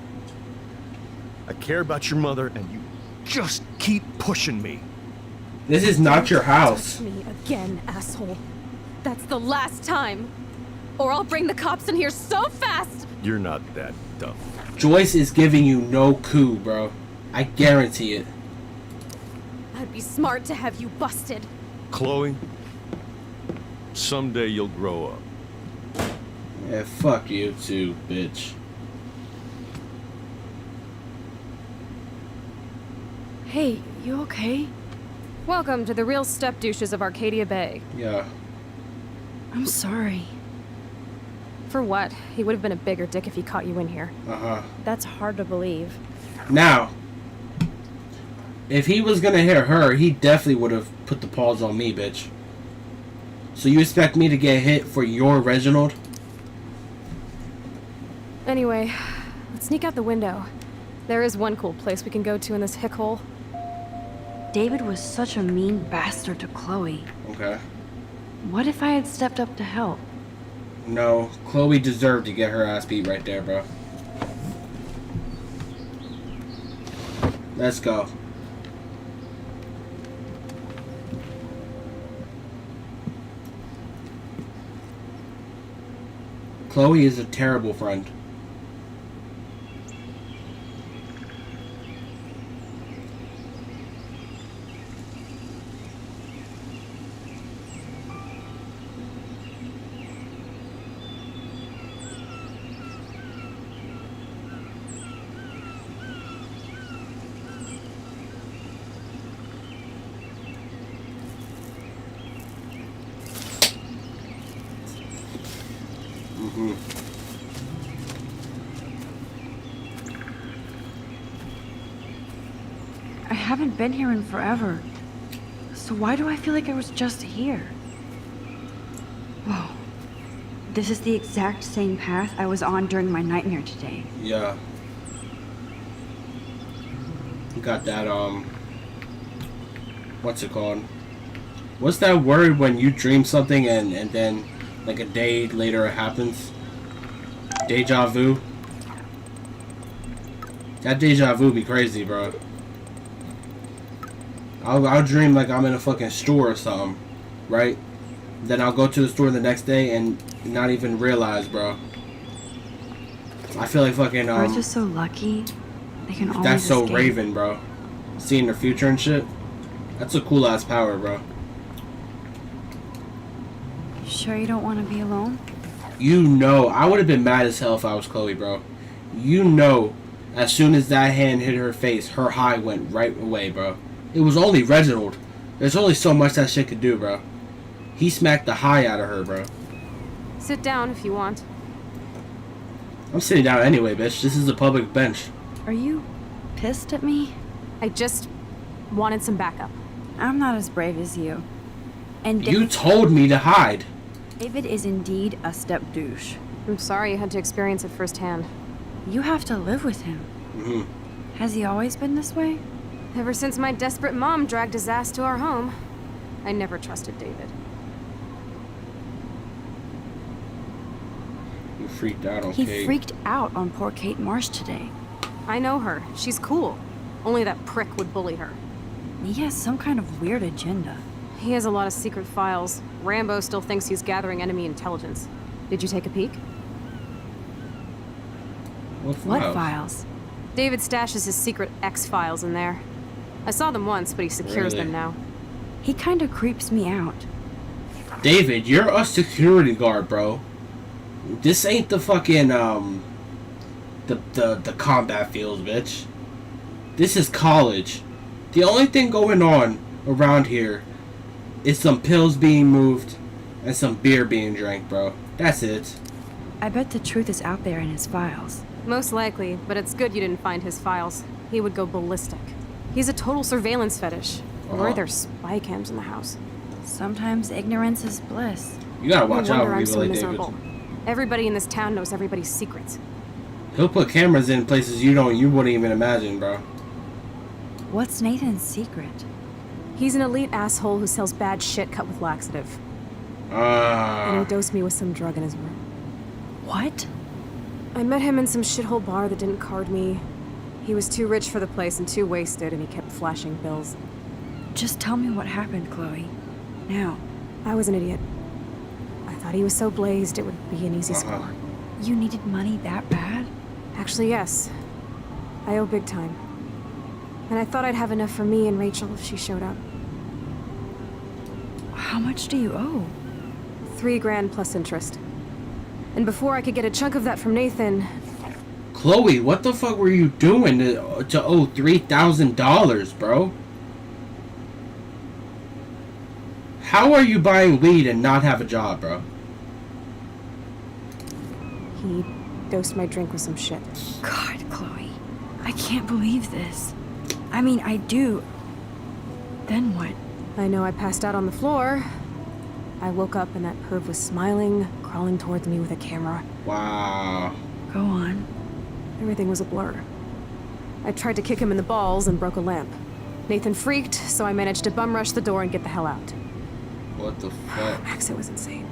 E: I care about your mother, and you just keep pushing me.
B: This is not your house.
C: Touch me again, asshole. That's the last time. Or I'll bring the cops in here so fast.
E: You're not that dumb.
B: Joyce is giving you no coup, bro. I guarantee it.
C: I'd be smart to have you busted.
E: Chloe, someday you'll grow up.
B: Yeah, fuck you too, bitch.
V: Hey, you okay?
C: Welcome to the real step douches of Arcadia Bay.
B: Yeah.
V: I'm sorry.
C: For what? He would have been a bigger dick if he caught you in here.
B: Uh-huh.
C: That's hard to believe.
B: Now, if he was gonna hit her, he definitely would have put the paws on me, bitch. So you expect me to get hit for your Reginald?
C: Anyway, let's sneak out the window. There is one cool place we can go to in this hick hole.
V: David was such a mean bastard to Chloe.
B: Okay.
V: What if I had stepped up to help?
B: No, Chloe deserved to get her ass beat right there, bro. Let's go. Chloe is a terrible friend.
V: haven't been here in forever. So why do I feel like I was just here? Whoa. This is the exact same path I was on during my nightmare today.
B: Yeah. You got that, what's it called? What's that word when you dream something and then, like, a day later it happens? Deja vu? That deja vu be crazy, bro. I'll dream like I'm in a fucking store or something, right? Then I'll go to the store the next day and not even realize, bro. I feel like fucking
V: Birds are so lucky. They can always
B: that's so
V: escape.
B: Raven, bro. Seeing the future and shit. That's a cool ass power, bro.
V: You sure you don't want to be alone?
B: You know, I would have been mad as hell if I was Chloe, bro. You know, as soon as that hand hit her face, her high went right away, bro. It was only Reginald. There's only so much that shit could do, bro. He smacked the high out of her, bro.
C: Sit down if you want.
B: I'm sitting down anyway, bitch. This is a public bench.
V: Are you pissed at me?
C: I just wanted some backup.
V: I'm not as brave as you. And
B: You told me to hide.
V: David is indeed a step douche.
C: I'm sorry you had to experience it firsthand.
V: You have to live with him.
B: Mm-hmm.
V: Has he always been this way?
C: Ever since my desperate mom dragged his ass to our home, I never trusted David.
B: You freaked out on
V: He
B: Kate.
V: freaked out on poor Kate Marsh today.
C: I know her. She's cool. Only that prick would bully her.
V: He has some kind of weird agenda.
C: He has a lot of secret files. Rambo still thinks he's gathering enemy intelligence. Did you take a peek?
V: What files?
C: David stashes his secret X-files in there. I saw them once, but he secures
B: Really?
C: them now.
V: He kind of creeps me out.
B: David, you're a security guard, bro. This ain't the fucking the combat fields, bitch. This is college. The only thing going on around here is some pills being moved and some beer being drank, bro. That's it.
V: I bet the truth is out there in his files.
C: Most likely, but it's good you didn't find his files. He would go ballistic. He's a total surveillance fetish. Or there's spy cams in the house.
V: Sometimes ignorance is bliss.
B: You gotta watch
C: No
B: out,
C: wonder I'm so
B: David.
C: miserable. Everybody in this town knows everybody's secrets.
B: He'll put cameras in places you wouldn't even imagine, bro.
V: What's Nathan's secret?
C: He's an elite asshole who sells bad shit cut with laxative. And he dosed me with some drug in his room.
V: What?
C: I met him in some shithole bar that didn't card me. He was too rich for the place and too wasted, and he kept flashing bills.
V: Just tell me what happened, Chloe. Now.
C: I was an idiot. I thought he was so blazed it would be an easy score.
V: You needed money that bad?
C: Actually, yes. I owe big time. And I thought I'd have enough for me and Rachel if she showed up.
V: How much do you owe?
C: $3 grand plus interest. And before I could get a chunk of that from Nathan...
B: Chloe, what the fuck were you doing to owe $3,000, bro? How are you buying weed and not have a job, bro?
C: He dosed my drink with some shit.
V: God, Chloe. I can't believe this. I mean, I do. Then what?
C: I know I passed out on the floor. I woke up and that perv was smiling, crawling towards me with a camera.
B: Wow.
V: Go on.
C: Everything was a blur. I tried to kick him in the balls and broke a lamp. Nathan freaked, so I managed to bum rush the door and get the hell out.
B: What the fuck?
C: Max, it was insane.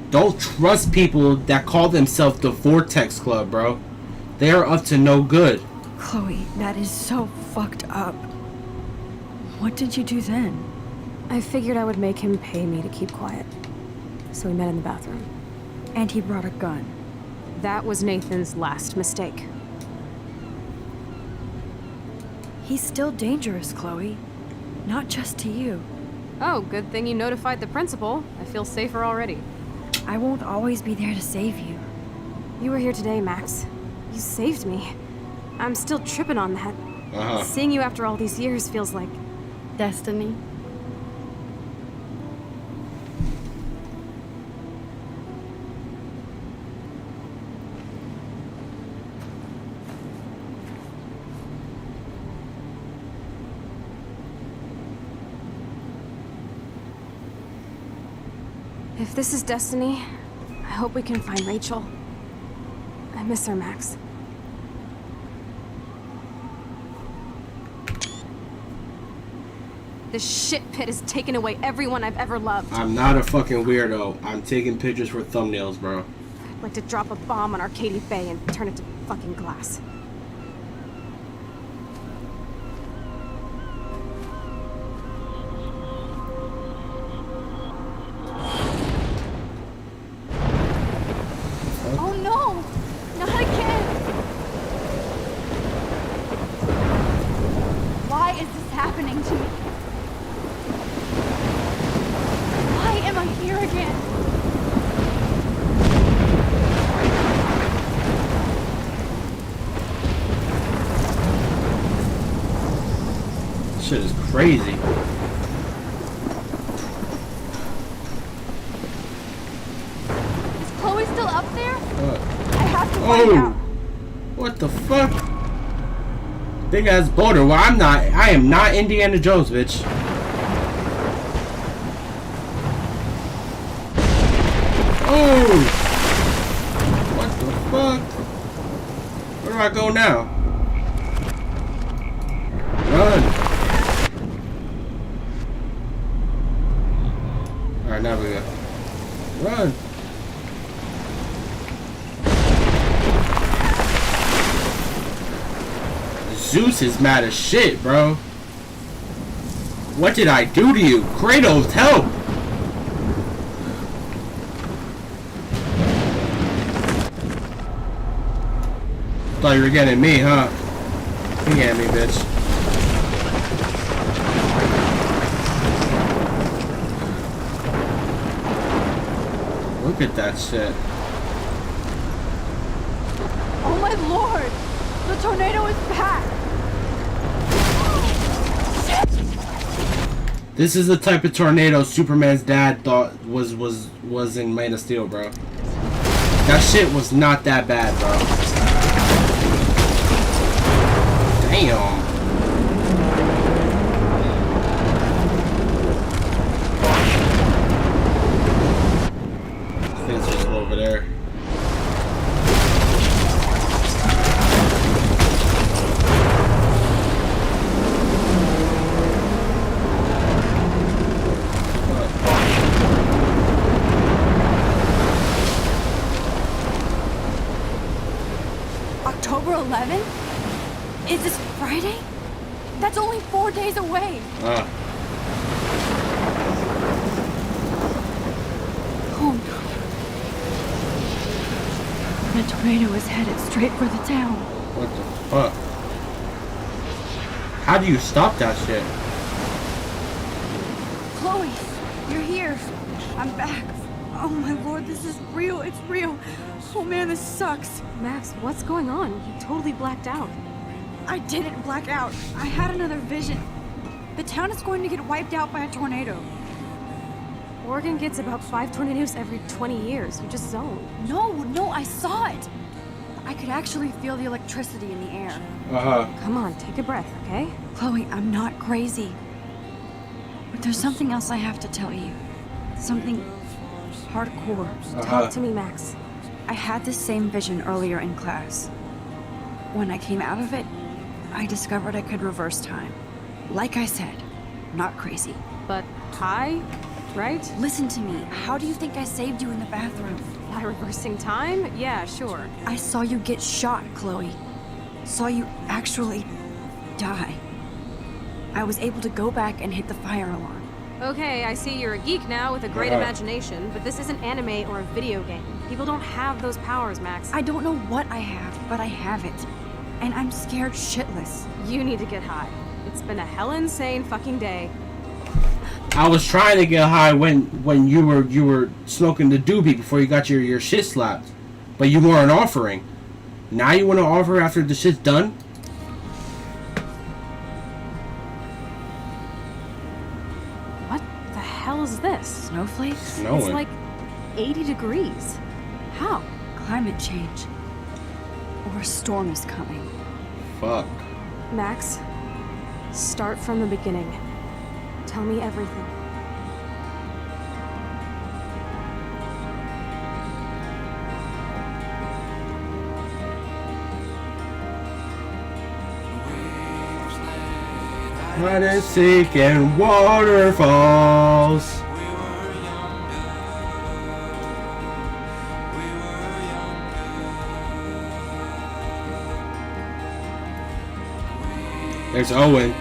B: Don't trust people that call themselves the Vortex Club, bro. They are up to no good.
V: Chloe, that is so fucked up. What did you do then?
C: I figured I would make him pay me to keep quiet. So we met in the bathroom.
V: And he brought a gun.
C: That was Nathan's last mistake.
V: He's still dangerous, Chloe. Not just to you.
C: Oh, good thing you notified the principal. I feel safer already.
V: I won't always be there to save you.
C: You were here today, Max. You saved me. I'm still tripping on that. Seeing you after all these years feels like...
V: destiny.
C: If this is destiny, I hope we can find Rachel. I miss her, Max. This shit pit has taken away everyone I've ever loved.
B: I'm not a fucking weirdo. I'm taking pictures for thumbnails, bro.
C: I'd like to drop a bomb on Arcadia Bay and turn it to fucking glass. Oh no! Not again!
V: Why is this happening to me? Why am I here again?
B: This shit is crazy.
V: Is Chloe still up there?
B: I
V: have to find out.
B: What the fuck? Big ass boulder. Well, I'm not. I am not Indiana Jones, bitch. Oh! What the fuck? Where do I go now? Run! Alright, now we go. Run! Zeus is mad as shit, bro. What did I do to you? Kratos, help! Thought you were getting me, huh? You get me, bitch. Look at that shit.
V: Oh my lord! The tornado is back!
B: This is the type of tornado Superman's dad thought was in Man of Steel, bro. That shit was not that bad, bro. Damn. Things just over there.
V: October 11th? Is this Friday? That's only 4 days away. Oh no. The tornado is headed straight for the town.
B: What the fuck? How do you stop that shit?
V: Chloe, you're here. I'm back. Oh my lord, this is real. It's real. Oh man, this sucks.
C: Max, what's going on? You totally blacked out.
V: I didn't black out. I had another vision. The town is going to get wiped out by a tornado.
C: Oregon gets about 5 tornadoes every 20 years. You just zoned.
V: No, I saw it. I could actually feel the electricity in the air.
C: Come on, take a breath, okay?
V: Chloe, I'm not crazy. But there's something else I have to tell you. Something hardcore.
C: Talk to me, Max.
V: I had this same vision earlier in class. When I came out of it, I discovered I could reverse time. Like I said, not crazy.
C: But high, right?
V: Listen to me. How do you think I saved you in the bathroom?
C: By reversing time? Yeah, sure.
V: I saw you get shot, Chloe. Saw you actually die. I was able to go back and hit the fire alarm.
C: Okay, I see you're a geek now with a great imagination, but this isn't anime or a video game. People don't have those powers, Max.
V: I don't know what I have, but I have it. And I'm scared shitless.
C: You need to get high. It's been a hell insane fucking day.
B: I was trying to get high when you were smoking the doobie before you got your shit slapped, but you weren't offering. Now you want to offer after the shit's done?
C: What the hell is this?
V: Snowflakes?
B: Snowing.
C: It's like 80 degrees. How?
V: Climate change. Or a storm is coming.
B: Fuck.
C: Max, start from the beginning. Tell me everything.
B: hide and seek in waterfalls. There's Owen.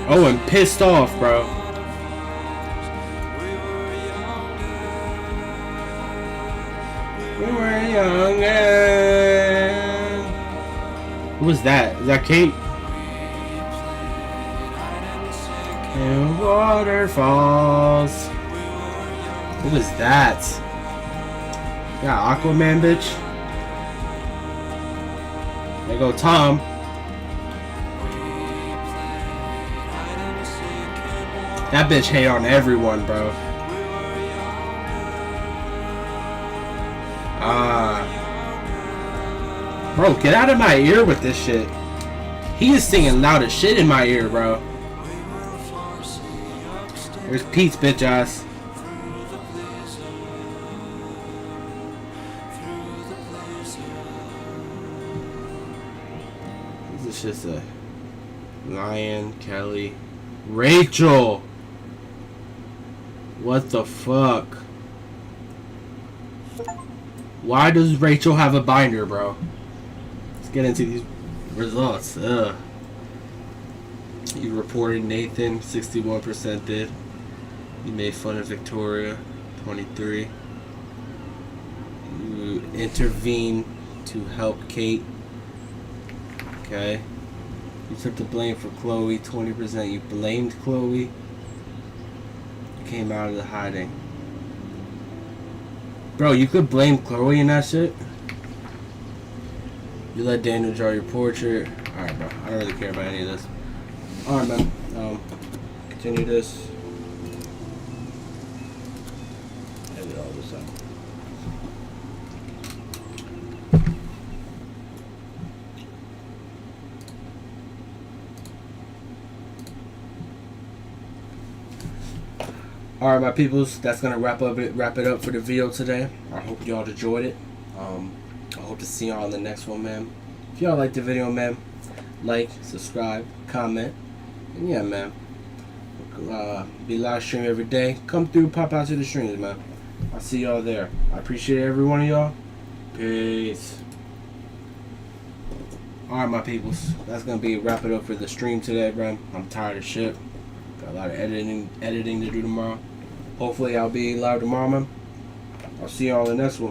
B: Owen pissed off, bro. We were young and... Who was that? Is that Kate? And waterfalls. Who was that? Yeah, Aquaman, bitch. There go Tom. That bitch hate on everyone, bro. Bro, get out of my ear with this shit. He is singing loud as shit in my ear, bro. There's Pete's bitch ass. This is just a Lion, Kelly, Rachel. What the fuck? Why does Rachel have a binder, bro? Let's get into these results. You reported Nathan, 61% did. You made fun of Victoria, 23. You intervened to help Kate. Okay. You took the blame for Chloe, 20%. You blamed Chloe. You came out of the hiding. Bro, you could blame Chloe in that shit. You let Daniel draw your portrait. Alright, bro. I don't really care about any of this. Alright, man. Continue this. Edit all this out. Alright, my peoples, that's gonna wrap it up for the video today. I hope y'all enjoyed it. I hope to see y'all on the next one, man. If y'all like the video, man, like, subscribe, comment, and yeah, man. Be live stream every day. Come through, pop out to the streams, man. I'll see y'all there. I appreciate every one of y'all. Peace. Alright, my peoples, that's gonna be wrap it up for the stream today, bro. I'm tired of shit. Got a lot of editing to do tomorrow. Hopefully I'll be live tomorrow, man. I'll see y'all in the next one.